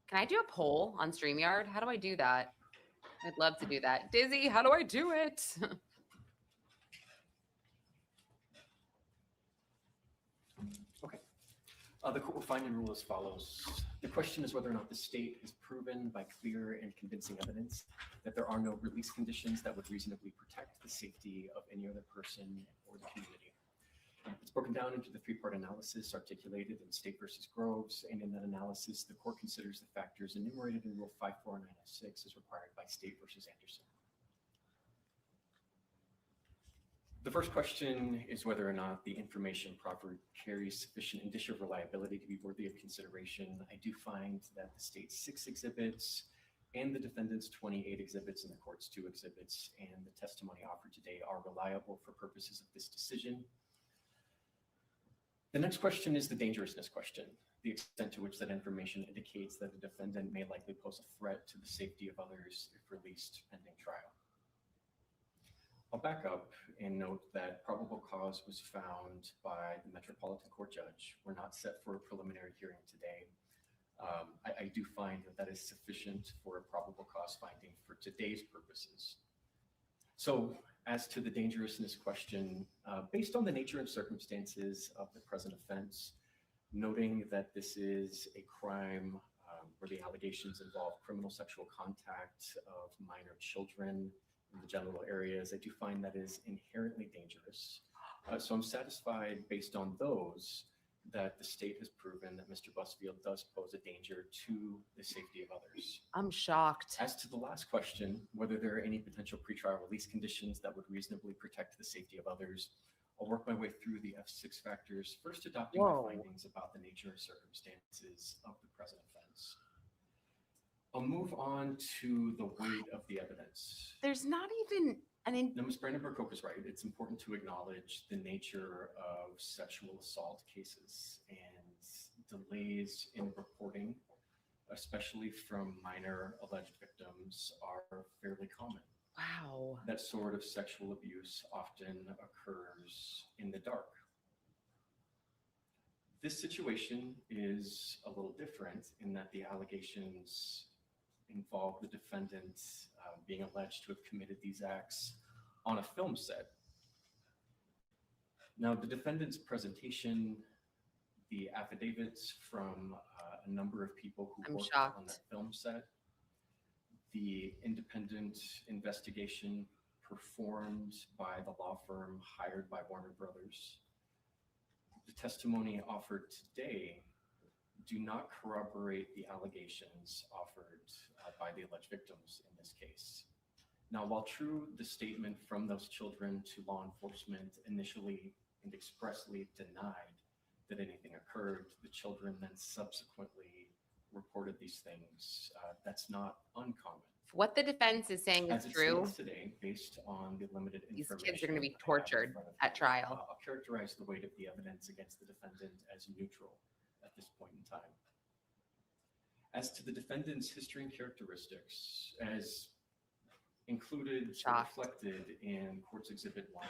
Can I do a poll on StreamYard? How do I do that? I'd love to do that. Dizzy, how do I do it? The court will find and rule as follows. The question is whether or not the state has proven by clear and convincing evidence that there are no release conditions that would reasonably protect the safety of any other person or the community. It's broken down into the three-part analysis articulated in State versus Groves, and in that analysis, the court considers the factors enumerated in Rule 54906 as required by State versus Anderson. The first question is whether or not the information proffered carries sufficient indicia of reliability to be worthy of consideration. I do find that the state's 6 exhibits and the defendant's 28 exhibits and the court's 2 exhibits and the testimony offered today are reliable for purposes of this decision. The next question is the dangerousness question, the extent to which that information indicates that the defendant may likely pose a threat to the safety of others if released pending trial. I'll back up and note that probable cause was found by the Metropolitan Court judge. We're not set for a preliminary hearing today. I do find that that is sufficient for a probable cause finding for today's purposes. So as to the dangerousness question, based on the nature and circumstances of the present offense, noting that this is a crime where the allegations involve criminal sexual contact of minor children in the genital areas, I do find that is inherently dangerous. So I'm satisfied based on those that the state has proven that Mr. Busfield does pose a danger to the safety of others. I'm shocked. As to the last question, whether there are any potential pretrial release conditions that would reasonably protect the safety of others, I'll work my way through the F6 factors, first adopting my findings about the nature and circumstances of the present offense. I'll move on to the weight of the evidence. There's not even an Now, Ms. Brandenburg-Koch is right. It's important to acknowledge the nature of sexual assault cases and delays in reporting, especially from minor alleged victims, are fairly common. Wow. That sort of sexual abuse often occurs in the dark. This situation is a little different in that the allegations involve the defendant being alleged to have committed these acts on a film set. Now, the defendant's presentation, the affidavits from a number of people who worked on that film set, the independent investigation performed by the law firm hired by Warner Brothers, the testimony offered today do not corroborate the allegations offered by the alleged victims in this case. Now, while true, the statement from those children to law enforcement initially and expressly denied that anything occurred, the children then subsequently reported these things. That's not uncommon. What the defense is saying is true. Today, based on the limited These information, kids are going to be I have in tortured front of at me, trial. I'll characterize the weight of the evidence against the defendant as neutral at this point in time. As to the defendant's history and characteristics, as included or reflected in Court's Exhibit 1,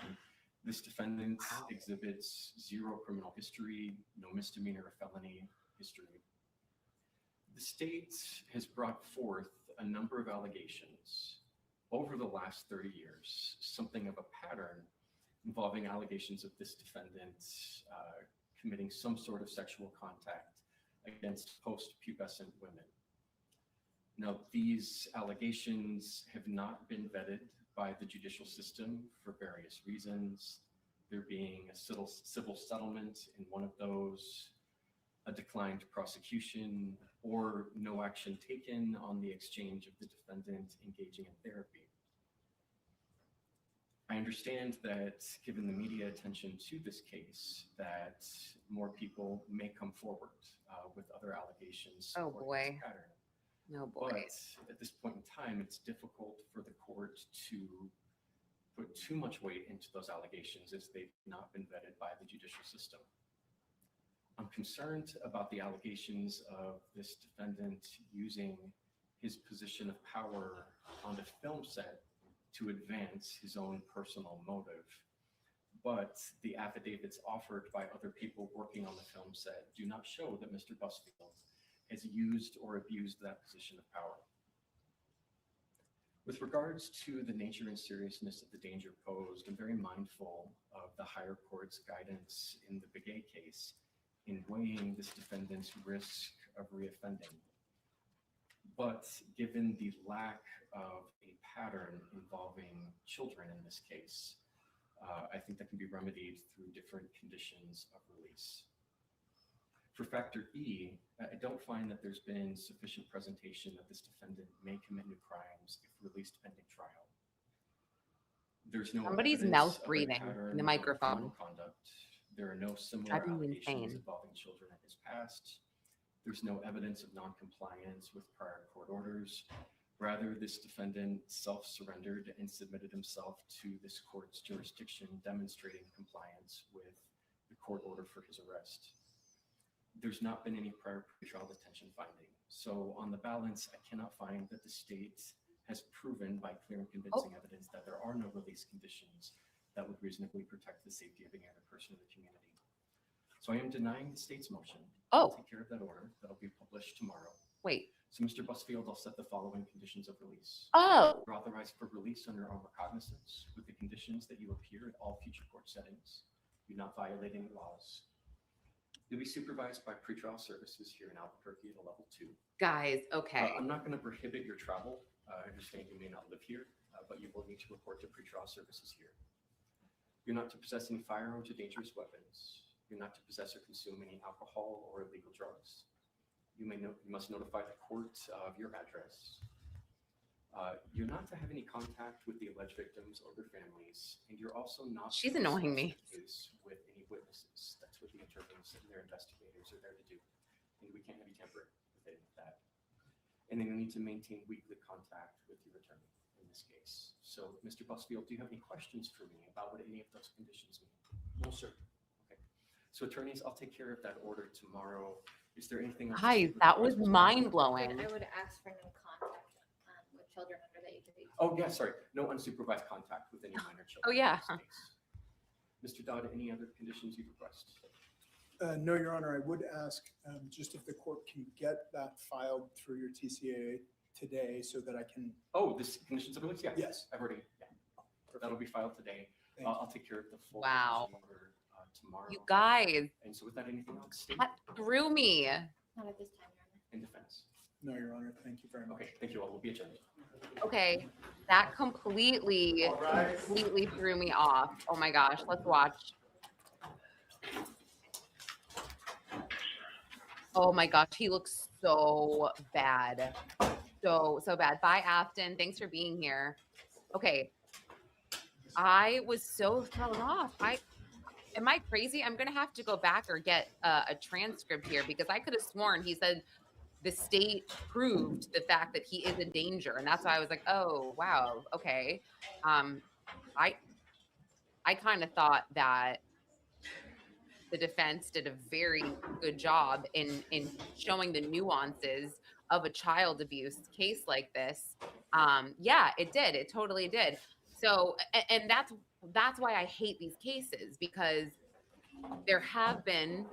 this defendant exhibits 0 criminal history, no misdemeanor or felony history. The state has brought forth a number of allegations over the last 30 years, something of a pattern involving allegations of this defendant committing some sort of sexual contact against post-pubescent women. Now, these allegations have not been vetted by the judicial system for various reasons. There being a civil settlement in one of those, a declined prosecution, or no action taken on the exchange of the defendant engaging in therapy. I understand that given the media attention to this case, that more people may come forward with other allegations. Oh, supporting boy. this pattern. No But boy. at this point in time, it's difficult for the court to put too much weight into those allegations as they've not been vetted by the judicial system. I'm concerned about the allegations of this defendant using his position of power on the film set to advance his own personal motive. But the affidavits offered by other people working on the film set do not show that Mr. Busfield has used or abused that position of power. With regards to the nature and seriousness of the danger posed, I'm very mindful of the higher court's guidance in the Begay case in weighing this defendant's risk of reoffending. But given the lack of a pattern involving children in this case, I think that can be remedied through different conditions of release. For factor E, I don't find that there's been sufficient presentation that this defendant may commit new crimes if released pending trial. There's no Somebody's evidence mouth of a breathing in pattern the of microphone. criminal conduct. There are no similar Driving me allegations insane. involving children in his past. There's no evidence of non-compliance with prior court orders. Rather, this defendant self-surrendered and submitted himself to this court's jurisdiction, demonstrating compliance with the court order for his arrest. There's not been any prior pretrial detention finding. So on the balance, I cannot find that the state has proven by clear and convincing evidence that there are no release conditions that would reasonably protect the safety of any other person in the community. So I am denying the state's motion. I'll take care of that order. That'll be published tomorrow. Wait. So Mr. Busfield, I'll set the following conditions of release. Oh, You're authorized for release under our recognizance with the conditions that you appear at all future court settings. You're not violating laws. You'll be supervised by pretrial services here in Albuquerque at a level 2. guys, okay. I'm not going to prohibit your travel. I understand you may not live here, but you will need to report to pretrial services here. You're not to possess any firearms or dangerous weapons. You're not to possess or consume any alcohol or illegal drugs. You must notify the court of your address. You're not to have any contact with the alleged victims or their families, and you're also not. She's to annoying discuss me. the case with any witnesses. That's what the attorneys and their investigators are there to do, and we can't have you tamper with any of that. And then you need to maintain weekly contact with your attorney in this case. So, Mr. Busfield, do you have any questions for me about what any of those conditions mean? No, sir. Okay. So, attorneys, I'll take care of that order tomorrow. Is there anything else? Guys, that was mind-blowing. I would ask for no contact with children under the age of 18. Oh, yeah, sorry. No unsupervised contact with any minor children. Oh, yeah. in this case. Mr. Dodd, any other conditions you request? No, Your Honor, I would ask just if the court can get that filed through your TCAA today so that I can. Oh, this conditions of release? Yeah. Yes. I've already, yeah. That'll be filed today. Thank you. I'll take care of the full. Wow. condition order, tomorrow. You guys, And so without anything else, state that threw me. Not at this time, Your Honor. in defense. No, Your Honor, thank you very much. Okay, thank you all. We'll be adjourned. Okay, that completely threw me off. Oh my gosh, let's watch. Oh my gosh, he looks so bad. So bad. Bye, Afton. Thanks for being here. Okay. I was so thrown off. Am I crazy? I'm gonna have to go back or get a transcript here because I could have sworn he said the state proved the fact that he is in danger, and that's why I was like, oh wow, okay. I kind of thought that the defense did a very good job in showing the nuances of a child abuse case like this. Yeah, it did. It totally did. So, and that's why I hate these cases, because there have been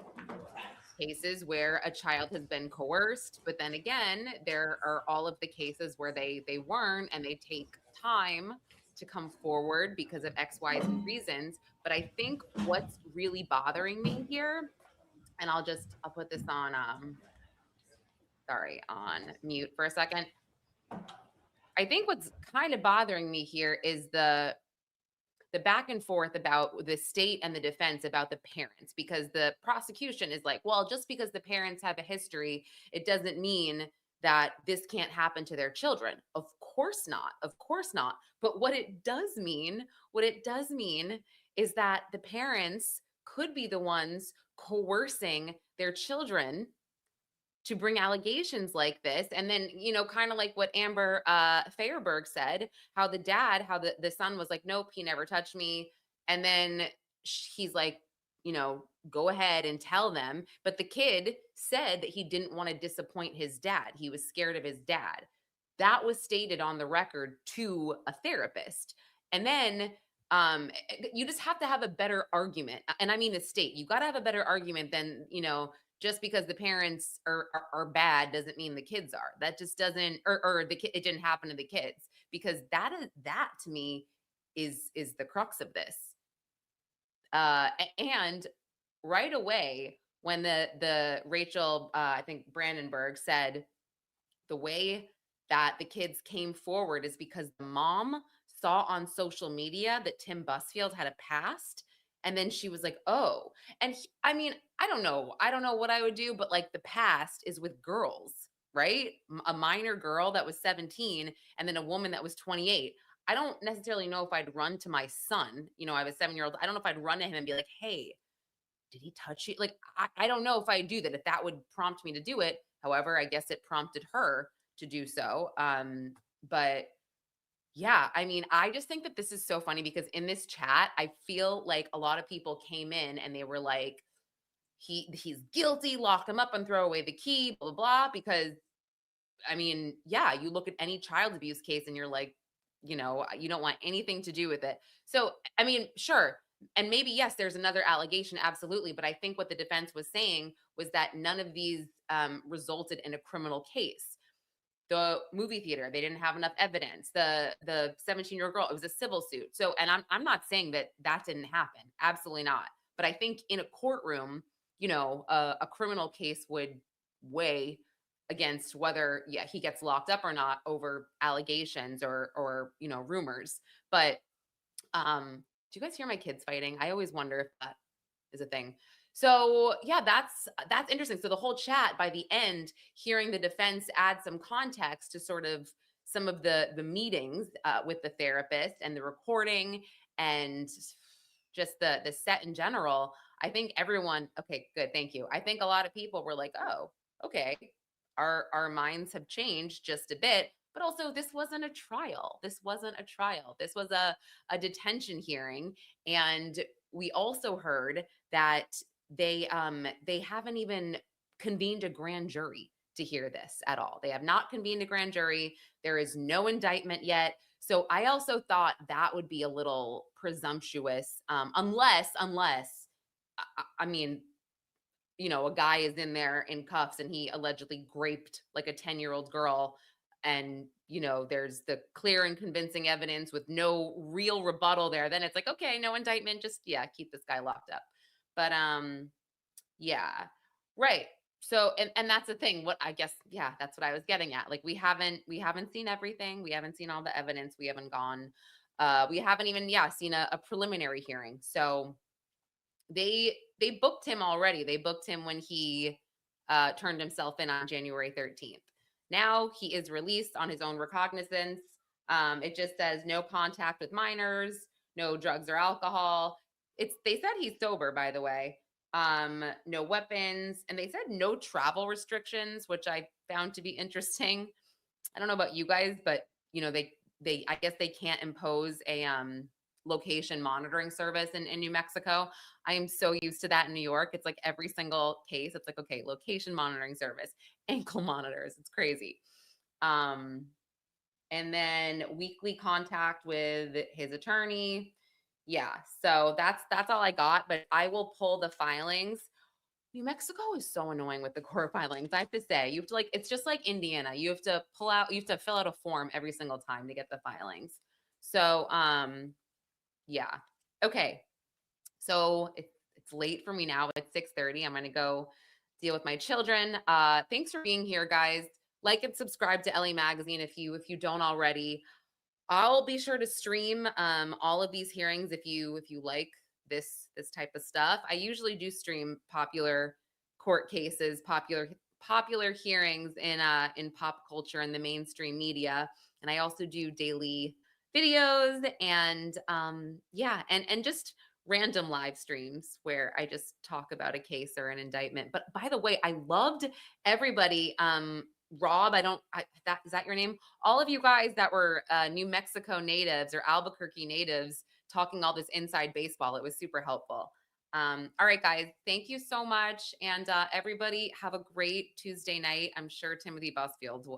cases where a child has been coerced, but then again, there are all of the cases where they weren't, and they take time to come forward because of X, Y, Z reasons. But I think what's really bothering me here, and I'll put this on, on mute for a second. I think what's kind of bothering me here is the back and forth about the state and the defense about the parents, because the prosecution is like, well, just because the parents have a history, it doesn't mean that this can't happen to their children. Of course not. Of course not. But what it does mean is that the parents could be the ones coercing their children to bring allegations like this. And then, kind of like what Amber Fairberg said, how the son was like, nope, he never touched me. And then he's like, go ahead and tell them. But the kid said that he didn't want to disappoint his dad. He was scared of his dad. That was stated on the record to a therapist. And then you just have to have a better argument. And I mean, the state, you got to have a better argument than, just because the parents are bad doesn't mean the kids are. That just doesn't, or the kid, it didn't happen to the kids, because that to me is the crux of this. And right away, when the Rachel, I think Brandenburg said, the way that the kids came forward is because the mom saw on social media that Tim Busfield had a past. And then she was like, oh, and I mean, I don't know what I would do, but like, the past is with girls, right? A minor girl that was 17 and then a woman that was 28. I don't necessarily know if I'd run to my son. I have a 7-year-old. I don't know if I'd run to him and be like, hey, did he touch you? Like, I don't know if I'd do that, if that would prompt me to do it. However, I guess it prompted her to do so. But yeah, I mean, I just think that this is so funny, because in this chat, I feel like a lot of people came in and they were like, he's guilty, lock him up and throw away the key, blah, blah, blah. Because I mean, yeah, you look at any child abuse case and you're like, you don't want anything to do with it. So, I mean, sure. And maybe, yes, there's another allegation. Absolutely. But I think what the defense was saying was that none of these resulted in a criminal case. The movie theater, they didn't have enough evidence. The 17-year-old girl, it was a civil suit. So, and I'm not saying that didn't happen. Absolutely not. But I think in a courtroom, a criminal case would weigh against whether, he gets locked up or not over allegations or rumors. But do you guys hear my kids fighting? I always wonder if that is a thing. So yeah, that's interesting. So the whole chat, by the end, hearing the defense add some context to sort of some of the meetings with the therapist and the recording and just the set in general, I think everyone, okay, good, thank you. I think a lot of people were like, oh, okay, our minds have changed just a bit. But also, this wasn't a trial. This was a detention hearing. And we also heard that they haven't even convened a grand jury to hear this at all. They have not convened a grand jury. There is no indictment yet. So I also thought that would be a little presumptuous, unless I mean, a guy is in there in cuffs and he allegedly raped like a 10-year-old girl, and there's the clear and convincing evidence with no real rebuttal there. Then it's like, okay, no indictment, just keep this guy locked up. But yeah, right. So and that's the thing. What I guess, that's what I was getting at. Like, we haven't seen everything. We haven't seen all the evidence. We haven't gone. We haven't even seen a preliminary hearing. So they booked him already. They booked him when he turned himself in on January 13th. Now he is released on his own recognizance. It just says no contact with minors, no drugs or alcohol. They said he's sober, by the way. No weapons, and they said no travel restrictions, which I found to be interesting. I don't know about you guys, but they I guess they can't impose a location monitoring service in New Mexico. I am so used to that in New York. It's like every single case, it's like, okay, location monitoring service, ankle monitors. It's crazy. And then weekly contact with his attorney. Yeah, so that's all I got, but I will pull the filings. New Mexico is so annoying with the court filings. I have to say, you have to it's just like Indiana. You have to fill out a form every single time to get the filings. So, yeah. Okay. So it's late for me now. It's 6:30. I'm going to go deal with my children. Thanks for being here, guys. like and subscribe to LA Magazine if you don't already. I'll be sure to stream all of these hearings if you like this type of stuff. I usually do stream popular court cases, popular hearings in pop culture and the mainstream media, and I also do daily videos and yeah, and just random live streams where I just talk about a case or an indictment. But by the way, I loved everybody. Rob, is that your name? All of you guys that were New Mexico natives or Albuquerque natives talking all this inside baseball. It was super helpful. All right, guys, thank you so much. And everybody have a great Tuesday night. I'm sure Timothy Busfield will.